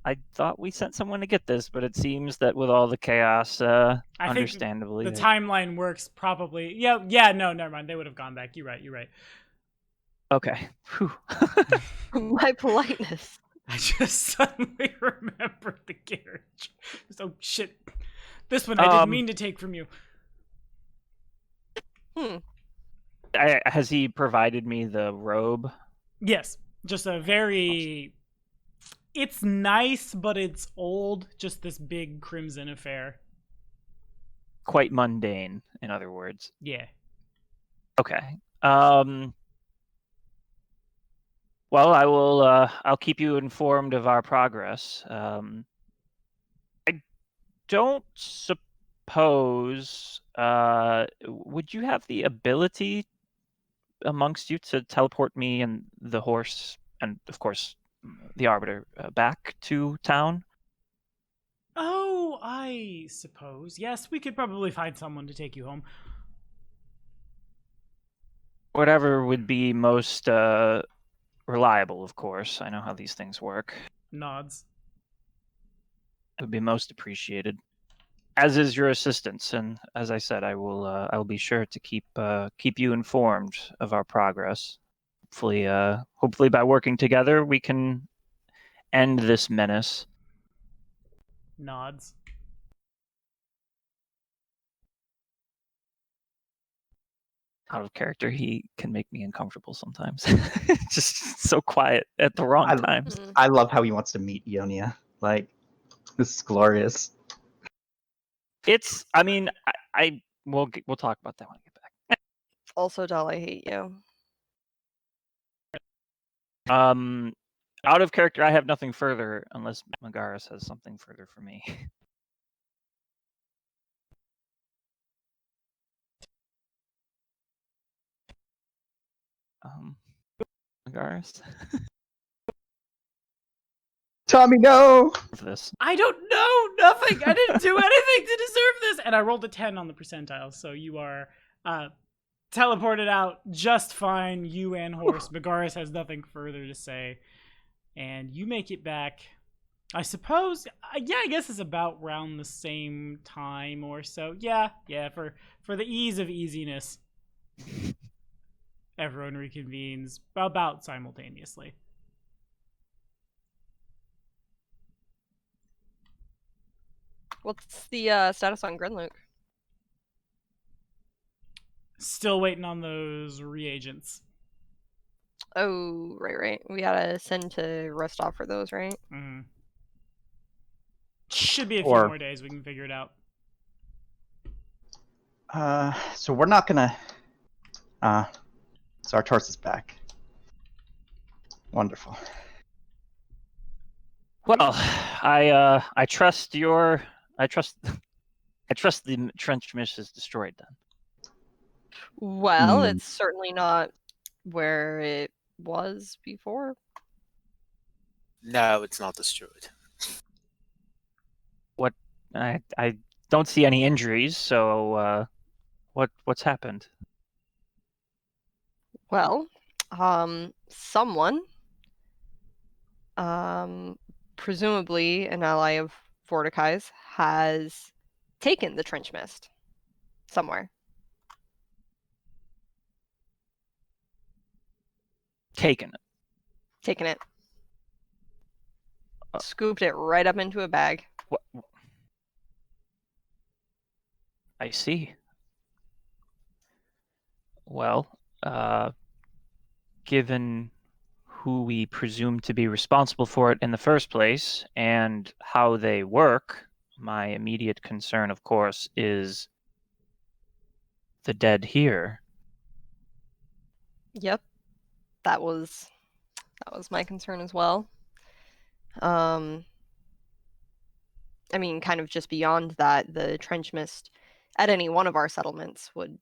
I thought we sent someone to get this, but it seems that with all the chaos, I think understandably, the timeline works probably. Yeah, no, never mind. They would have gone back. You're right. Okay. Whew. My politeness. I just suddenly remembered the carriage. Oh, shit. This one I didn't mean to take from you. Has he provided me the robe? Yes, just a very... It's nice, but it's old. Just this big crimson affair. Quite mundane, in other words. Yeah. Okay. Well, I will. I'll keep you informed of our progress. I don't suppose. Would you have the ability amongst you to teleport me and the horse, and of course, the Arbiter, back to town? Oh, I suppose. Yes, we could probably find someone to take you home. Whatever would be most reliable, of course. I know how these things work. Nods. It would be most appreciated, as is your assistance. And as I said, I will be sure to keep you informed of our progress. Hopefully, by working together, we can end this menace. Nods. Out of character, he can make me uncomfortable sometimes. Just so quiet at the wrong times. I love how he wants to meet Ionia. Like, this is glorious. It's. I mean, we'll talk about that when I get back. Also, Doll, I hate you. Out of character, I have nothing further unless Megaris has something further for me. Megaris? Tommy, no! For this. I don't know nothing. I didn't do anything to deserve this. And I rolled a 10 on the percentile, so you are teleported out just fine. You and horse. Megaris has nothing further to say, and you make it back. I suppose. Yeah, I guess it's about around the same time or so. Yeah. For the ease of easiness, everyone reconvenes about simultaneously. What's the status on Grenluke? Still waiting on those reagents. Oh, right. We gotta send to Rostov for those, right? Mm. Should be a few more days. We can figure it out. So we're not gonna. So our torso is back. Wonderful. Well, I trust the trench miss is destroyed then. Well, it's certainly not where it was before. No, it's not destroyed. What I don't see any injuries, so what's happened? Well, someone, presumably an ally of Mordecai's, has taken the trench mist somewhere. Taken it. Taken it. Scooped it right up into a bag. What? I see. Well, given who we presume to be responsible for it in the first place and how they work, my immediate concern, of course, is the dead here. Yep. That was my concern as well. I mean, kind of just beyond that, the trench mist at any one of our settlements would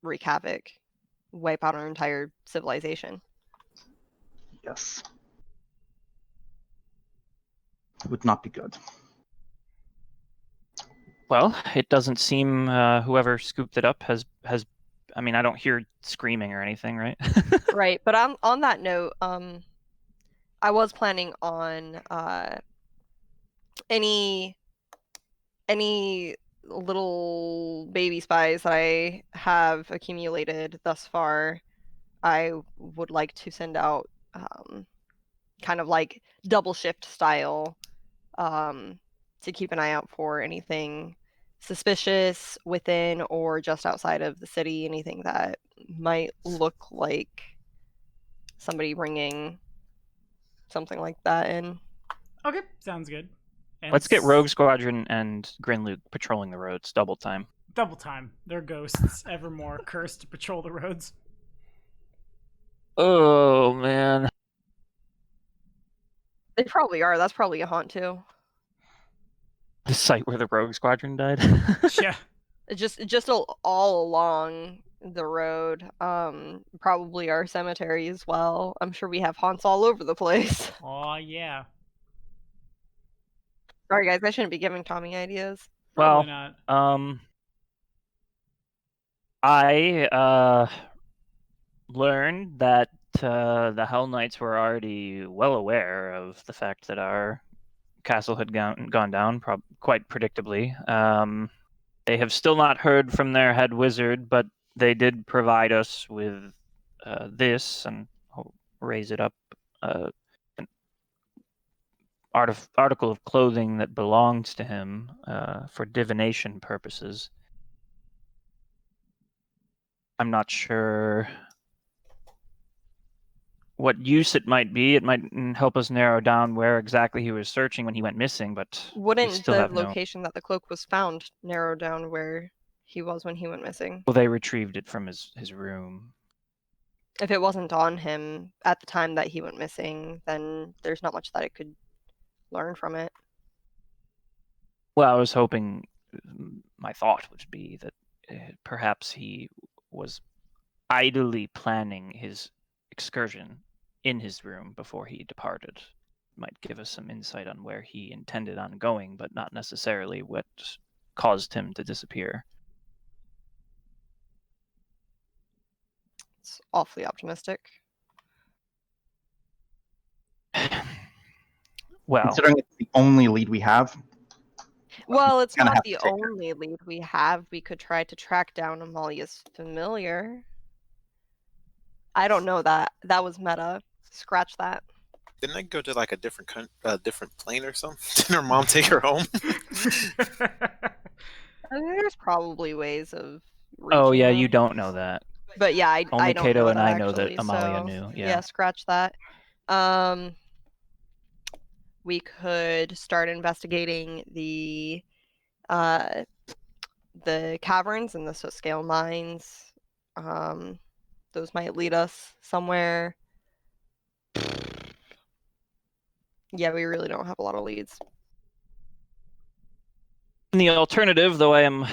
wreak havoc, wipe out our entire civilization. Yes. It would not be good. Well, it doesn't seem whoever scooped it up has. I mean, I don't hear screaming or anything, right? Right, but on that note, I was planning on any little baby spies that I have accumulated thus far. I would like to send out kind of like double shift style to keep an eye out for anything suspicious within or just outside of the city, anything that might look like somebody bringing something like that in. Okay, sounds good. And Let's get Rogue Squadron and Grinluke patrolling the roads double time. Double time. They're ghosts, evermore cursed to patrol the roads. Oh, man. They probably are. That's probably a haunt too. The site where the Rogue Squadron died? Yeah. Just all along the road. Probably our cemetery as well. I'm sure we have haunts all over the place. Aw, yeah. Sorry guys, I shouldn't be giving Tommy ideas. Probably Well, not. I learned that the Hell Knights were already well aware of the fact that our castle had gone down, quite predictably. They have still not heard from their head wizard, but they did provide us with this, and I'll raise it up, an article of clothing that belongs to him for divination purposes. I'm not sure what use it might be. It might help us narrow down where exactly he was searching when he went missing, but Wouldn't we still the have location that the cloak was found narrow down where he was when he went missing? Well, they retrieved it from his room. If it wasn't on him at the time that he went missing, then there's not much that it could learn from it. Well, I was hoping, my thought would be that perhaps he was idly planning his excursion in his room before he departed. Might give us some insight on where he intended on going, but not necessarily what caused him to disappear. It's awfully optimistic. Well, Considering it's the only lead we have. Well, it's Gonna not have to the take her. only lead we have. We could try to track down Amalia's familiar. I don't know that. That was meta. Scratch that. Didn't I go to like a different different plane or something? Didn't her mom take her home? I mean, there's probably ways of. Oh yeah, reaching you them. don't know that. But yeah, I Only don't Kato know and that I know that actually, Amalia so, knew. Yeah, scratch that. We could start investigating the caverns and the scale mines. Those might lead us somewhere. Yeah, we really don't have a lot of leads. In the alternative, though I am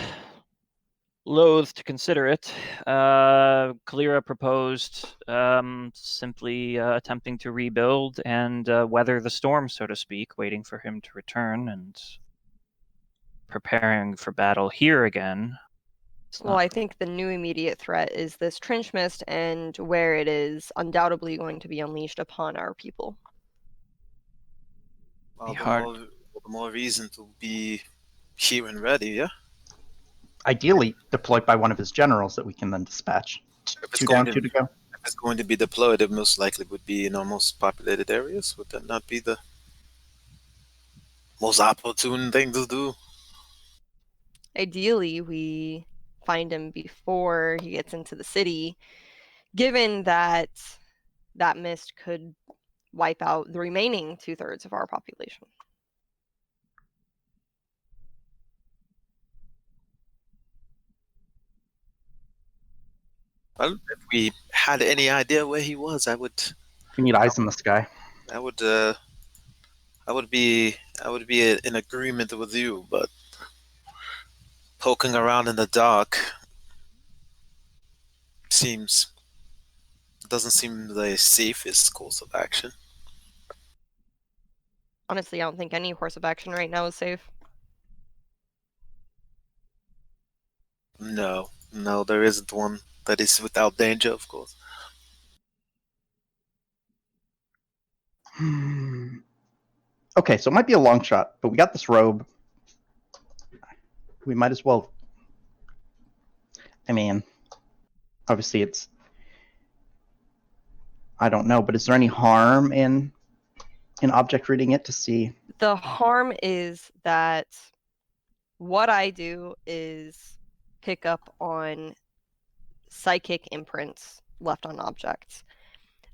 loath to consider it, Kalira proposed simply attempting to rebuild and weather the storm, so to speak, waiting for him to return and preparing for battle here again. Well, I think the new immediate threat is this trench mist and where it is undoubtedly going to be unleashed upon our people. Well, hard. the more reason to be here and ready, yeah? Ideally deployed by one of his generals that we can then dispatch. If it's Two going down, to- two to go. If it's going to be deployed, it most likely would be in our most populated areas. Would that not be the most opportune thing to do? Ideally, we find him before he gets into the city, given that that mist could wipe out the remaining 2/3 of our population. Well, if we had any idea where he was, I would We need eyes in the sky. I would be in agreement with you, but poking around in the dark doesn't seem the safest course of action. Honestly, I don't think any course of action right now is safe. No, there isn't one that is without danger, of course. Okay, so it might be a long shot, but we got this robe. We might as well. I mean, obviously it's. I don't know, but is there any harm in object reading it to see? The harm is that what I do is pick up on psychic imprints left on objects.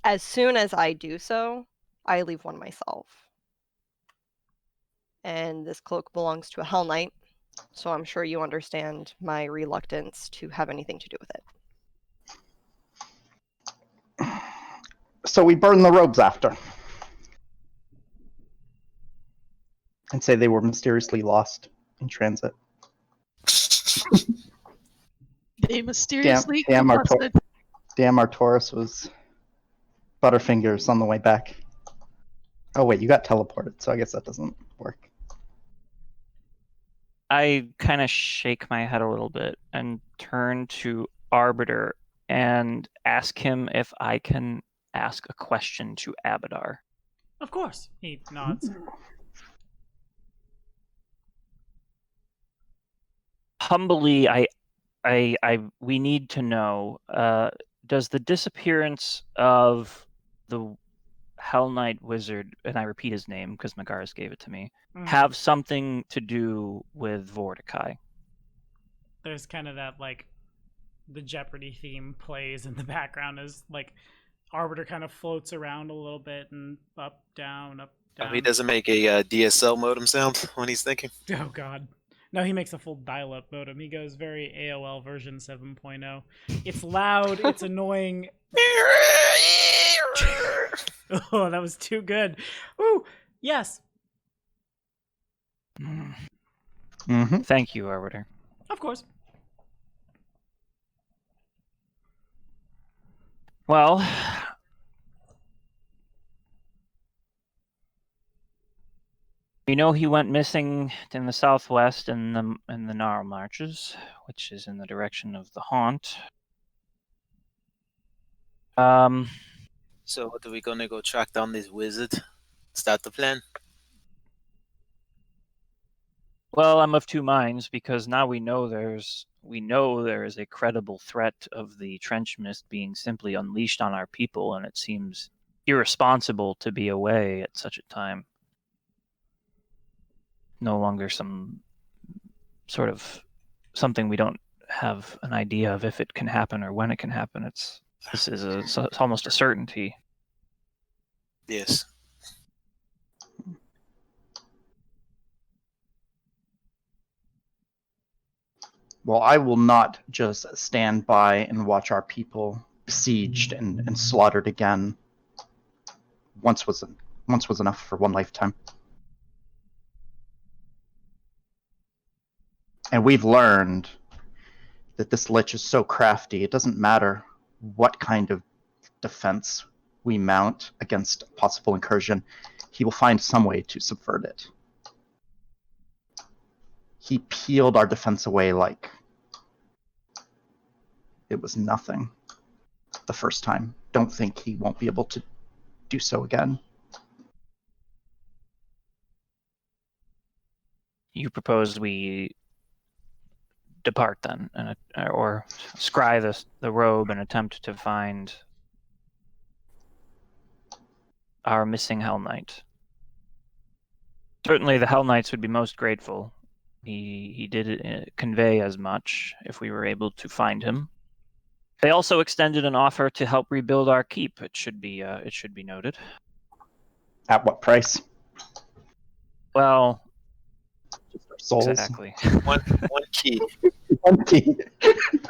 As soon as I do so, I leave one myself. And this cloak belongs to a Hell Knight, so I'm sure you understand my reluctance to have anything to do with it. So we burn the robes after. And say they were mysteriously lost in transit. They mysteriously Damn, combusted. our Taurus was Butterfingers on the way back. Oh wait, you got teleported, so I guess that doesn't work. I kind of shake my head a little bit and turn to Arbiter and ask him if I can ask a question to Abadar. Of course. He nods. Humbly, we need to know, does the disappearance of the Hell Knight Wizard, and I repeat his name because Magaris gave it to me, have something to do with Vorticai? There's kind of that, like, the Jeopardy theme plays in the background as, like, Arbiter kind of floats around a little bit and up, down, up, down. Oh, he doesn't make a DSL modem sound when he's thinking. Oh, God. No, he makes a full dial-up modem. He goes very AOL version 7.0. It's loud. It's annoying. Oh, that was too good. Ooh, yes. Mm-hmm. Thank you, Arbiter. Of course. Well, you know he went missing in the southwest in the Gnarl Marches, which is in the direction of the Haunt. So what are we gonna go track down this wizard? Is that the plan? Well, I'm of two minds because now we know there is a credible threat of the trench mist being simply unleashed on our people, and it seems irresponsible to be away at such a time. No longer some sort of something we don't have an idea of if it can happen or when it can happen. It's almost a certainty. Yes. Well, I will not just stand by and watch our people besieged and slaughtered again. Once was enough for one lifetime. And we've learned that this Lich is so crafty, it doesn't matter what kind of defense we mount against a possible incursion, he will find some way to subvert it. he peeled our defense away like it was nothing the first time. Don't think he won't be able to do so again. You propose we depart then, or scry the robe and attempt to find our missing Hell Knight. Certainly the Hell Knights would be most grateful. He did convey as much if we were able to find him. They also extended an offer to help rebuild our keep. It should be noted. At what price? Well, Just our souls. exactly. One key. One key.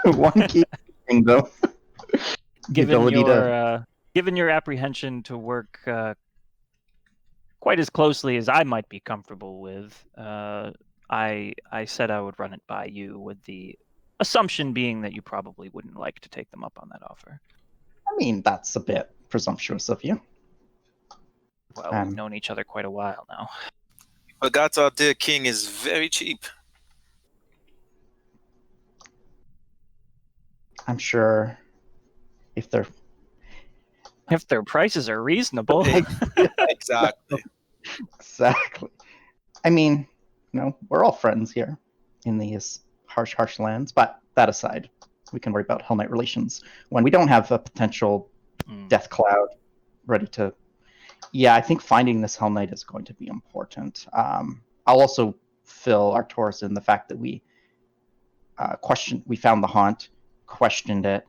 One key kingdom. Given your apprehension to work quite as closely as I might be comfortable with, I said I would run it by you, with the assumption being that you probably wouldn't like to take them up on that offer. I mean, that's a bit presumptuous of you. Well, we've known each other quite a while now. But God's our dear king is very cheap. I'm sure if their prices are reasonable. Exactly. Exactly. I mean, we're all friends here in these harsh lands, but that aside, we can worry about Hell Knight relations when we don't have a potential death cloud ready to... Yeah, I think finding this Hell Knight is going to be important. I'll also fill Arcturus in the fact that we found the haunt, questioned it.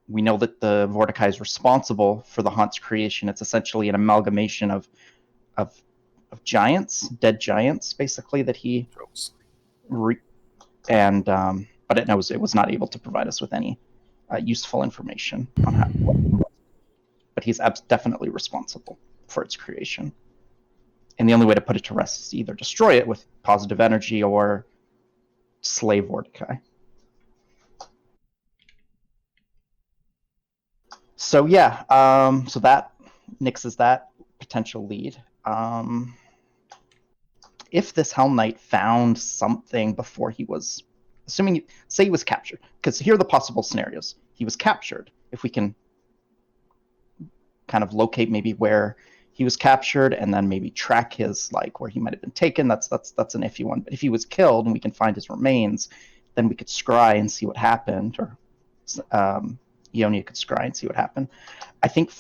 We know that the Vorticai is responsible for the haunt's creation. It's essentially an amalgamation of giants, dead giants, basically, that he but it knows it was not able to provide us with any useful information on how. But he's definitely responsible for its creation. And the only way to put it to rest is to either destroy it with positive energy or slay Vorticai. So yeah, so that nixes that potential lead. If this Hell Knight found something before he was, say he was captured, because here are the possible scenarios. He was captured. If we can kind of locate maybe where he was captured and then maybe track his, where he might have been taken, that's an iffy one. But if he was killed and we can find his remains, then we could scry and see what happened, or Ionia could scry and see what happened. I think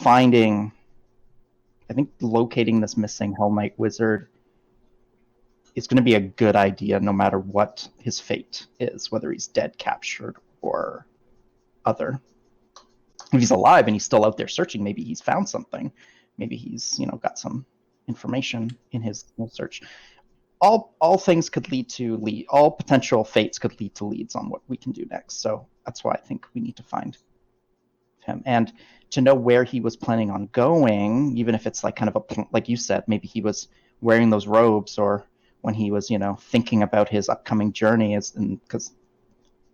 locating this missing Hell Knight wizard is going to be a good idea no matter what his fate is, whether he's dead, captured, or other. If he's alive and he's still out there searching, maybe he's found something. Maybe he's got some information in his search. All things could lead to all potential fates could lead to leads on what we can do next. So that's why I think we need to find him, and to know where he was planning on going, even if it's kind of like you said, maybe he was wearing those robes, or when he was thinking about his upcoming journey, because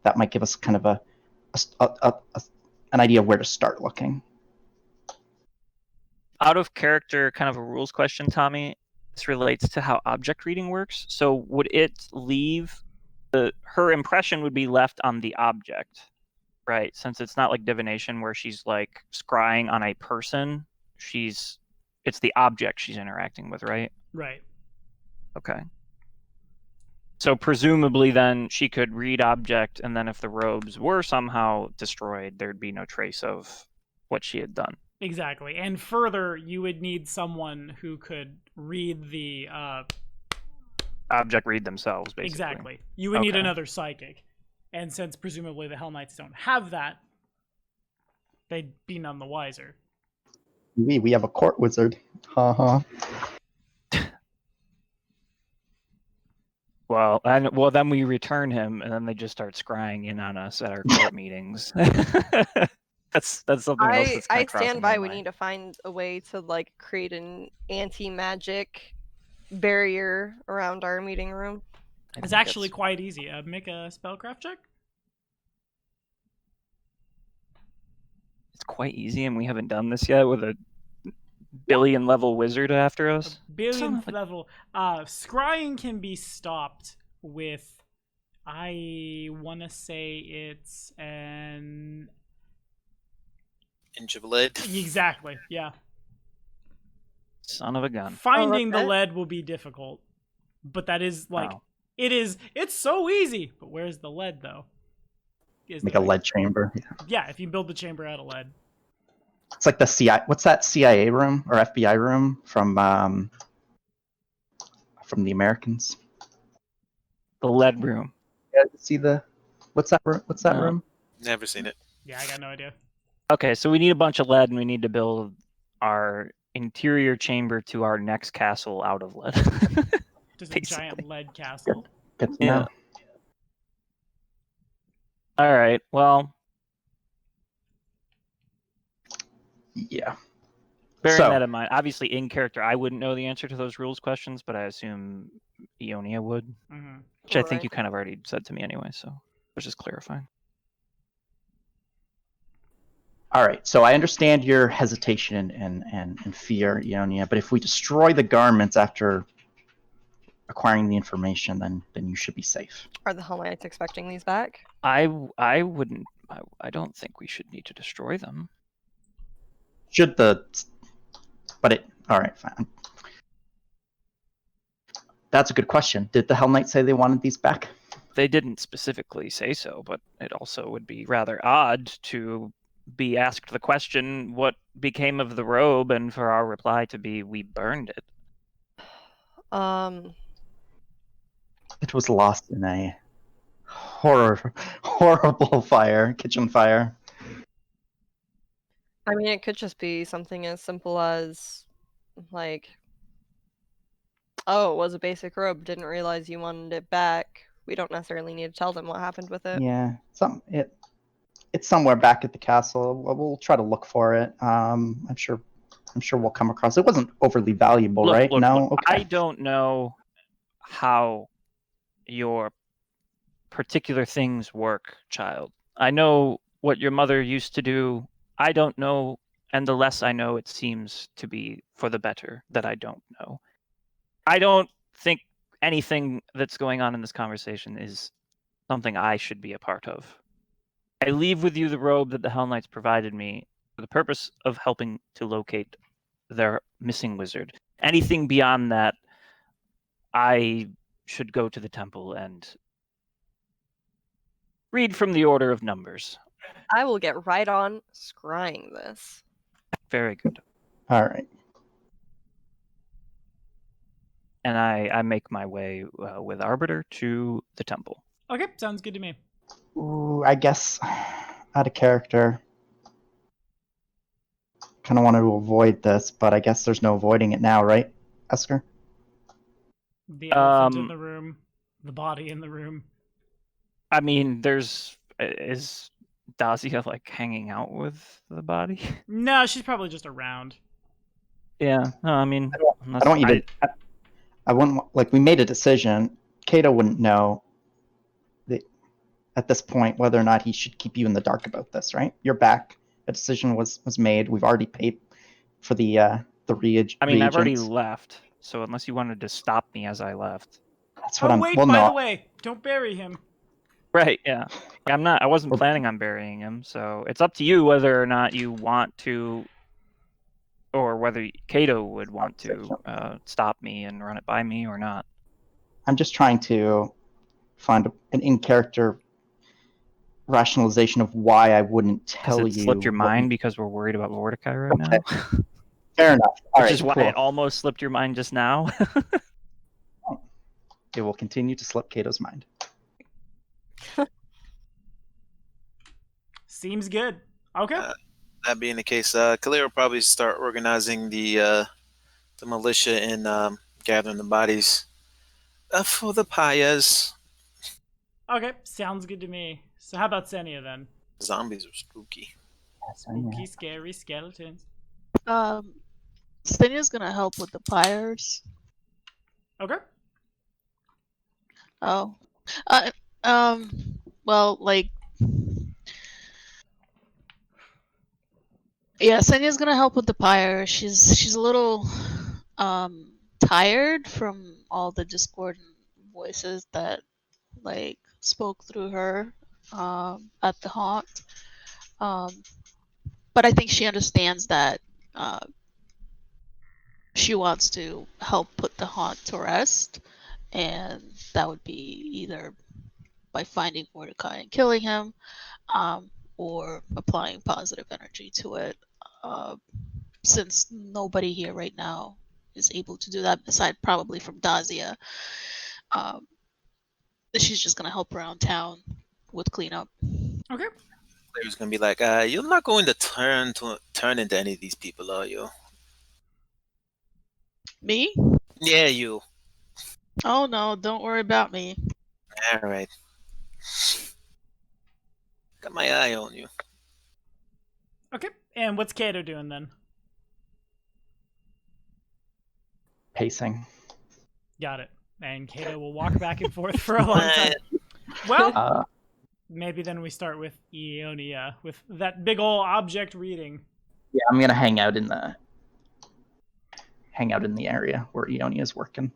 that might give us kind of an idea of where to start looking. Out of character, kind of a rules question, Tommy. This relates to how object reading works. So would it leave her impression would be left on the object, right? Since it's not like divination where she's scrying on a person, it's the object she's interacting with, right? Right. Okay. So presumably then she could read object, and then if the robes were somehow destroyed, there'd be no trace of what she had done. Exactly. And further, you would need someone who could read the object read themselves, basically. Exactly. You would need another psychic. And since presumably the Hell Knights don't have that, they'd be none the wiser. We have a court wizard. Ha. Well, then we return him, and then they just start scrying in on us at our court meetings. That's something else that's I crossing stand by. my We mind. need to find a way to create an anti-magic barrier around our meeting room. It's actually quite easy. Make a spellcraft check. It's quite easy, and we haven't done this yet with a billion level wizard after us. Billionth level. Scrying can be stopped with, I want to say it's an... Inch of lead. Exactly, yeah. Son of a gun. Finding the that's it? lead will be difficult, but that is like Oh. it's so easy. But where's the lead though? Make a lead chamber. Yeah, if you build the chamber out of lead. It's like the CIA. What's that CIA room or FBI room from the Americans? The lead room. Yeah, see the what's that room? What's that No. room? Never seen it. Yeah, I got no idea. Okay, so we need a bunch of lead, and we need to build our interior chamber to our next castle out of lead. Just a Basically. giant lead castle. Good to Yeah. know. All right. Well, Yeah. bearing So- that in mind, obviously in character, I wouldn't know the answer to those rules questions, but I assume Ionia would, Hmm. which I think Right. you kind of already said to me anyway. So I was just clarifying. All right. So I understand your hesitation and fear, Ionia, but if we destroy the garments after acquiring the information, then you should be safe. Are the Hell Knights expecting these back? I wouldn't. I don't think we should need to destroy them. Should the but it all right, fine. That's a good question. Did the Hell Knights say they wanted these back? They didn't specifically say so, but it also would be rather odd to be asked the question, what became of the robe, and for our reply to be, we burned it. It was lost in a horrible fire, kitchen fire. I mean, it could just be something as simple as, like, oh, it was a basic robe, didn't realize you wanted it back. We don't necessarily need to tell them what happened with it. Yeah, it's somewhere back at the castle. We'll try to look for it. I'm sure we'll come across it. It wasn't overly valuable, right? No. Look, Okay. I don't know how your particular things work, child. I know what your mother used to do. I don't know, and the less I know, it seems to be for the better that I don't know. I don't think anything that's going on in this conversation is something I should be a part of. I leave with you the robe that the Hell Knights provided me for the purpose of helping to locate their missing wizard. Anything beyond that, I should go to the temple and read from the order of numbers. I will get right on scrying this. Very good. All right. And I make my way with Arbiter to the temple. Okay, sounds good to me. Ooh, I guess out of character. Kind of wanted to avoid this, but I guess there's no avoiding it now, right, Esker? The elephant in Um, the room, the body in the room. I mean, is Dazia like hanging out with the body? No, she's probably just around. Yeah. No, I mean, I don't even. I wouldn't like. We made a decision. Kato wouldn't know at this point whether or not he should keep you in the dark about this, right? You're back. A decision was made. We've already paid for the reagents. I mean, I've already left. So unless you wanted to stop me as I left. That's what Oh I'm. wait, well, by no. the way, don't bury him. Right, yeah. I wasn't planning on burying him, so it's up to you whether or not you want to, or whether Kato would want to stop me and run it by me or not. I'm just trying to find an in-character rationalization of why I wouldn't tell Has it you. slipped your what mind we- because we're worried about Mordecai right Okay. now? Fair enough. All Which right, is why cool. it almost slipped your mind just now. It will continue to slip Kato's mind. Seems good. Okay. That being the case, Khalil will probably start organizing the militia and gathering the bodies for the Payas. Okay, sounds good to me. So how about Senia then? Zombies are spooky. Spooky, scary skeletons. Stenia's gonna help with the pyres. Okay. Oh. Well, like, yeah, Senia's gonna help with the pyre. She's a little tired from all the discord and voices that like spoke through her at the haunt. But I think she understands that she wants to help put the haunt to rest, and that would be either by finding Mordecai and killing him, or applying positive energy to it. Since nobody here right now is able to do that, aside probably from Dazia, she's just gonna help around town with cleanup. Okay. Player's gonna be like, "You're not going to turn into any of these people, are you?" Me? Yeah, you. Oh no, don't worry about me. All right. Got my eye on you. Okay. And what's Kato doing then? Pacing. Got it. And Kato will walk back and forth for a long time. Well, maybe then we start with Ionia with that big ol' object reading. Yeah, I'm gonna hang out in the area where Ionia is working.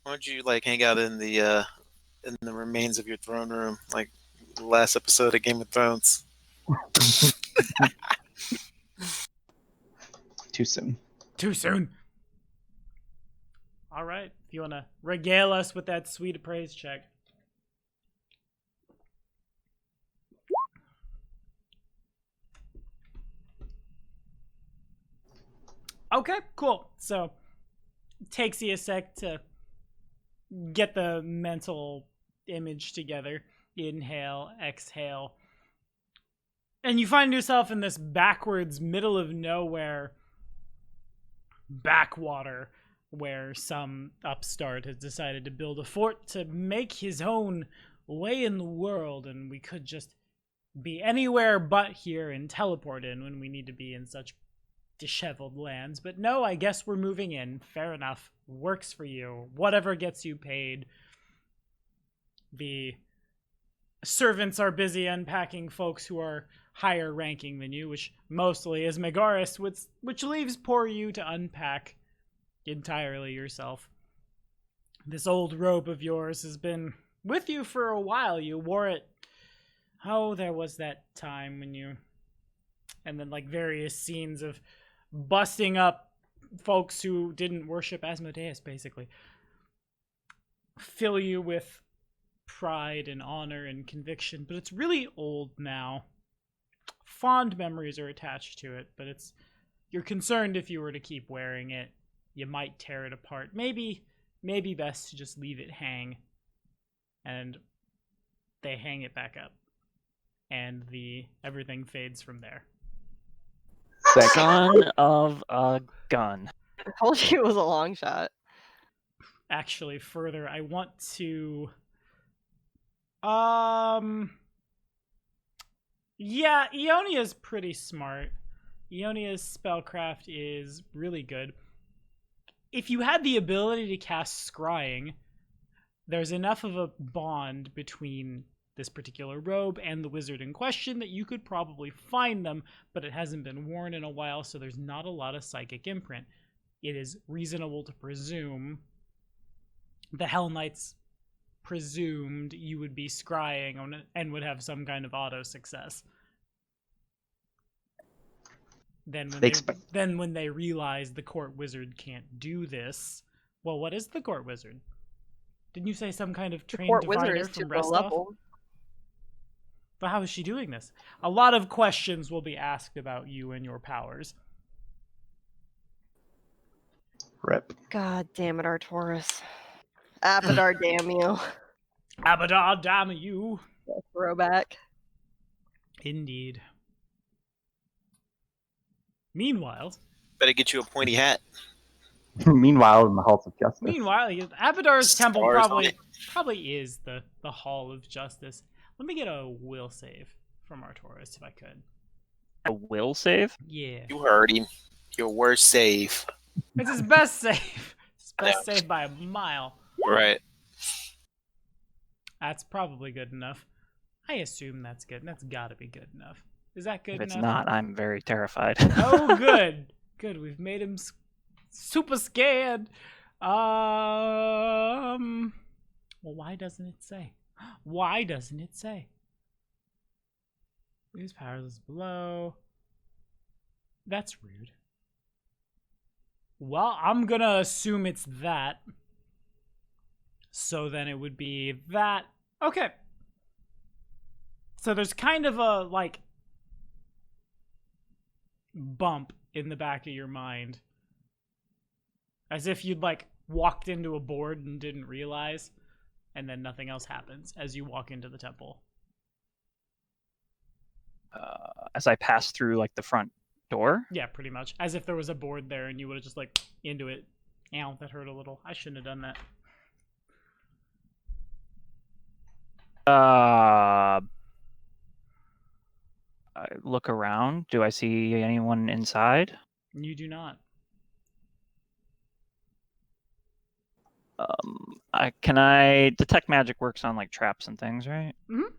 Why don't you like hang out in the remains of your throne room, like the last episode of Game of Thrones? Too soon. Too soon. All right. If you want to regale us with that sweet appraise check. Okay, cool. So, it takes you a sec to get the mental image together. Inhale, exhale. And you find yourself in this backwards, middle of nowhere backwater where some upstart has decided to build a fort to make his own way in the world, and we could just be anywhere but here and teleport in when we need to be in such disheveled lands. But no, I guess we're moving in. Fair enough. Works for you. Whatever gets you paid. The servants are busy unpacking folks who are higher ranking than you, which mostly is Megaris, which leaves poor you to unpack entirely yourself. This old robe of yours has been with you for a while. You wore it. Oh, there was that time when you... And then, like, various scenes of busting up folks who didn't worship Asmodeus, basically. Fill you with pride and honor and conviction, but it's really old now. Fond memories are attached to it, but you're concerned if you were to keep wearing it, you might tear it apart. Maybe best to just leave it hang. And they hang it back up. And everything fades from there. Sick. Son of a gun. I told you it was a long shot. Actually, further, I want to... Yeah, Ionia's pretty smart. Ionia's spellcraft is really good. If you had the ability to cast Scrying, there's enough of a bond between this particular robe and the wizard in question that you could probably find them, but it hasn't been worn in a while, so there's not a lot of psychic imprint. It is reasonable to presume the Hell Knights presumed you would be scrying on it and would have some kind of auto success. Then when they realize the court wizard can't do this, well, what is the court wizard? Didn't you say some kind of trained Court wizard diviner is from too low Restov? level. But how is she doing this? A lot of questions will be asked about you and your powers. Rip. God damn it, Arcturus. Abadar, damn you. Abadar, damn you. Throwback. Indeed. Meanwhile, Better get you a pointy hat. Meanwhile, in the halls of justice. Abadar's temple Stars on probably is the Hall of Justice. Let me get a will save from Arcturus if I could. A will save? Yeah. You heard him. Your worst save. It's his best save. His best save by a mile. Right. That's probably good enough. I assume that's good. That's gotta be good enough. Is that good If it's enough? not, I'm very terrified. Oh, good. Good. We've made him super scared. Well, why doesn't it say? Why doesn't it say? Use powerless below. That's rude. Well, I'm gonna assume it's that. So then it would be that. Okay. So there's kind of a, like, bump in the back of your mind. As if you'd, like, walked into a board and didn't realize. And then nothing else happens as you walk into the temple. As I pass through, like, the front door? Yeah, pretty much. As if there was a board there and you would have just, like, into it. Ow, that hurt a little. I shouldn't have done that. I look around. Do I see anyone inside? You do not. Can I detect magic works on like traps and things, right? Mhm.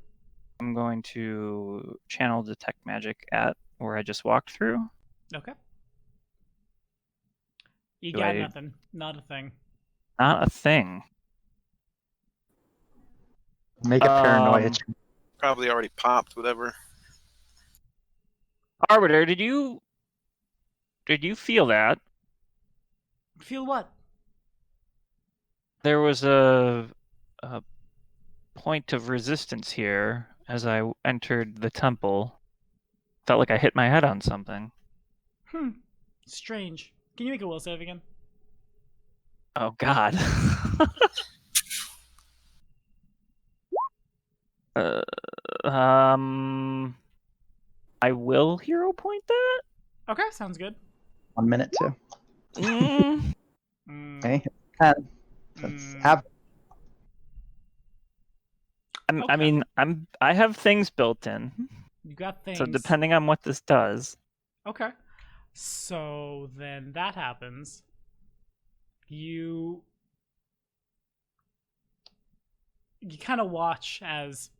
I'm going to channel detect magic at where I just walked through. Okay. You Do got I- nothing. Not a thing. Not a thing. Make a paranoia. Probably already popped, whatever. Arbiter, did you feel that? Feel what? There was a point of resistance here as I entered the temple. Felt like I hit my head on something. Strange. Can you make a will save again? Oh God. I will hero point that. Okay, sounds good. 1 minute too. Mm, Okay. 10. That's Mm. average. I Okay. mean, I have things built in, You got things. so depending on what this does. Okay. So then that happens. You kind of watch as,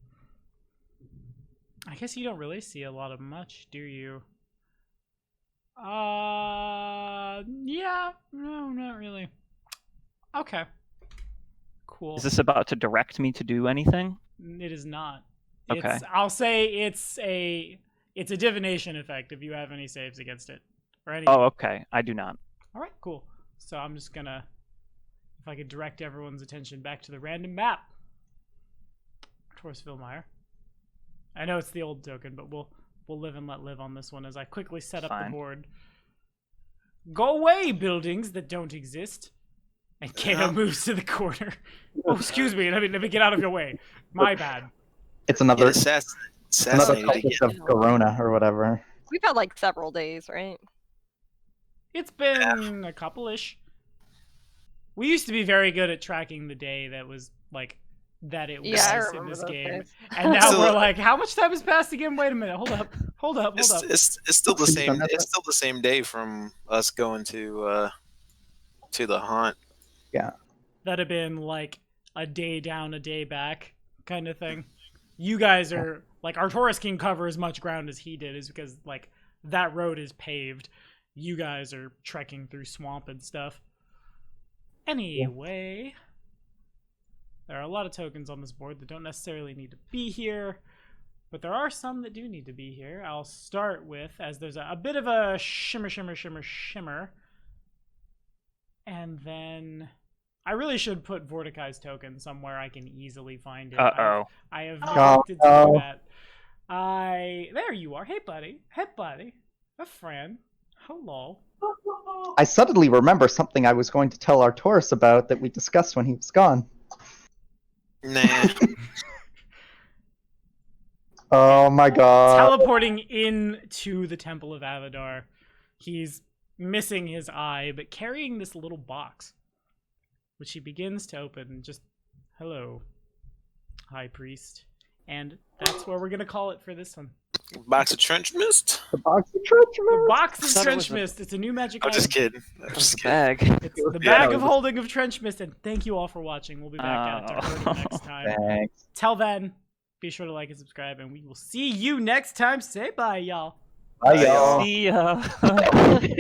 I guess you don't really see a lot of much, do you? Yeah, no, not really. Okay. Cool. Is this about to direct me to do anything? It is not. Okay. I'll say it's a divination effect if you have any saves against it. Or any. Oh, okay. I do not. All right, cool. So I'm just gonna, if I could direct everyone's attention back to the random map. Torsvillemeyer. I know it's the old token, but we'll live and let live on this one as I quickly set up the Fine. board. Go away, buildings that don't exist. And Kato moves to the corner. Oh, excuse me. Let me get out of your way. My bad. It's Yeah, another assassinated cultist again. of Corona or whatever. We've had like several days, right? It's been a couple-ish. We used to be very good at tracking the day that was like that it was Yeah, I in remember this those game, days. and now So- we're like, how much time has passed again? Wait a minute, hold up. It's still the Please same. don't know It's still the same day from us going to the haunt. That'd have been like a day down, a day back kind of thing. You guys are like, Arcturus can cover as much ground as he did, is because like that road is paved. You guys are trekking through swamp and stuff. Anyway, there are a lot of tokens on this board that don't necessarily need to be here, but there are some that do need to be here. I'll start with, as there's a bit of a shimmer. And then I really should put Vorticai's token somewhere I can easily find it. Uh-oh. I have Oh, neglected to do no. that. There you are. Hey, buddy. A friend. Hello. I suddenly remember something I was going to tell Arcturus about that we discussed when he was gone. Nah. Oh my god. Teleporting into the Temple of Avadar. He's missing his eye, but carrying this little box, which he begins to open. Just, hello, High Priest. And that's where we're going to call it for this one. Box of trench mist. The box of church The box of thought it trench was mist. It's a new magic I'm item. just kidding. I'm just kidding. Bag. It's the Yeah, bag no, of this- holding of trench mist. And thank you all for watching. We'll be back at it to hurt it next time. Thanks. Till then, be sure to like and subscribe, and we will see you next time. Say bye, y'all. Bye, Bye, y'all. See ya.